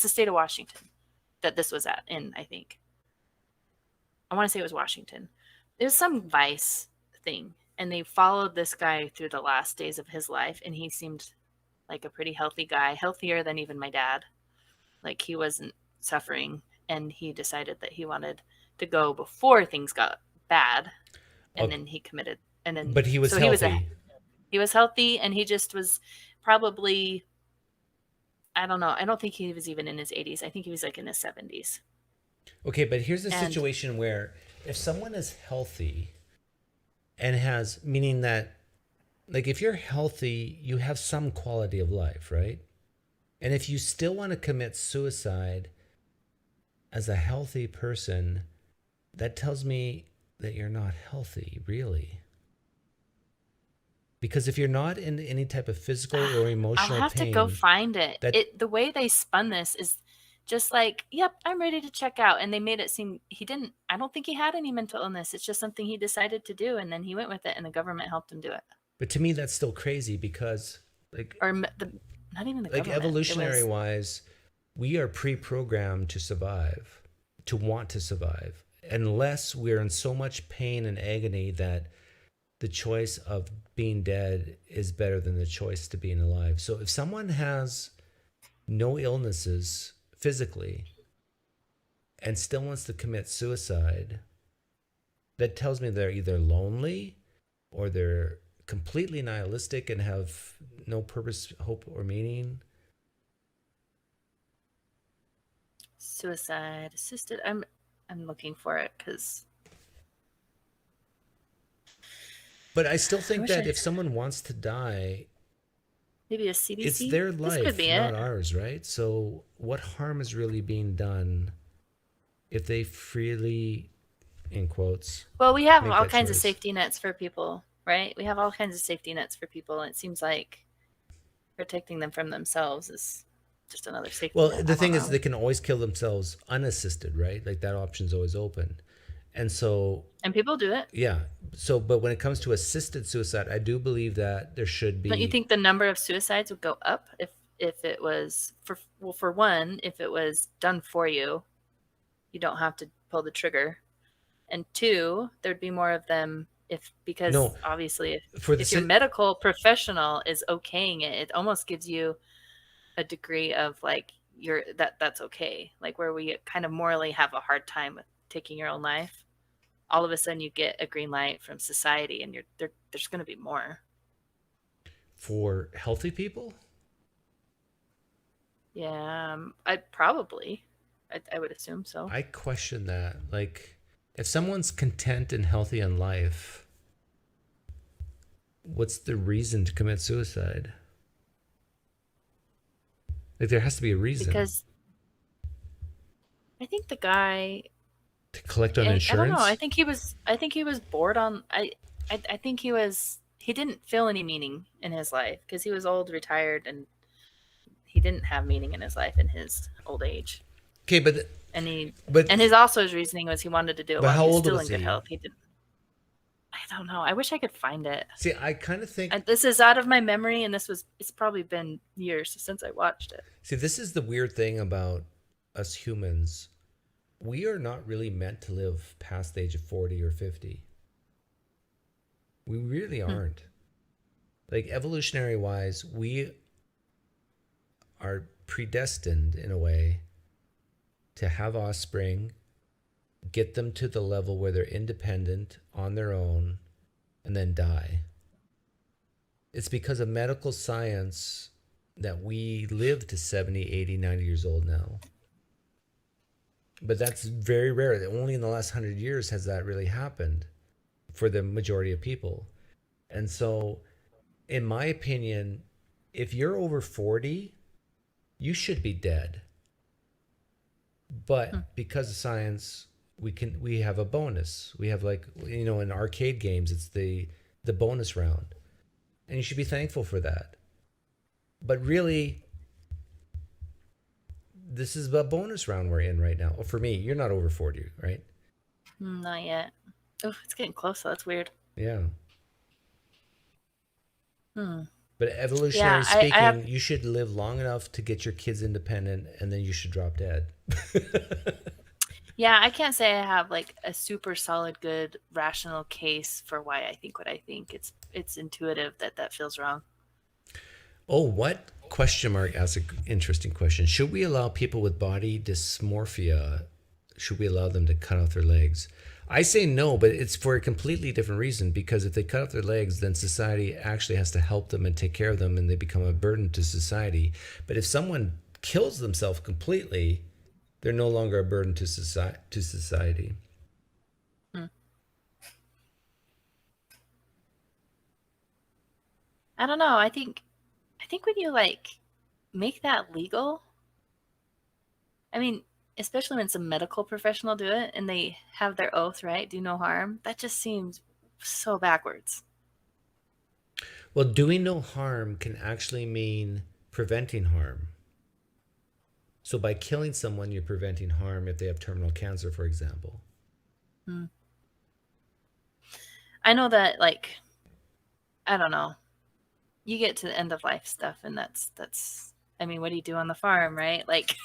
the state of Washington that this was at in, I think. I want to say it was Washington. There's some Vice thing, and they followed this guy through the last days of his life, and he seemed like a pretty healthy guy, healthier than even my dad. Like he wasn't suffering, and he decided that he wanted to go before things got bad, and okay, then he committed. And then but he was so healthy. he was healthy, and he just was probably, I don't know. I don't think he was even in his 80s. I think he was like in his 70s. Okay, but here's a And situation where if someone is healthy and has, meaning that, like if you're healthy, you have some quality of life, right? And if you still want to commit suicide as a healthy person, that tells me that you're not healthy, really. Because if you're not in any type of physical or I'll emotional have to go pain, find it. that It the way they spun this is just like, yep, I'm ready to check out. And they made it seem he didn't, I don't think he had any mental illness. It's just something he decided to do. And then he went with it and the government helped him do it. but to me that's still crazy because Or not even the like government. It evolutionary was, wise, we are pre-programmed to survive, to want to survive, unless we're in so much pain and agony that the choice of being dead is better than the choice to being alive. So if someone has no illnesses physically and still wants to commit suicide, that tells me they're either lonely or they're completely nihilistic and have no purpose, hope, or meaning. suicide assisted. I'm looking for it because But I still I think wish that I if someone wants to die, maybe a it's CBC. their This could life, be not it. ours, right? So what harm is really being done if they freely, in quotes, Well, we have make all that kinds of choice? safety nets for people, right? We have all kinds of safety nets for people, and it seems like protecting them from themselves is just another safety Well, net. the I don't thing is, know. they can always kill themselves unassisted, right? Like that option's always open. And so, And people do it. yeah. So, but when it comes to assisted suicide, I do believe that there should Don't you be. think the number of suicides would go up if it was for one, if it was done for you, you don't have to pull the trigger, and two, there'd be more of them if because No, obviously for the if your medical professional is okaying it, it almost gives you a degree of like you're that's okay. Like where we kind of morally have a hard time with taking your own life. All of a sudden you get a green light from society and there's going to be more. for healthy people. Yeah, I would assume so. I question that. Like, if someone's content and healthy in life, what's the reason to commit suicide? Like, there has to be a reason Because I think the guy, to collect on I don't know. insurance. I think he was bored on. I think he didn't feel any meaning in his life because he was old, retired, and he didn't have meaning in his life in his old age. Okay, but And he but and his also his reasoning was he wanted to do it but while how he was old still was in good he? health. He didn't. I don't know. I wish I could find it. See, I kind of think. This is out of my memory, and it's probably been years since I watched it. See, this is the weird thing about us humans. We are not really meant to live past the age of 40 or 50. We really aren't. Like, evolutionary wise, we are predestined in a way to have offspring, get them to the level where they're independent on their own, and then die. It's because of medical science that we live to 70, 80, 90 years old now. But that's very rare. Only in the last 100 years has that really happened for the majority of people. And so, in my opinion, if you're over 40, you should be dead. But because of science, we have a bonus. We have, like, in arcade games, it's the bonus round. And you should be thankful for that. But really, this is a bonus round we're in right now. Well, for me, you're not over 40, right? Not yet. Oh, it's getting close. So that's weird. Yeah. Hmm. But Yeah, evolutionary I have. speaking, you should live long enough to get your kids independent, and then you should drop dead. Yeah, I can't say I have like a super solid, good, rational case for why I think what I think. It's intuitive that feels wrong. Oh, what? Question mark asks an interesting question. Should we allow people with body dysmorphia, should we allow them to cut off their legs? I say no, but it's for a completely different reason, because if they cut off their legs, then society actually has to help them and take care of them, and they become a burden to society. But if someone kills themselves completely, they're no longer a burden to society. Hmm. I don't know. I think when you like make that legal, I mean, especially when some medical professional do it and they have their oath, right? Do no harm. That just seems so backwards. Well, doing no harm can actually mean preventing harm. So by killing someone, you're preventing harm if they have terminal cancer, for example. Hmm. I know that, like, I don't know. You get to the end of life stuff, and that's. I mean, what do you do on the farm, right? Like,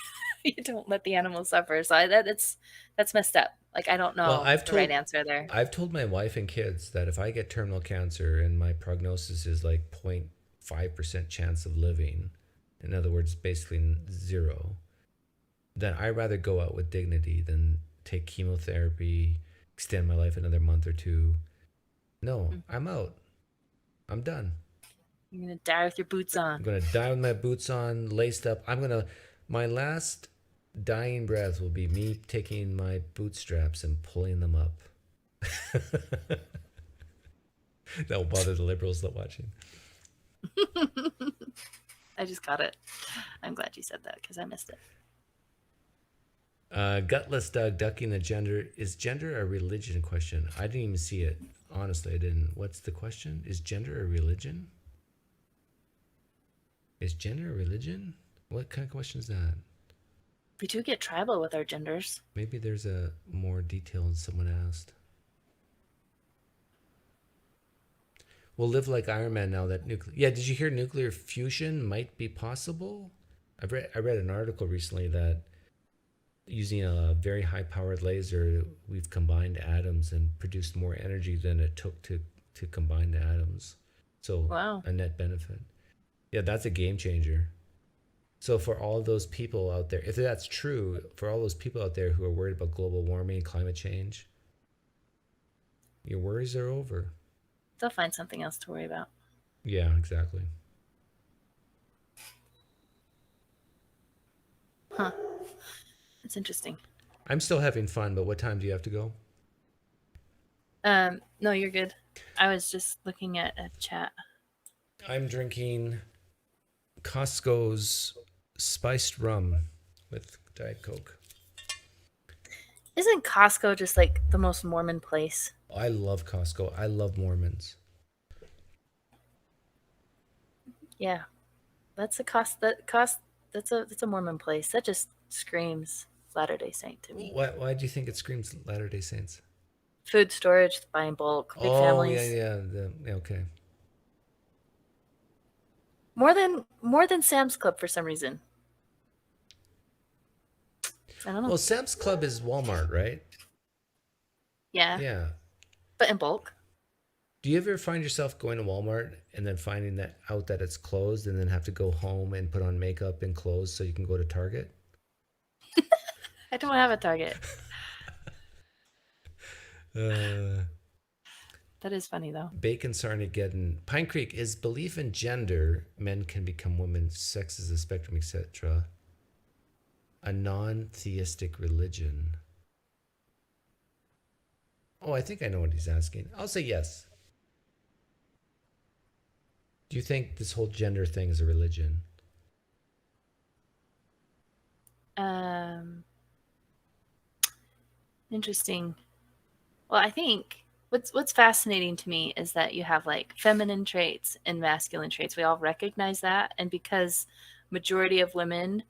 you don't let the animals suffer. So that's messed up. Like, I don't Well, know the right answer there. I've told my wife and kids that if I get terminal cancer and my prognosis is like 0.5% chance of living, in other words, basically zero, then I'd rather go out with dignity than take chemotherapy, extend my life another month or two. No, I'm out. I'm done. You're gonna die with your boots on. I'm gonna die with my boots on, laced up. My last dying breath will be me taking my bootstraps and pulling them up. That will bother the liberals that watching. I just got it. I'm glad you said that because I missed it. Gutless Doug ducking the gender. Is gender a religion question? I didn't even see it. Honestly, I didn't. What's the question? Is gender a religion? Is gender a religion? What kind of question is that? We do get tribal with our genders. Maybe there's a more detail than someone asked. We'll live like Iron Man now that nuclear. Yeah, did you hear nuclear fusion might be possible? I read an article recently that using a very high powered laser, we've combined atoms and produced more energy than it took to combine the atoms. So Wow. a net benefit. Yeah, that's a game changer. So for all those people out there, if that's true, for all those people out there who are worried about global warming and climate change, your worries are over. They'll find something else to worry about. Yeah, exactly. Huh. It's interesting. I'm still having fun, but what time do you have to go? No, you're good. I was just looking at a chat. I'm drinking Costco's spiced rum with Diet Coke. Isn't Costco just like the most Mormon place? I love Costco. I love Mormons. Yeah, that's a that's a Mormon place. That just screams Latter-day Saint to me. Why do you think it screams Latter-day Saints? Food storage, buy in bulk, big Oh, families. yeah. Okay. More than Sam's Club for some reason. I don't know. Well, Sam's Club is Walmart, right? Yeah, Yeah. but in bulk. Do you ever find yourself going to Walmart and then finding out that it's closed, and then have to go home and put on makeup and clothes so you can go to Target? I don't have a Target. Uh, That is funny though. Bacon Sarnageddon. PineCreek, is belief in gender, men can become women, sex is a spectrum, etc., a non-theistic religion? Oh, I think I know what he's asking. I'll say yes. Do you think this whole gender thing is a religion? Interesting. Well, I think what's fascinating to me is that you have like feminine traits and masculine traits. We all recognize that, and because majority of women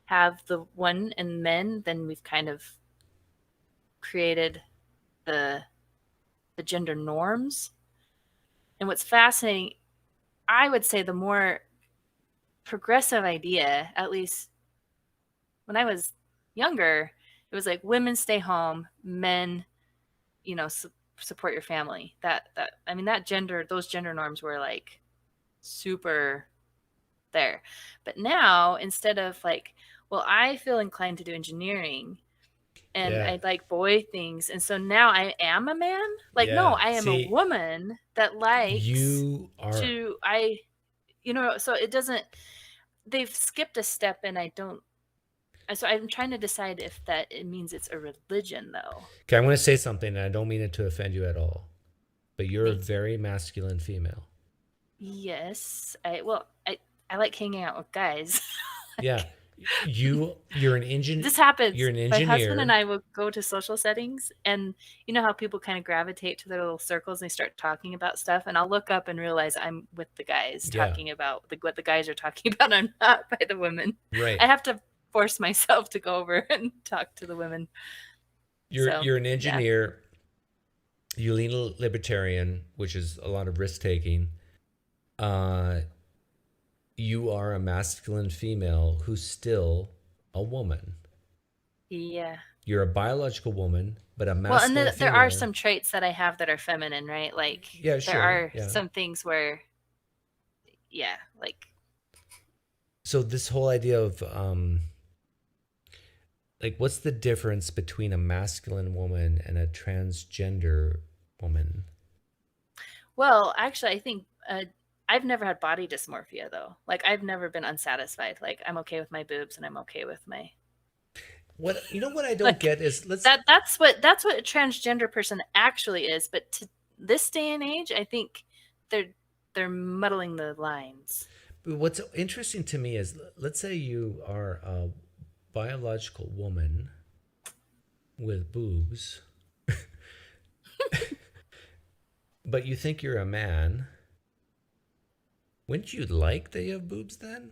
have the one and men, then we've kind of created the gender norms. And what's fascinating, I would say the more progressive idea, at least when I was younger, it was like women stay home, men, support your family. Those gender norms were like super there. But now, instead of like, well, I feel inclined to do engineering and Yeah. I like boy things. And so now I am a man. Like, no, Yeah. I am a See, woman that likes you are. so it doesn't, they've skipped a step and so I'm trying to decide if that it means it's a religion though. Okay, I'm going to say something, and I don't mean it to offend you at all, but you're a Thank you. very masculine female. Yes. I like hanging out with guys. Yeah. You're an engineer. This happens. You're an My husband and engineer. I will go to social settings, and you know how people kind of gravitate to their little circles and they start talking about stuff, and I'll look up and realize I'm with the guys Yeah. talking about what the guys are talking about. I'm not by the women. Right. I have to force myself to go over and talk to the women. You're an engineer. Yeah. You lean libertarian, which is a lot of risk taking. You are a masculine female who's still a woman. Yeah. You're a biological woman, but a masculine Well, and female. there are some traits that I have that are feminine, right? Like, yeah, sure. There are yeah. some things where, like. So this whole idea of, like, what's the difference between a masculine woman and a transgender woman? Well, actually, I think I've never had body dysmorphia though. Like I've never been unsatisfied. Like I'm okay with my boobs and I'm okay with my. What I don't get is that's what a transgender person actually is. But to this day and age, I think they're muddling the lines. What's interesting to me is, let's say you are a biological woman with boobs, but you think you're a man. Wouldn't you like that you have boobs then?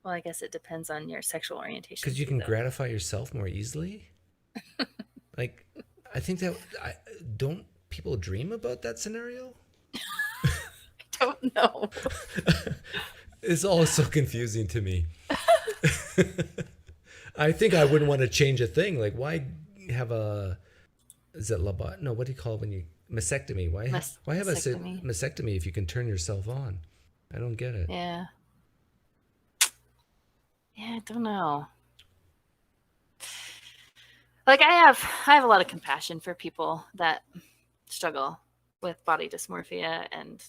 Well, I guess it depends on your sexual orientation. Because you can gratify yourself more easily. Like, I think that don't people dream about that scenario? I don't know. It's all so confusing to me. I think I wouldn't want to change a thing. Like, why have is it labot? No, what do you call it when you mastectomy? Why have a mastectomy if you can turn yourself on? I don't get it. Yeah, I don't know. Like I have a lot of compassion for people that struggle with body dysmorphia, and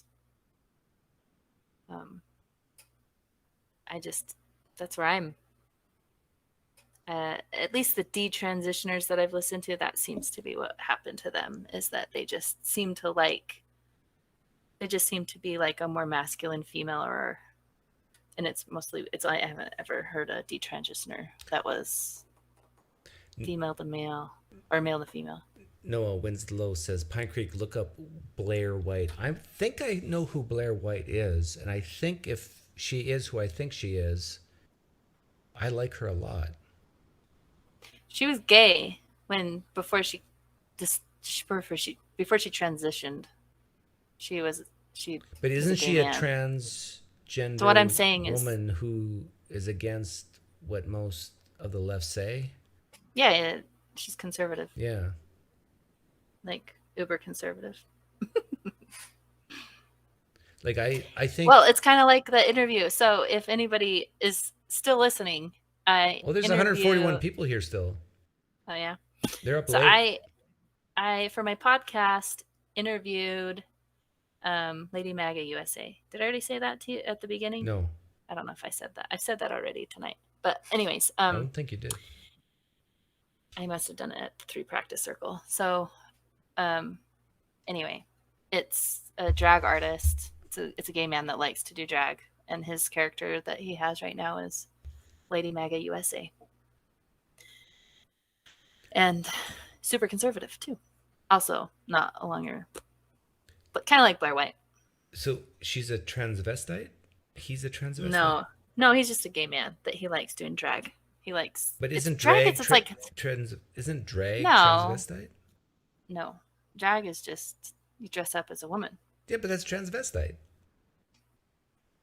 that's where I'm. At least the detransitioners that I've listened to, that seems to be what happened to them, is that they just seem to be like a more masculine female, and it's mostly I haven't ever heard a detransitioner that was female to male or male to female. Noah Winslow says, PineCreek, look up Blair White. I think I know who Blair White is, and I think if she is who I think she is, I like her a lot. She was gay before she transitioned. But isn't she a transgender so what I'm saying woman who is against what most of the left say? Yeah, she's conservative. Yeah. Like uber conservative. Like I think. Well, it's kind of like the interview. So if anybody is still listening, there's 141 people here still. Oh yeah. They're up so late. I for my podcast interviewed Lady MAGA USA. Did I already say that to you at the beginning? No. I don't know if I said that. I said that already tonight. But anyways, I don't think you did. I must have done it at the 3 Practice Circle. So anyway, it's a drag artist. It's a gay man that likes to do drag, and his character that he has right now is Lady Maga USA, and super conservative too. Also, not a longer, but kind of like Blair White. So she's a transvestite? He's a transvestite? No, he's just a gay man that he likes doing drag. He likes. But isn't drag? drag It's like isn't drag No. transvestite? no, drag is just you dress up as a woman. Yeah, but that's transvestite.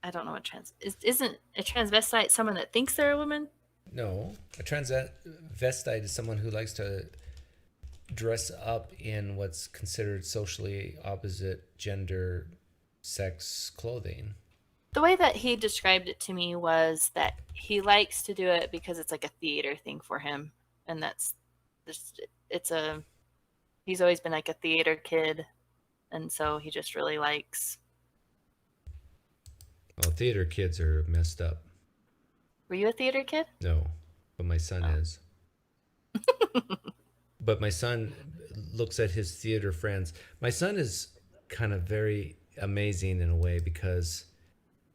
I don't know what isn't a transvestite someone that thinks they're a woman? No, a transvestite is someone who likes to dress up in what's considered socially opposite gender, sex clothing. The way that he described it to me was that he likes to do it because it's like a theater thing for him, and he's always been like a theater kid, and so he just really likes. Well, theater kids are messed up. Were you a theater kid? No, but my son is. But my son looks at his theater friends. My son is kind of very amazing in a way because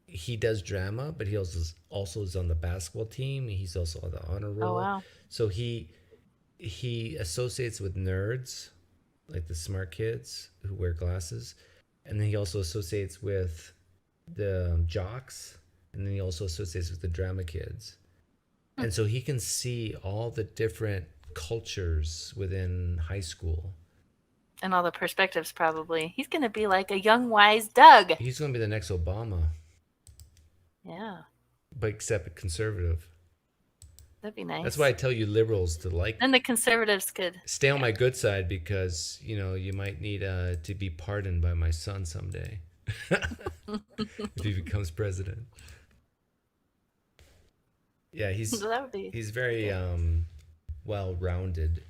he does drama, but he also is on the basketball team. He's also on the honor roll. Oh, wow. So he associates with nerds, like the smart kids who wear glasses, and then he also associates with the jocks, and then he also associates with the drama kids. And so he can see all the different cultures within high school. And all the perspectives, probably. He's going to be like a young, wise Doug. He's going to be the next Obama. Yeah. But except conservative. That'd be nice. That's why I tell you liberals to like. Then the conservatives could stay on my good side because, you might need to be pardoned by my son someday. If he becomes president. Yeah, he's very well-rounded,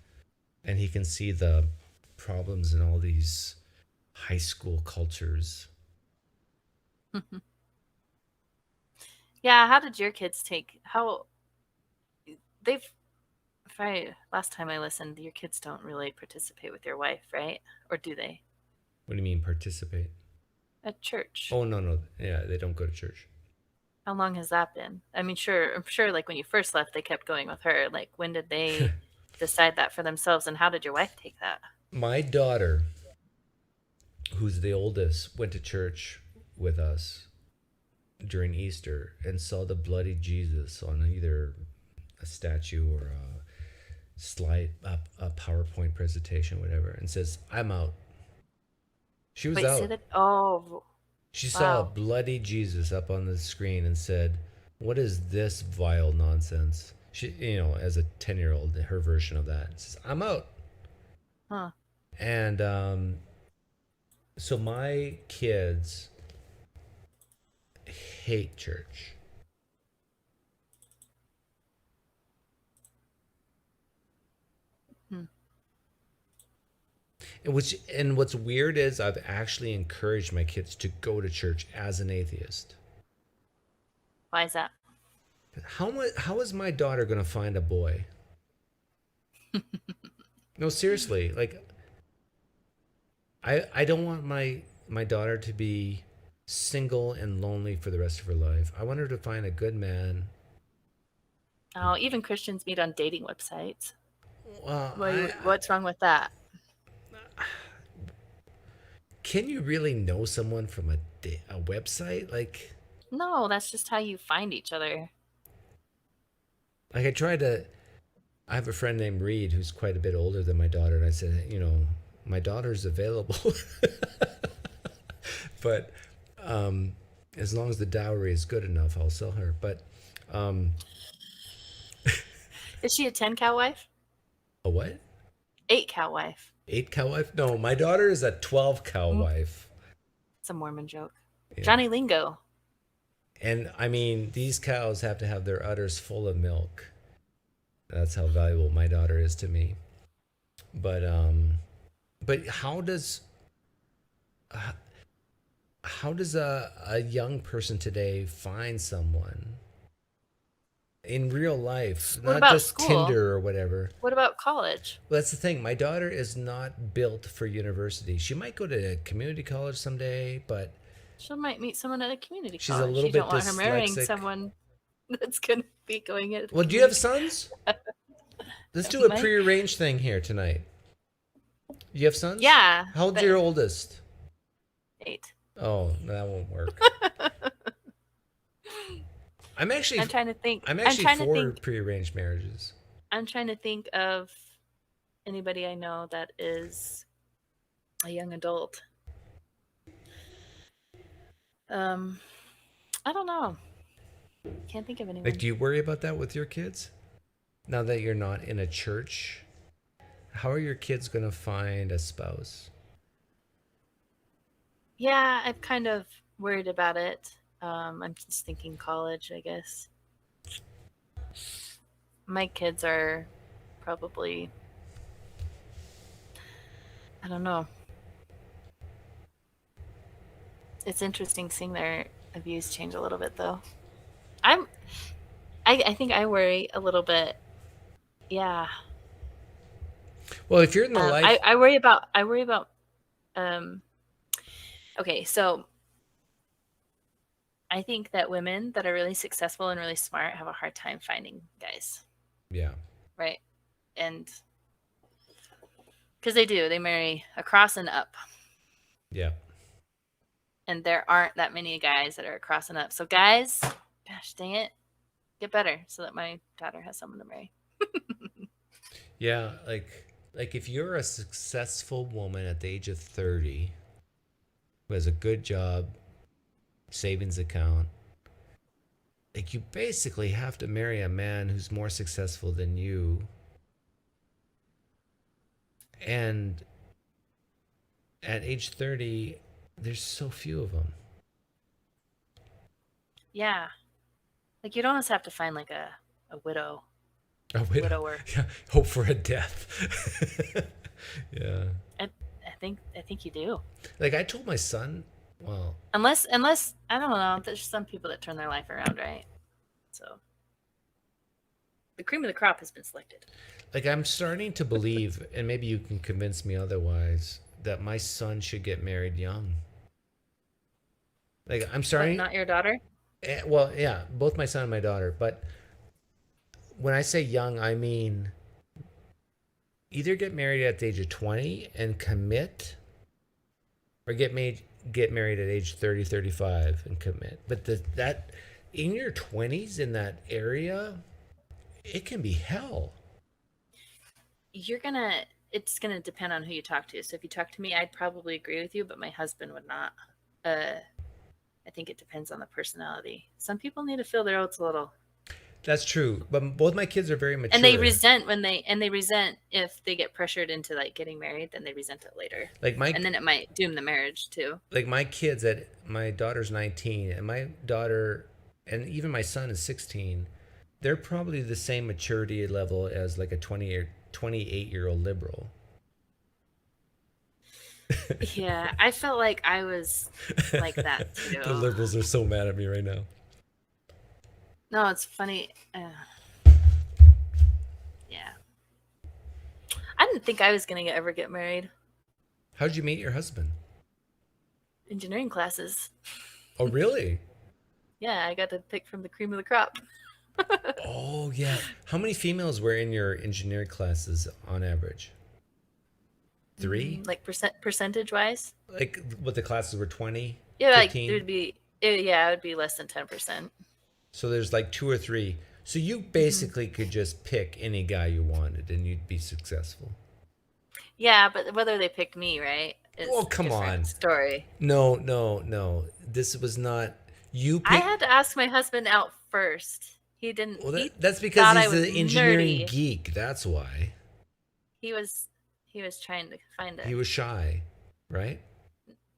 and he can see the problems in all these high school cultures. Yeah, how did your kids last time I listened, your kids don't really participate with your wife, right? Or do they? What do you mean participate? At church. Oh, no. Yeah, they don't go to church. How long has that been? I mean, I'm sure like when you first left, they kept going with her. Like, when did they decide that for themselves, and how did your wife take that? My daughter, who's the oldest, went to church with us during Easter and saw the bloody Jesus on either a statue or a slide, a PowerPoint presentation, whatever, and says, "I'm out." She was out. Oh. She saw a bloody Jesus up on the screen and said, "What is this vile nonsense?" She, as a 10-year-old, her version of that says, "I'm out." Huh. And so my kids hate church. And what's weird is I've actually encouraged my kids to go to church as an atheist. Why is that? How is my daughter going to find a boy? No, seriously. Like, I don't want my daughter to be single and lonely for the rest of her life. I want her to find a good man. Oh, even Christians meet on dating websites. Well, what's wrong with that? Can you really know someone from a website? Like, no, that's just how you find each other. Like, I have a friend named Reed who's quite a bit older than my daughter, and I said, my daughter's available. But as long as the dowry is good enough, I'll sell her. But is she a 10-cow wife? A what? 8-cow wife. 8-cow wife? No, my daughter is a 12-cow wife. It's a Mormon joke. Yeah. Johnny Lingo. And I mean, these cows have to have their udders full of milk. That's how valuable my daughter is to me. But how does a young person today find someone in real life? What Not about just school? Tinder or whatever. What about college? Well, that's the thing. My daughter is not built for university. She might go to a community college someday, but She might meet someone at a community She's a college. little You bit don't want her marrying dyslexic. someone that's going to be going at a Well, do you have community. sons? Let's do a Mike? prearranged thing here tonight. You have sons? Yeah, How old's but your oldest? 8. Oh, that won't work. I'm actually I'm trying to think. I'm I'm actually trying to for think. prearranged marriages. I'm trying to think of anybody I know that is a young adult. I don't know. Can't think of anyone. Like, do you worry about that with your kids? Now that you're not in a church, how are your kids going to find a spouse? Yeah, I've kind of worried about it. I'm just thinking college, I guess. My kids are probably, I don't know. It's interesting seeing their views change a little bit, though. I think I worry a little bit. Yeah. Well, if you're in the life, I worry about. Okay, so I think that women that are really successful and really smart have a hard time finding guys, yeah, right? And because they marry across and up, yeah. and there aren't that many guys that are across and up. So guys, gosh dang it, get better so that my daughter has someone to marry. Yeah, like if you're a successful woman at the age of 30 who has a good job, savings account, like you basically have to marry a man who's more successful than you. And at age 30, there's so few of them. Yeah, like you'd almost have to find like a widow, Oh, wait. widower. Yeah, hope for a death. Yeah. I think you do. Like I told my son, well, Unless I don't know. There's some people that turn their life around, right? So the cream of the crop has been selected. like I'm starting to believe, and maybe you can convince me otherwise, that my son should get married young. Like I'm But starting. not your daughter. Well, yeah, both my son and my daughter. But when I say young, I mean either get married at the age of 20 and commit, or get married at age 30, 35 and commit. But that in your 20s in that area, it can be hell. It's gonna depend on who you talk to. So if you talk to me, I'd probably agree with you, but my husband would not. I think it depends on the personality. Some people need to feel their oats a little. That's true. But both my kids are very mature. And they resent if they get pressured into like getting married, then they resent it later. And then it might doom the marriage too. Like my kids, my daughter's 19 and my daughter and even my son is 16. They're probably the same maturity level as like a 28-year-old liberal. Yeah, I felt like I was like that too. The liberals are so mad at me right now. No, it's funny. Yeah. I didn't think I was going to ever get married. How'd you meet your husband? Engineering classes. Oh, really? Yeah, I got to pick from the cream of the crop. Oh, yeah. How many females were in your engineering classes on average? 3? Like percentage wise? Like what the classes were 20? Yeah, 15? like it would be less than 10%. So there's like 2 or 3. So you basically could just pick any guy you wanted and you'd be successful. Yeah, but whether they picked me, right? Oh, come on. Story. No. This was not you. I had to ask my husband out first. He didn't. Well, that's because he's an engineering nerdy. geek. That's why. He was trying to find it. He was shy, right?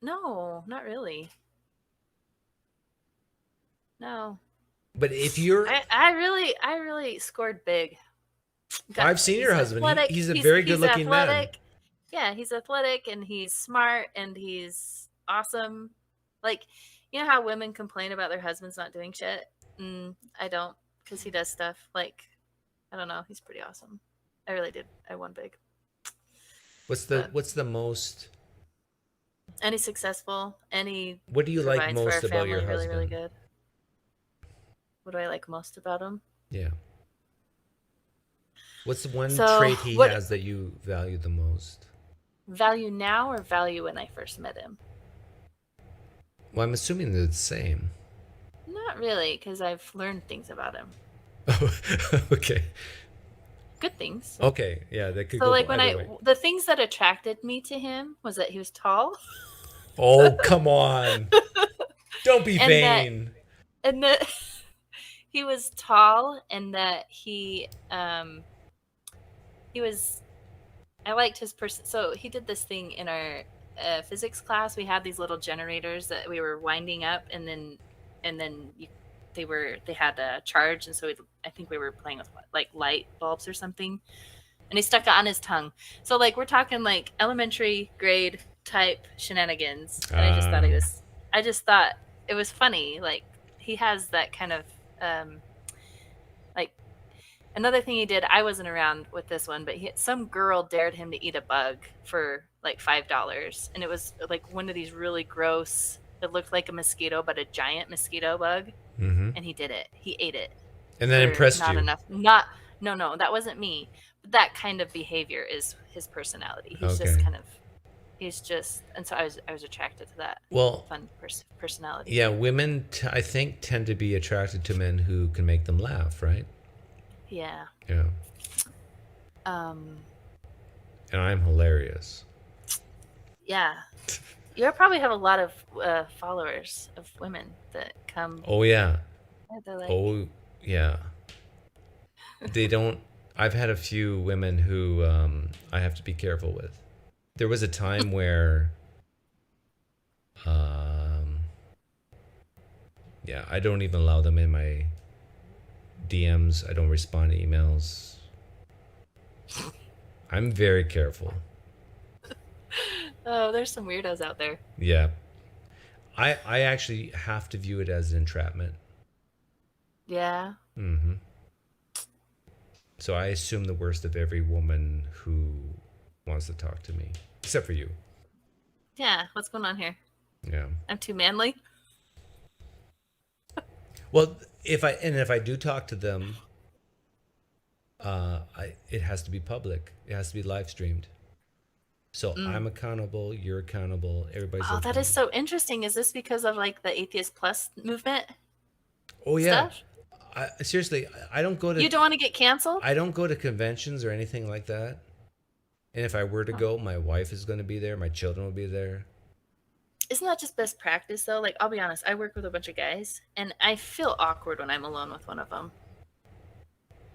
No, not really. No. But if you're, I really scored big. I've seen your husband. He's a very good-looking man. Yeah, he's athletic and he's smart and he's awesome. Like, you know how women complain about their husbands not doing shit? I don't, because he does stuff. Like, I don't know. He's pretty awesome. I really did. I won big. What's the most And he's successful, and he What do you like provides for our most about your family really, really husband? good. What do I like most about him? Yeah. What's the one So, trait he what has that you value the most? value now or value when I first met him? Well, I'm assuming they're the same. Not really, because I've learned things about him. Oh, okay. Good things. Okay. Yeah, that could So, go like either way. the things that attracted me to him was that he was tall, Oh, come on. Don't be and that vain. and that he was tall, and that he was. I liked his person. So he did this thing in our physics class. We had these little generators that we were winding up, and then they had a charge, and so I think we were playing with like light bulbs or something, and he stuck it on his tongue. So like we're talking like elementary grade type shenanigans, and Ah. I just thought it was funny. Like he has that kind of like another thing he did. I wasn't around with this one, but some girl dared him to eat a bug for like $5, and it was like one of these really gross. It looked like a mosquito, but a giant mosquito bug, Mm-hmm. and he did it. He ate it And that for impressed not you. enough. Not no, that wasn't me. But that kind of behavior is his personality. Okay. He's just, and so I was attracted to that Well, fun personality. yeah, women, I think, tend to be attracted to men who can make them laugh, right? Yeah. Yeah. Um. And I'm hilarious. Yeah. You probably have a lot of followers of women that come. Oh, yeah. They're like, Oh, yeah. They don't. I've had a few women who I have to be careful with. There was a time where, yeah, I don't even allow them in my DMs. I don't respond to emails. I'm very careful. oh, there's some weirdos out there. Yeah. I actually have to view it as an entrapment. Yeah. Mm-hmm. So I assume the worst of every woman who wants to talk to me, except for you. Yeah. What's going on here? Yeah. I'm too manly. Well, if I do talk to them, it has to be public. It has to be live streamed. So I'm accountable. You're accountable. Everybody's Oh, that is accountable. so interesting. Is this because of like the Atheist Plus movement Oh yeah. stuff? Seriously, I don't go to You don't want to get canceled? I don't go to conventions or anything like that. And if I were to go, my wife is going to be there. My children will be there. Isn't that just best practice though? Like, I'll be honest, I work with a bunch of guys, and I feel awkward when I'm alone with one of them.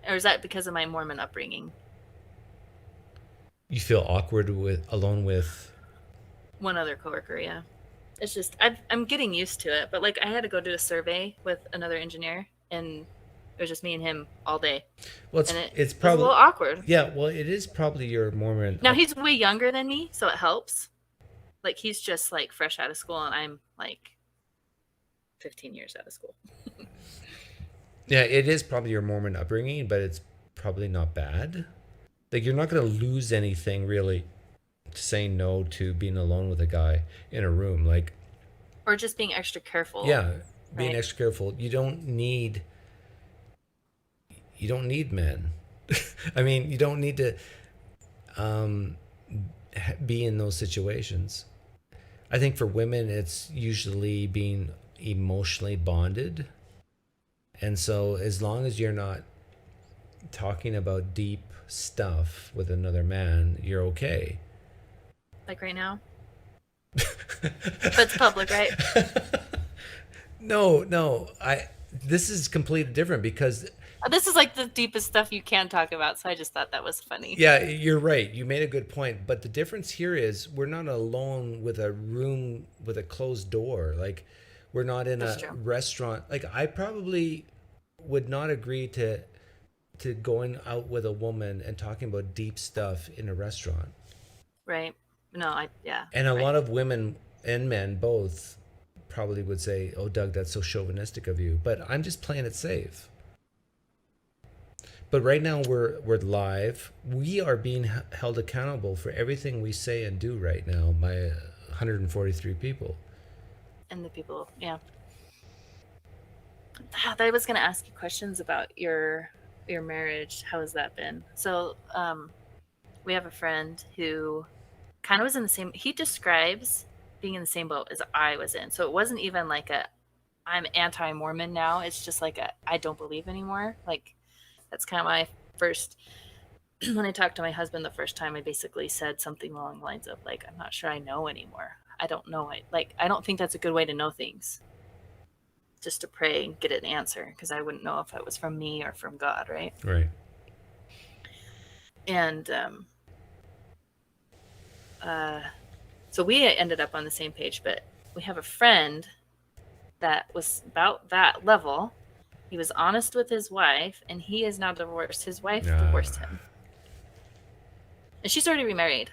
Or is that because of my Mormon upbringing? You feel awkward alone with. One other coworker, yeah. It's just I'm getting used to it, but like I had to go do a survey with another engineer, and it was just me and him all day, Well, and it it's was a probably little awkward. yeah. Well, it is probably your Mormon. Now he's way younger than me, so it helps. Like he's just like fresh out of school, and I'm like 15 years out of school. Yeah, it is probably your Mormon upbringing, but it's probably not bad. Like you're not going to lose anything really saying no to being alone with a guy in a room. Like Or just being extra careful. yeah, being Right. extra careful. You don't need men. I mean, you don't need to be in those situations. I think for women, it's usually being emotionally bonded. And so, as long as you're not talking about deep stuff with another man, you're okay. Like right now. But it's public, right? No. This is completely different because This is like the deepest stuff you can talk about, so I just thought that was funny. yeah, you're right. You made a good point. But the difference here is we're not alone with a room with a closed door. Like we're not in That's a true. restaurant. Like I probably would not agree to going out with a woman and talking about deep stuff in a restaurant. Right. No, yeah. And a Right. lot of women and men both probably would say, "Oh, Doug, that's so chauvinistic of you." But I'm just playing it safe. But right now we're live. We are being held accountable for everything we say and do right now. My 143 people. And the people, yeah. I was going to ask you questions about your marriage. How has that been? So, we have a friend who kind of was in the same. He describes being in the same boat as I was in. So it wasn't even like a I'm anti-Mormon now. It's just like a I don't believe anymore. Like that's kind of my first. When I talked to my husband the first time, I basically said something along the lines of like I'm not sure I know anymore. I don't know. I don't think that's a good way to know things. Just to pray and get an answer, because I wouldn't know if it was from me or from God, right? Right. And so we ended up on the same page, but we have a friend that was about that level. He was honest with his wife, and he is now divorced. His wife divorced him. And she's already remarried.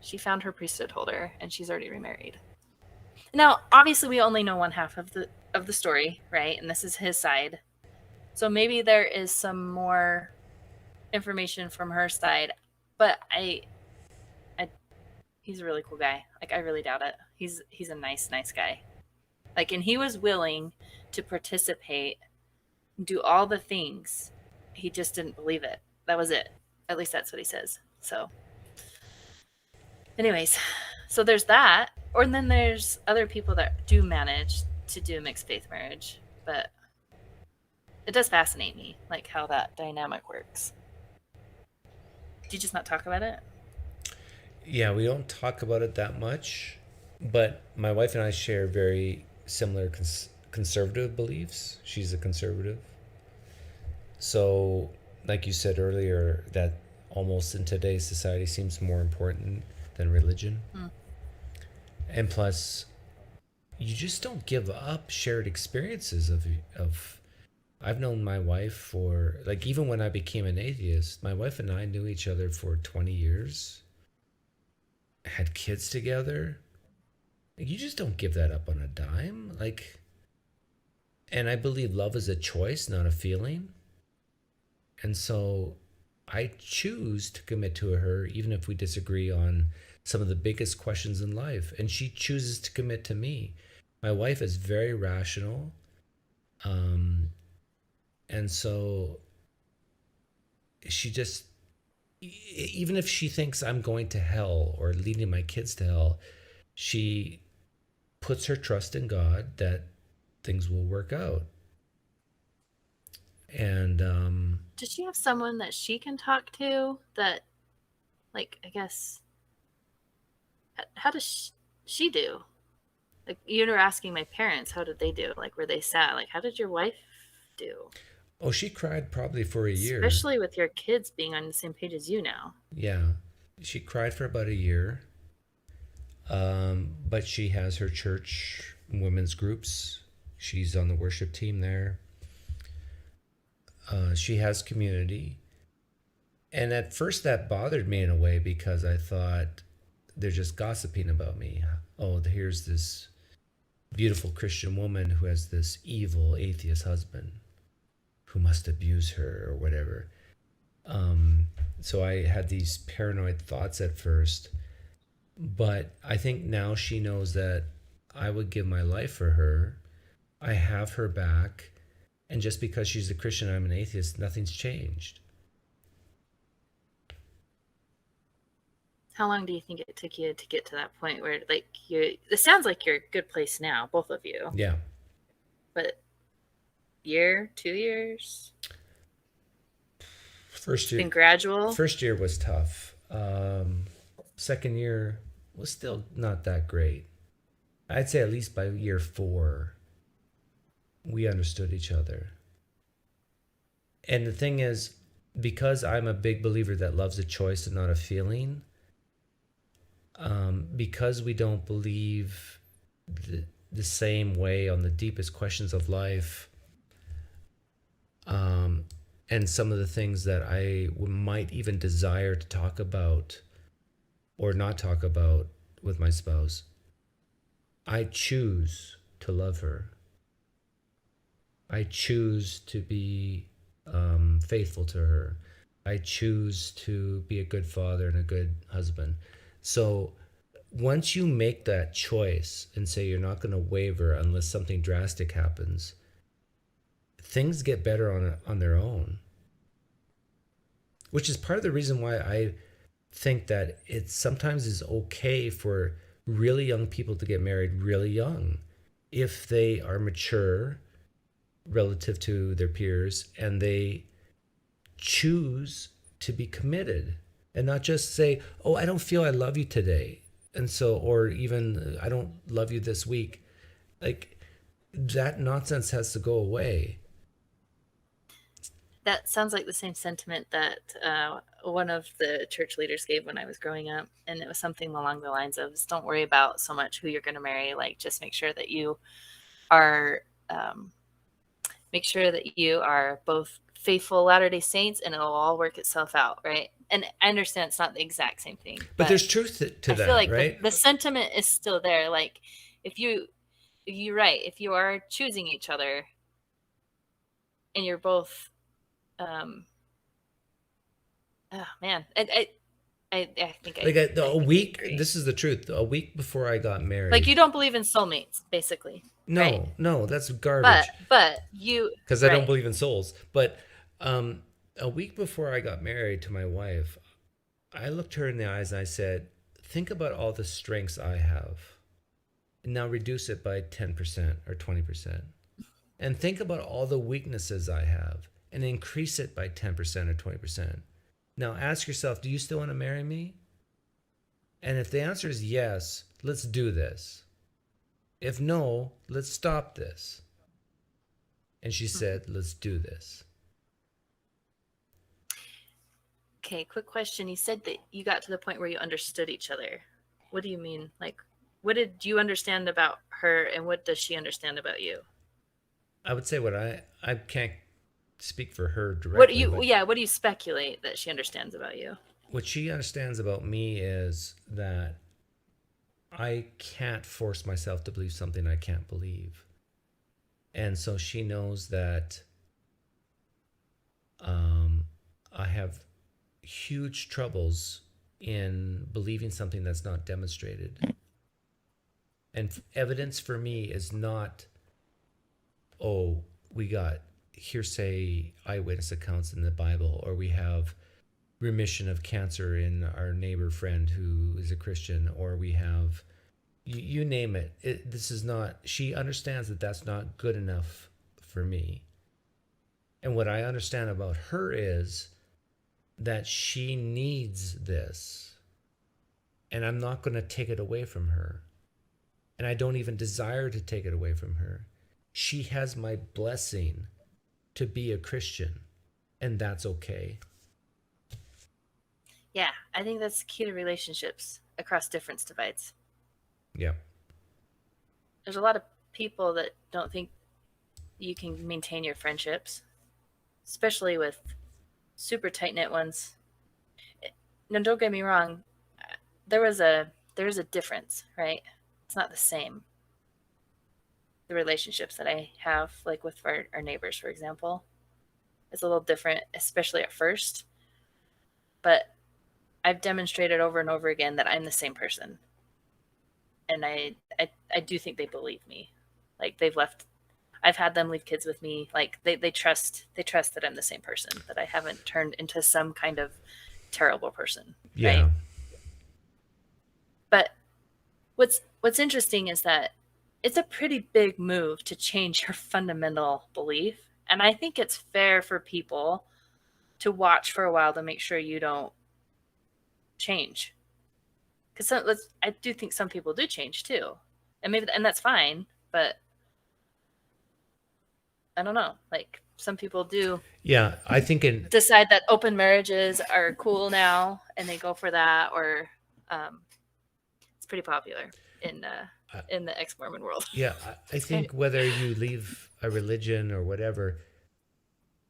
She found her priesthood holder, and she's already remarried. Now, obviously, we only know one half of the story, right? And this is his side. So maybe there is some more information from her side. But he's a really cool guy. Like, I really doubt it. He's a nice guy. Like, and he was willing to participate, do all the things. He just didn't believe it. That was it. At least that's what he says. So, anyways, so there's that. Or then there's other people that do manage to do mixed faith marriage. But it does fascinate me, like how that dynamic works. Do you just not talk about it? Yeah, we don't talk about it that much, but my wife and I share very similar conservative beliefs. She's a conservative. So, like you said earlier, that almost in today's society seems more important than religion. And plus, you just don't give up shared experiences of I've known my wife for, like, even when I became an atheist, my wife and I knew each other for 20 years, had kids together. You just don't give that up on a dime. Like, and I believe love is a choice, not a feeling. And so I choose to commit to her, even if we disagree on some of the biggest questions in life. And she chooses to commit to me. My wife is very rational. And so she just, even if she thinks I'm going to hell or leading my kids to hell, she puts her trust in God that things will work out. And does she have someone that she can talk to that, like, I guess, how does she do? Like, you were asking my parents, how did they do? Like, were they sad? Like, how did your wife do? oh, she cried probably for a year. Especially with your kids being on the same page as you now. Yeah, she cried for about a year. But she has her church women's groups. She's on the worship team there. She has community. And at first that bothered me in a way, because I thought they're just gossiping about me. Oh, here's this beautiful Christian woman who has this evil atheist husband who must abuse her or whatever. So I had these paranoid thoughts at first. But I think now she knows that I would give my life for her. I have her back. And just because she's a Christian, I'm an atheist, nothing's changed. How long do you think it took you to get to that point where, like, it sounds like you're a good place now, both of you. Yeah. But year, 2 years? First year. Been gradual? First year was tough. Second year was still not that great. I'd say at least by year 4, we understood each other. And the thing is, because I'm a big believer that love's a choice and not a feeling, because we don't believe the same way on the deepest questions of life, and some of the things that I might even desire to talk about or not talk about with my spouse, I choose to love her. I choose to be faithful to her. I choose to be a good father and a good husband. So once you make that choice and say you're not going to waver unless something drastic happens, things get better on their own. Which is part of the reason why I think that it sometimes is okay for really young people to get married really young if they are mature relative to their peers and they choose to be committed and not just say, oh, I don't feel I love you today. And so, or even I don't love you this week. Like, that nonsense has to go away. That sounds like the same sentiment that one of the church leaders gave when I was growing up. And it was something along the lines of, don't worry about so much who you're going to marry. Like, just make sure that you are, both faithful Latter-day Saints, and it'll all work itself out. Right. And I understand it's not the exact same thing. But there's truth to that, I feel like right? the sentiment is still there. Like, you're right. If you are choosing each other and you're both, oh man, I think like a week. agree. This is the truth. A week before I got married, Like, you don't believe in soulmates, basically. no, right? no, that's garbage. But you, Because I don't believe in souls. But a week before I got married to my wife, I looked her in the eyes and I said, think about all the strengths I have. And now reduce it by 10% or 20%. And think about all the weaknesses I have and increase it by 10% or 20%. Now ask yourself, do you still want to marry me? And if the answer is yes, let's do this. If no, let's stop this. And she said, let's do this. Okay, quick question. You said that you got to the point where you understood each other. What do you mean? Like, what did you understand about her, and what does she understand about you? I would say what I can't speak for her directly. What do you speculate that she understands about you? What she understands about me is that I can't force myself to believe something I can't believe. And so she knows that I have huge troubles in believing something that's not demonstrated. And evidence for me is not, oh, we got hearsay eyewitness accounts in the Bible, or we have remission of cancer in our neighbor friend who is a Christian, or we have, you name it. This is not, she understands that that's not good enough for me. And what I understand about her is that she needs this, and I'm not going to take it away from her. And I don't even desire to take it away from her. She has my blessing to be a Christian, and that's okay. Yeah, I think that's key to relationships across difference divides. Yeah. There's a lot of people that don't think you can maintain your friendships, especially with super tight-knit ones. Now, don't get me wrong. There's a difference, right? It's not the same. The relationships that I have, like with our neighbors, for example, it's a little different, especially at first. But I've demonstrated over and over again that I'm the same person. And I do think they believe me. Like, I've had them leave kids with me. Like, they trust that I'm the same person, that I haven't turned into some kind of terrible person. Yeah. Right? But what's interesting is that it's a pretty big move to change your fundamental belief. And I think it's fair for people to watch for a while to make sure you don't change. Because I do think some people do change too. And that's fine, but I don't know. Like, some people do. Yeah, I think decide that open marriages are cool now, and they go for that, or it's pretty popular in the ex-Mormon world. Yeah, I think whether you leave a religion or whatever,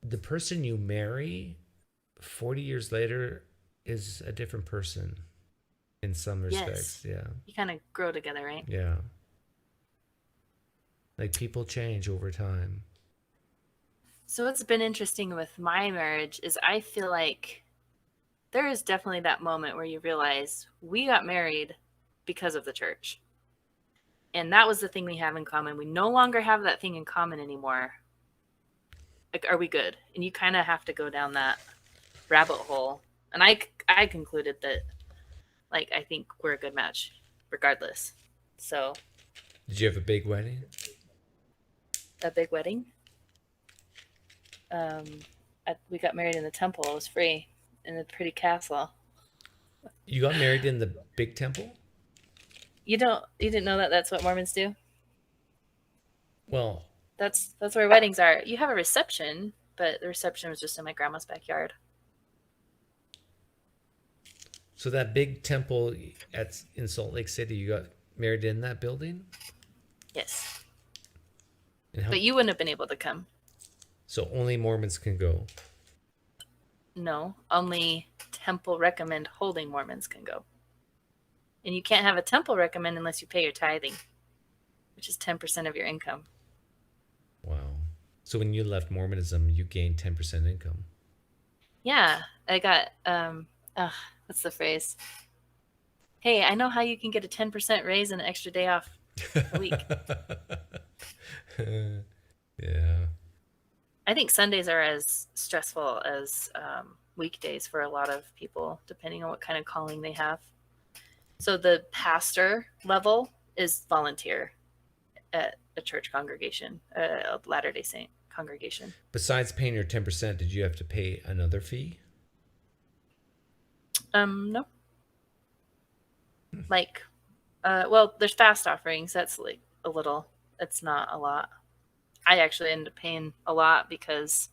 the person you marry 40 years later is a different person in some respects. Yes. Yeah. You kind of grow together, right? Yeah. Like, people change over time. So what's been interesting with my marriage is I feel like there is definitely that moment where you realize we got married because of the church. And that was the thing we have in common. We no longer have that thing in common anymore. Like, are we good? And you kind of have to go down that rabbit hole. And I concluded that, like, I think we're a good match regardless. So, Did you have a big wedding? a big wedding. We got married in the temple. It was free in a pretty castle. You got married in the big temple? You didn't know that that's what Mormons do? Well, That's where weddings are. You have a reception, but the reception was just in my grandma's backyard. so that big temple in Salt Lake City, you got married in that building? Yes. And But you wouldn't have been able to come. so only Mormons can go. No, only temple recommend holding Mormons can go. And you can't have a temple recommend unless you pay your tithing, which is 10% of your income. Wow. So when you left Mormonism, you gained 10% income. Yeah, I got what's the phrase? Hey, I know how you can get a 10% raise and an extra day off a week. Yeah. I think Sundays are as stressful as weekdays for a lot of people, depending on what kind of calling they have. So the pastor level is volunteer at a church congregation, a Latter-day Saint congregation. Besides paying your 10%, did you have to pay another fee? No. Like, well, there's fast offerings. That's like a little. It's not a lot. I actually ended up paying a lot because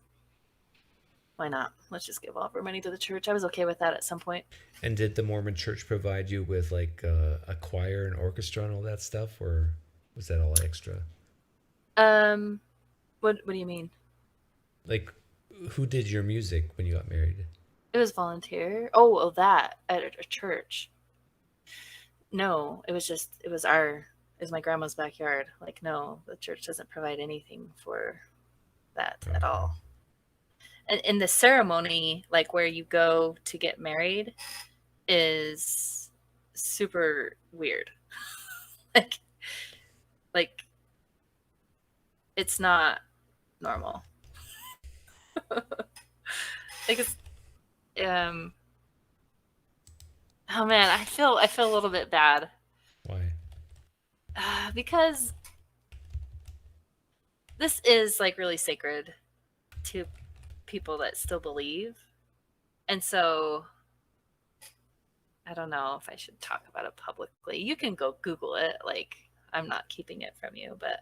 why not? Let's just give all of our money to the church. I was okay with that at some point. And did the Mormon church provide you with like a choir and orchestra and all that stuff, or was that all extra? What do you mean? Like, who did your music when you got married? It was volunteer. Oh, that at a church. No, it was my grandma's backyard. Like, no, the church doesn't provide anything for that at all. And the ceremony, like where you go to get married, is super weird. like it's not normal. Like it's oh man, I feel a little bit bad. Why? Because this is like really sacred to people that still believe. And so I don't know if I should talk about it publicly. You can go Google it. Like, I'm not keeping it from you, but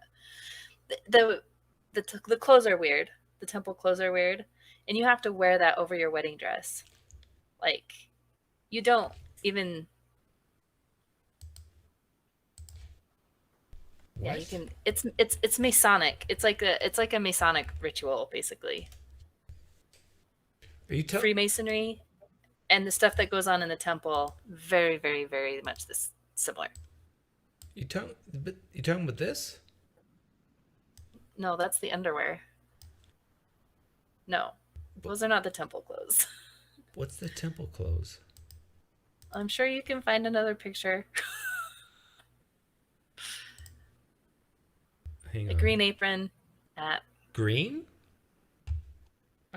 the clothes are weird. The temple clothes are weird, and you have to wear that over your wedding dress. Like, you don't even. What? Yeah, you can. It's Masonic. It's like a Masonic ritual, basically. Are you Freemasonry and the stuff that goes on in the temple, very, very, very much similar. You talking about this? No, that's the underwear. No, those are not the temple clothes. What's the temple clothes? I'm sure you can find another picture. Hang A on. green apron. Green?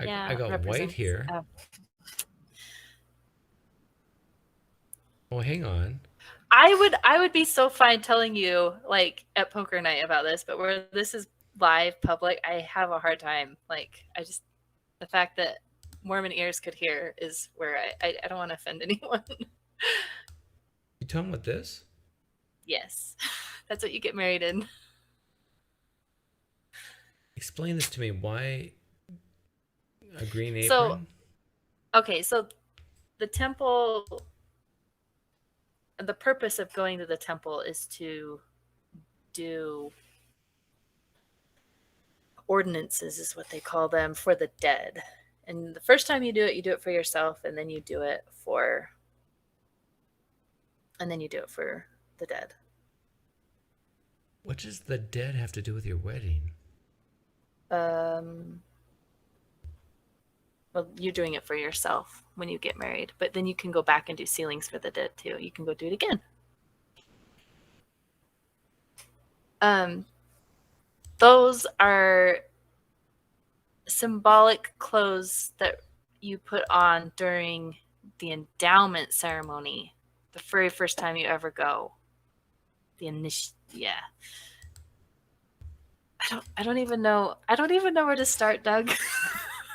Yeah, I got white here. Oh, hang on. I would be so fine telling you like at poker night about this, but where this is live public, I have a hard time. Like the fact that Mormon ears could hear is where I don't want to offend anyone. You talking about this? Yes, that's what you get married in. Explain this to me. Why a green apron? So, okay, so the temple, the purpose of going to the temple is to do ordinances, is what they call them, for the dead. And the first time you do it for yourself, and then you do it for the dead. What does the dead have to do with your wedding? Well, you're doing it for yourself when you get married, but then you can go back and do sealings for the dead too. You can go do it again. Those are symbolic clothes that you put on during the endowment ceremony, the very first time you ever go. Yeah. I don't even know where to start, Doug.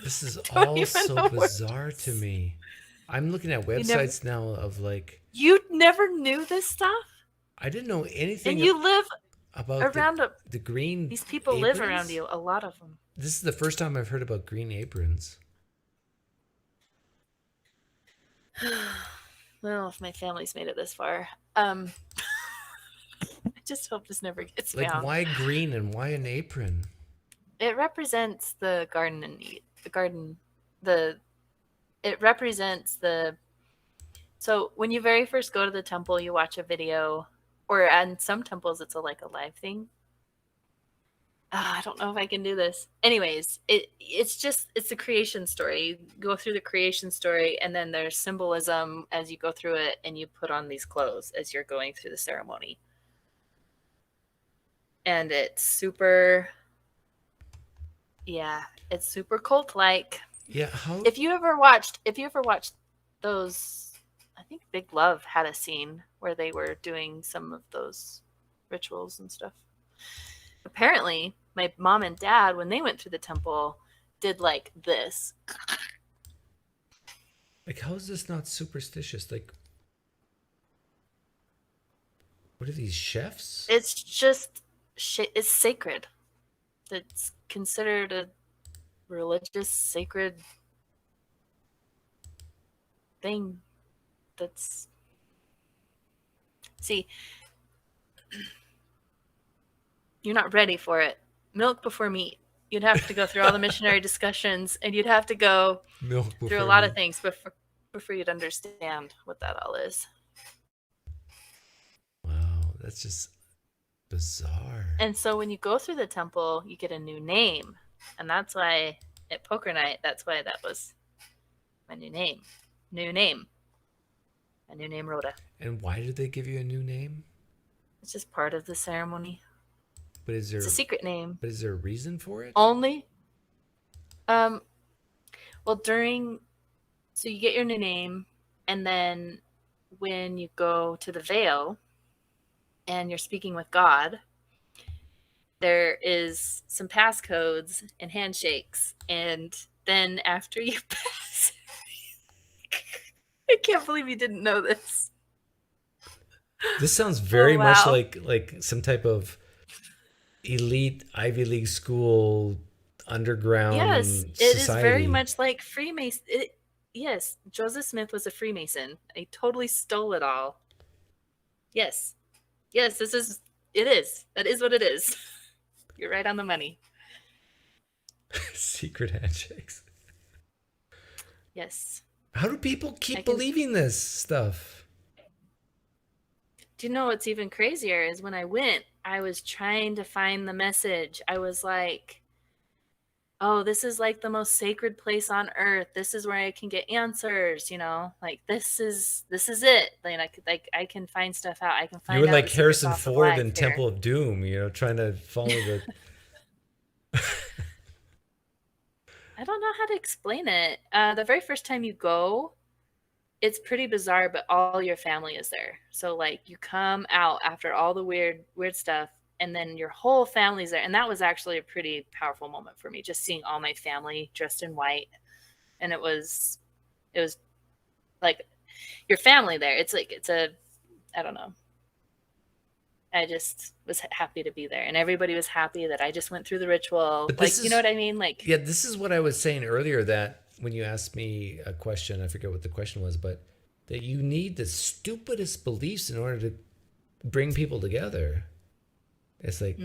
This is Don't all even so know where bizarre to me. I'm looking at websites now of like, you never knew this stuff? I didn't know And anything you live about around the green these people live around aprons. you, a lot of them. This is the first time I've heard about green aprons. Well, if my family's made it this far. I just hope this never gets Like, found. why green and why an apron? It represents the garden and the garden. It represents the. So when you very first go to the temple, you watch a video, or in some temples it's like a live thing. I don't know if I can do this. Anyways, it's the creation story. You go through the creation story, and then there's symbolism as you go through it, and you put on these clothes as you're going through the ceremony. And it's super, it's super cult-like. Yeah, how? If you ever watched those, I think Big Love had a scene where they were doing some of those rituals and stuff. Apparently, my mom and dad, when they went through the temple, did like this. Like, how is this not superstitious? Like, what are these chefs? It's just, it's sacred. It's considered a religious, sacred thing. That's, see, you're not ready for it. Milk before meat. You'd have to go through all the missionary discussions, and you'd have to go through a lot of things before you'd understand what that all is. Wow, that's just bizarre. And so when you go through the temple, you get a new name. And that's why at poker night, that's why that was my new name. New name. My new name, Rhoda. And why did they give you a new name? It's just part of the ceremony. But is there? It's a secret name. But is there a reason for it? Only. Well, so you get your new name, and then when you go to the veil and you're speaking with God, there is some passcodes and handshakes, and then after you pass, I can't believe you didn't know this. This sounds very wow. much like some type of elite Ivy League school underground Yes, it society. is very much like Freemason. Yes, Joseph Smith was a Freemason. He totally stole it all. Yes, it is. That is what it is. You're right on the money. Secret handshakes. Yes. How do people keep believing this stuff? Do you know what's even crazier is when I went, I was trying to find the message. I was like, oh, this is like the most sacred place on earth. This is where I can get answers, like this is it. I can find stuff out. I can find out. You were like Harrison Ford in Temple of Doom, trying to follow the I don't know how to explain it. The very first time you go, it's pretty bizarre, but all your family is there. So like you come out after all the weird stuff, and then your whole family's there. And that was actually a pretty powerful moment for me, just seeing all my family dressed in white. And it was like your family there. I don't know. I just was happy to be there, and everybody was happy that I just went through the ritual. You know what I mean? Yeah, this is what I was saying earlier, that when you asked me a question, I forget what the question was, but that you need the stupidest beliefs in order to bring people together. It's like,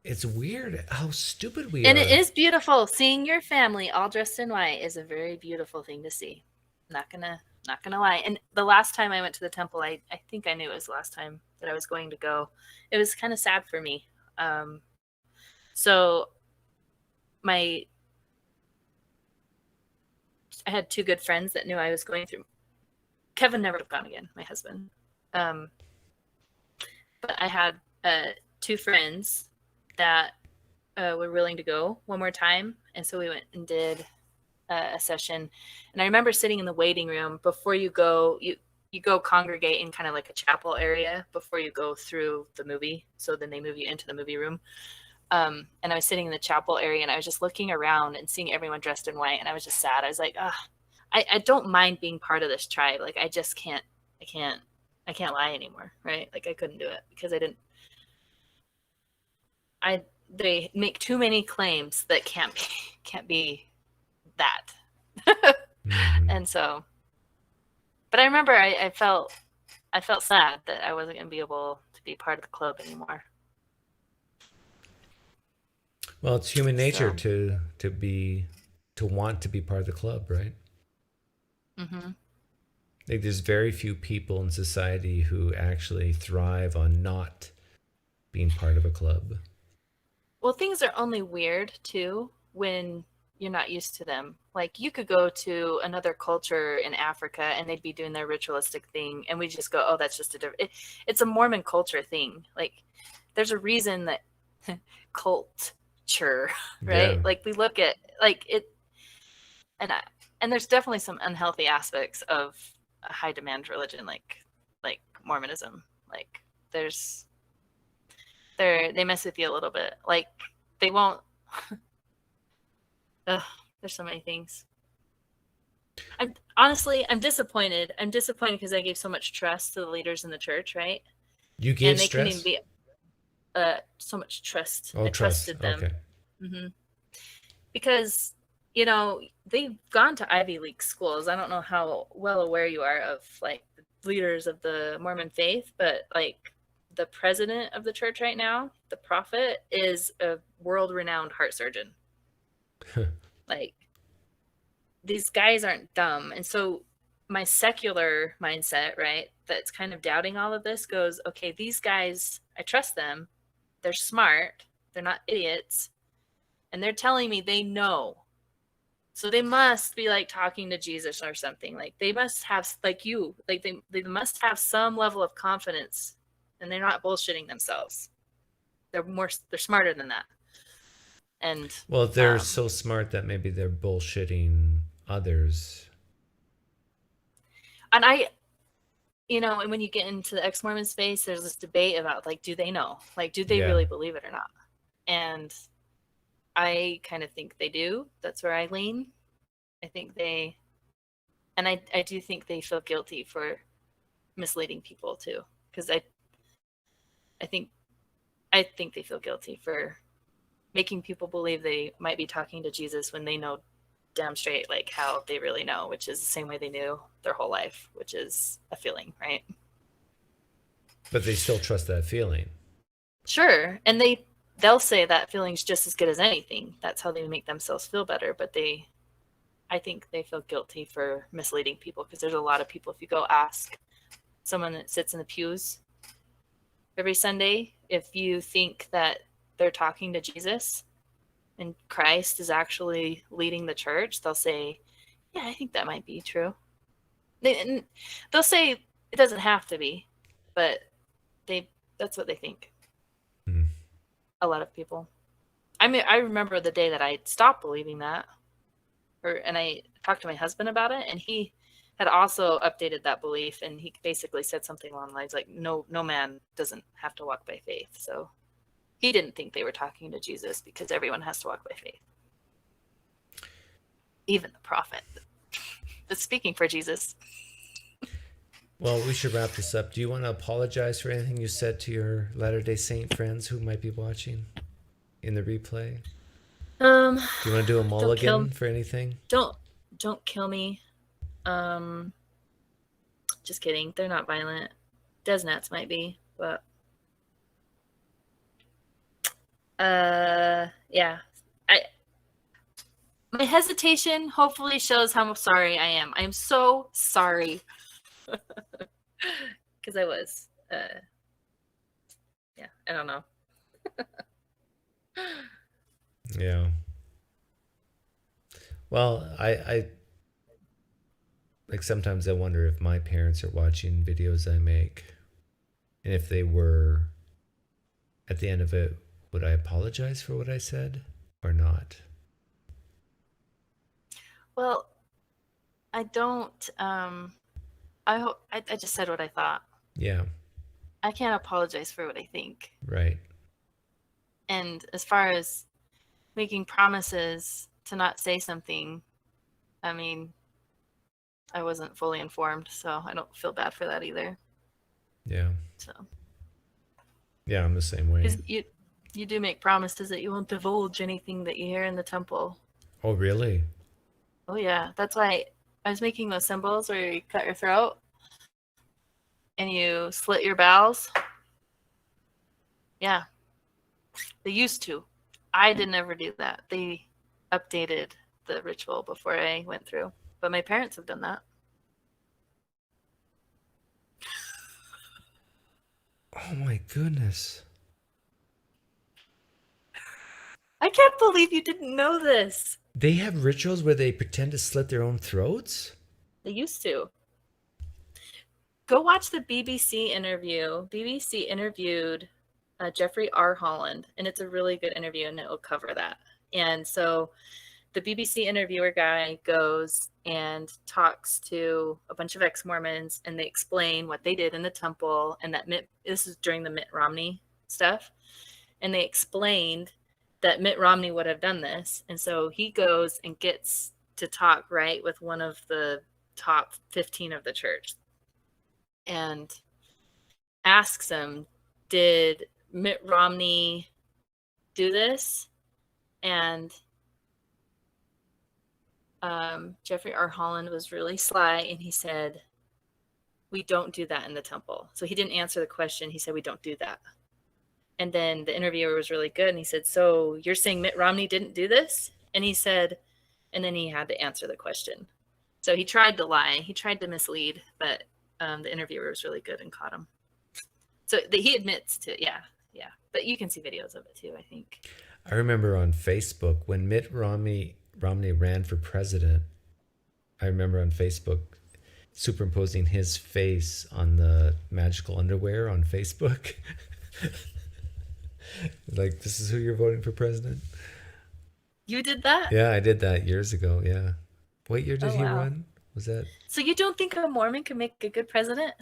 It's weird how stupid we are. And it is beautiful. Seeing your family all dressed in white is a very beautiful thing to see. Not gonna lie. And the last time I went to the temple, I think I knew it was the last time that I was going to go. It was kind of sad for me. So I had two good friends that knew I was going through. Kevin never would have gone again, my husband. But I had two friends that were willing to go one more time, and so we went and did a session. And I remember sitting in the waiting room before you go. You go congregate in kind of like a chapel area before you go through the movie. So then they move you into the movie room. And I was sitting in the chapel area, and I was just looking around and seeing everyone dressed in white, and I was just sad. I was like, I don't mind being part of this tribe. Like, I just can't lie anymore, right? Like, I couldn't do it because they make too many claims that can't be that. Mm-hmm. And so, but I remember I felt sad that I wasn't going to be able to be part of the club anymore. Well, it's human nature So, to want to be part of the club, right? mm-hmm. Like, there's very few people in society who actually thrive on not being part of a club. Well, things are only weird too when you're not used to them. Like, you could go to another culture in Africa and they'd be doing their ritualistic thing, and we just go, "Oh, that's just a different." It's a Mormon culture thing. Like, there's a reason that culture, right? Yeah. Like, we look at like it, and there's definitely some unhealthy aspects of a high demand religion like Mormonism. Like, there's they mess with you a little bit. Like, they won't. Ugh, there's so many things. I'm disappointed. I'm disappointed because I gave so much trust to the leaders in the church, right? You And gave they couldn't even stress? be so much trust. Oh, I trust. trusted them. Okay. Hmm. Because they've gone to Ivy League schools. I don't know how well aware you are of like the leaders of the Mormon faith, but like the president of the church right now, the prophet, is a world-renowned heart surgeon. Like, these guys aren't dumb. And so my secular mindset, right, that's kind of doubting all of this goes, okay, these guys, I trust them. They're smart. They're not idiots. And they're telling me they know. So they must be like talking to Jesus or something. Like, they must have, like, they must have some level of confidence, and they're not bullshitting themselves. They're smarter than that. And Well, they're so smart that maybe they're bullshitting others. and and when you get into the ex-Mormon space, there's this debate about, like, do they know? Like, do they Yeah. really believe it or not? And I kind of think they do. That's where I lean. I think I do think they feel guilty for misleading people too, because I think they feel guilty for making people believe they might be talking to Jesus when they know damn straight like how they really know, which is the same way they knew their whole life, which is a feeling, right? But they still trust that feeling. Sure. And they'll say that feeling's just as good as anything. That's how they make themselves feel better. But I think they feel guilty for misleading people, because there's a lot of people, if you go ask someone that sits in the pews every Sunday, if you think that they're talking to Jesus and Christ is actually leading the church, they'll say, yeah, I think that might be true. They'll say it doesn't have to be, but that's what they think. Hmm. A lot of people. I mean, I remember the day that I stopped believing that, and I talked to my husband about it, and he had also updated that belief, and he basically said something along the lines like, no man doesn't have to walk by faith. So he didn't think they were talking to Jesus, because everyone has to walk by faith. Even the prophet that's speaking for Jesus. Well, we should wrap this up. Do you want to apologize for anything you said to your Latter-day Saint friends who might be watching in the replay? Do you want to do a mulligan for anything? Don't kill me. Just kidding. They're not violent. Desnats might be, but yeah. My hesitation hopefully shows how sorry I am. I am so sorry. Because I was. Yeah, I don't know. Yeah. Well, I like, sometimes I wonder if my parents are watching videos I make, and if they were at the end of it, would I apologize for what I said or not? Well, I don't. I just said what I thought. Yeah, I can't apologize for what I think. right. And as far as making promises to not say something, I mean, I wasn't fully informed, so I don't feel bad for that either. Yeah. So, Yeah, I'm the same way. because you do make promises that you won't divulge anything that you hear in the temple. Oh, really? Oh yeah, that's why I was making those symbols where you cut your throat and you slit your bowels. Yeah, they used to. I didn't ever do that. They updated the ritual before I went through, but my parents have done that. Oh my goodness. I can't believe you didn't know this. They have rituals where they pretend to slit their own throats? They used to. Go watch the BBC interview. BBC interviewed Jeffrey R. Holland, and it's a really good interview, and it will cover that. And so the BBC interviewer guy goes and talks to a bunch of ex-Mormons, and they explain what they did in the temple, and that this is during the Mitt Romney stuff, and they explained that Mitt Romney would have done this. And so he goes and gets to talk, right, with one of the top 15 of the church and asks him, did Mitt Romney do this? And Jeffrey R. Holland was really sly, and he said, we don't do that in the temple. So he didn't answer the question. He said, we don't do that. And then the interviewer was really good, and he said, so you're saying Mitt Romney didn't do this? And he said, and then he had to answer the question. So he tried to lie. He tried to mislead, but the interviewer was really good and caught him. So he admits to, yeah. But you can see videos of it too, I think. I remember on Facebook when Mitt Romney ran for president. I remember on Facebook superimposing his face on the magical underwear on Facebook. Like, this is who you're voting for president? You did that? Yeah, I did that years ago. Yeah. What year did he wow. run? Was that? So you don't think a Mormon could make a good president?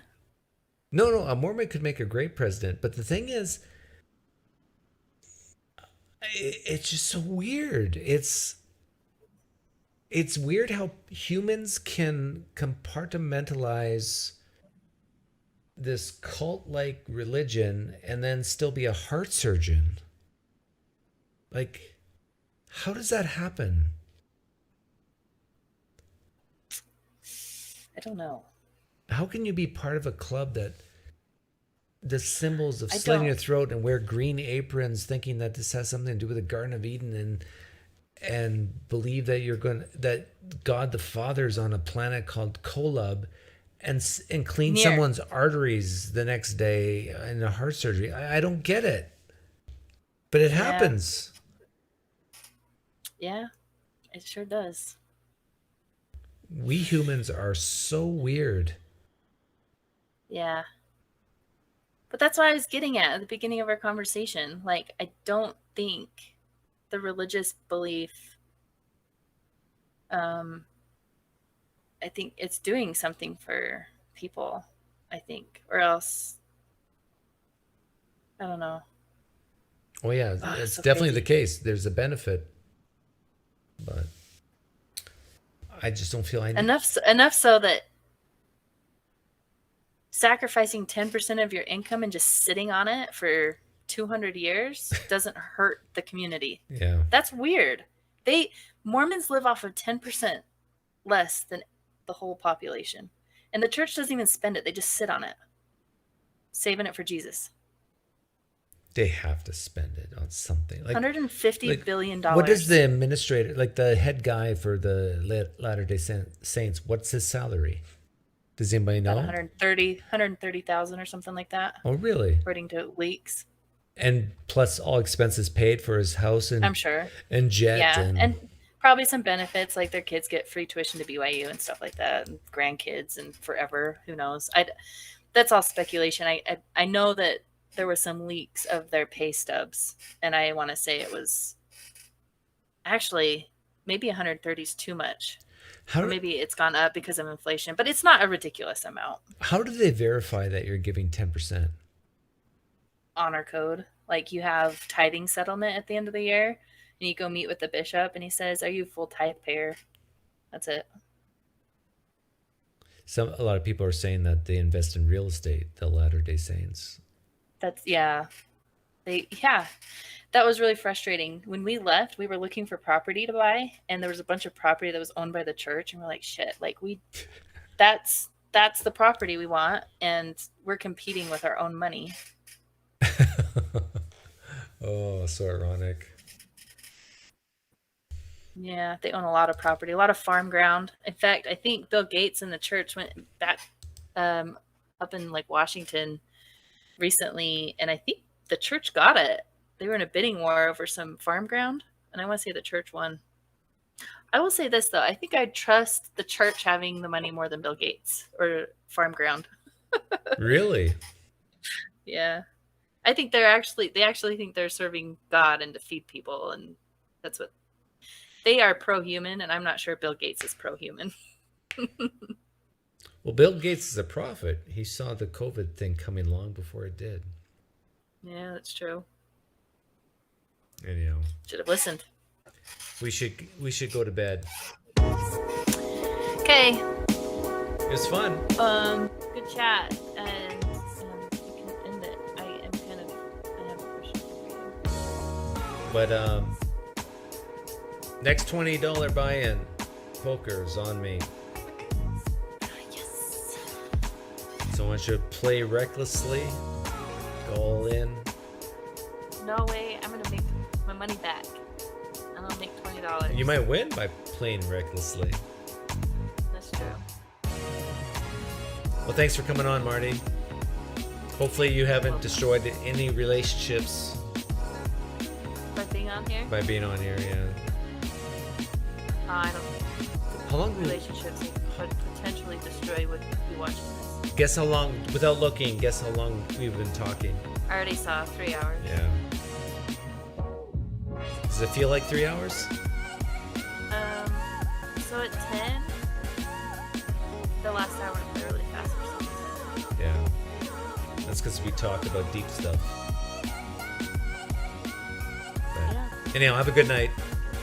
No, a Mormon could make a great president. But the thing is, it's just so weird. It's weird how humans can compartmentalize this cult-like religion and then still be a heart surgeon. Like, how does that happen? I don't know. How can you be part of a club that the symbols of slitting your throat and wear green aprons, thinking that this has something to do with the Garden of Eden, and believe that that God the Father's on a planet called Kolob, and clean someone's arteries the next day in a heart surgery? I don't get it, but it happens. Yeah, it sure does. We humans are so weird. Yeah. But that's what I was getting at the beginning of our conversation. Like, I don't think the religious belief, I think it's doing something for people, I think, or else, I don't know. Oh yeah, it's so definitely the case. There's a benefit, but I just don't feel enough so that sacrificing 10% of your income and just sitting on it for 200 years doesn't hurt the community. Yeah. That's weird. Mormons live off of 10% less than the whole population. And the church doesn't even spend it. They just sit on it, saving it for Jesus. They have to spend it on something. Like $150 billion. What does the administrator, like the head guy for the Latter-day Saints, what's his salary? Does anybody know? 130,000 or something like that. Oh, really? According to leaks. And plus all expenses paid for his house and I'm sure. And jet. Yeah, and probably some benefits, like their kids get free tuition to BYU and stuff like that, and grandkids and forever. Who knows? That's all speculation. I know that there were some leaks of their pay stubs, and I want to say it was actually maybe 130 is too much. How Or maybe it's gone up because of inflation, but it's not a ridiculous amount. how do they verify that you're giving 10%? Honor code. Like you have tithing settlement at the end of the year, and you go meet with the bishop, and he says, "Are you a full tithe payer?" That's it. A lot of people are saying that they invest in real estate, the Latter-day Saints. That's yeah. That was really frustrating. When we left, we were looking for property to buy, and there was a bunch of property that was owned by the church, and we're like, shit, like that's the property we want, and we're competing with our own money. Oh, so ironic. Yeah, they own a lot of property, a lot of farm ground. In fact, I think Bill Gates and the church went back up in like Washington recently, and I think the church got it. They were in a bidding war over some farm ground, and I want to say the church won. I will say this though, I think I trust the church having the money more than Bill Gates or farm ground. Really? Yeah. I think they actually think they're serving God and to feed people, and that's what they are pro-human, and I'm not sure Bill Gates is pro-human. Well, Bill Gates is a prophet. He saw the COVID thing coming long before it did. Yeah, that's true. Anyhow, Should have listened. we should go to bed. Okay. It was fun. Good chat, and we can end it. I have a question for you. But next $20 buy-in, poker's on me. Yes. So I want you to play recklessly, go all in. No way. I'm gonna make my money back. And I'll make $20. You might win by playing recklessly. That's true. Well, thanks for coming on, Marty. Hopefully you haven't destroyed any relationships By being on here? by being on here, yeah. I don't How long? relationships could potentially destroy with you watching this. Guess how long, without looking, guess how long we've been talking. I already saw 3 hours. Yeah. Does it feel like 3 hours? So at 10, the last hour went really fast for some reason. Yeah. That's because we talked about deep stuff. But Yeah. anyhow, have a good night.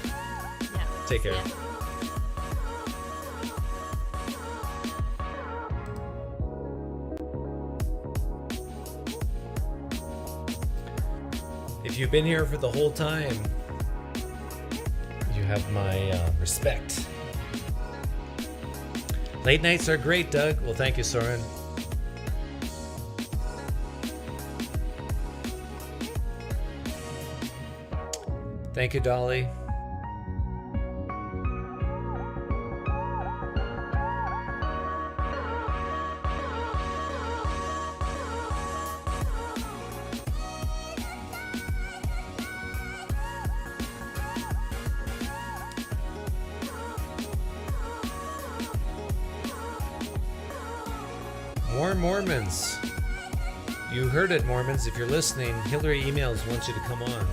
Yeah. Take care. Yeah. If you've been here for the whole time, you have my respect. Late nights are great, Doug. Well, thank you, Soren. Thank you, Dolly. More Mormons. You heard it, Mormons. If you're listening, Hillary Emails wants you to come on.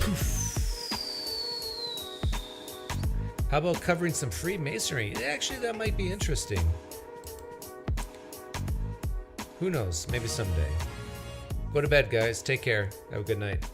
Poof. How about covering some Freemasonry? Actually, that might be interesting. Who knows? Maybe someday. Go to bed, guys. Take care. Have a good night.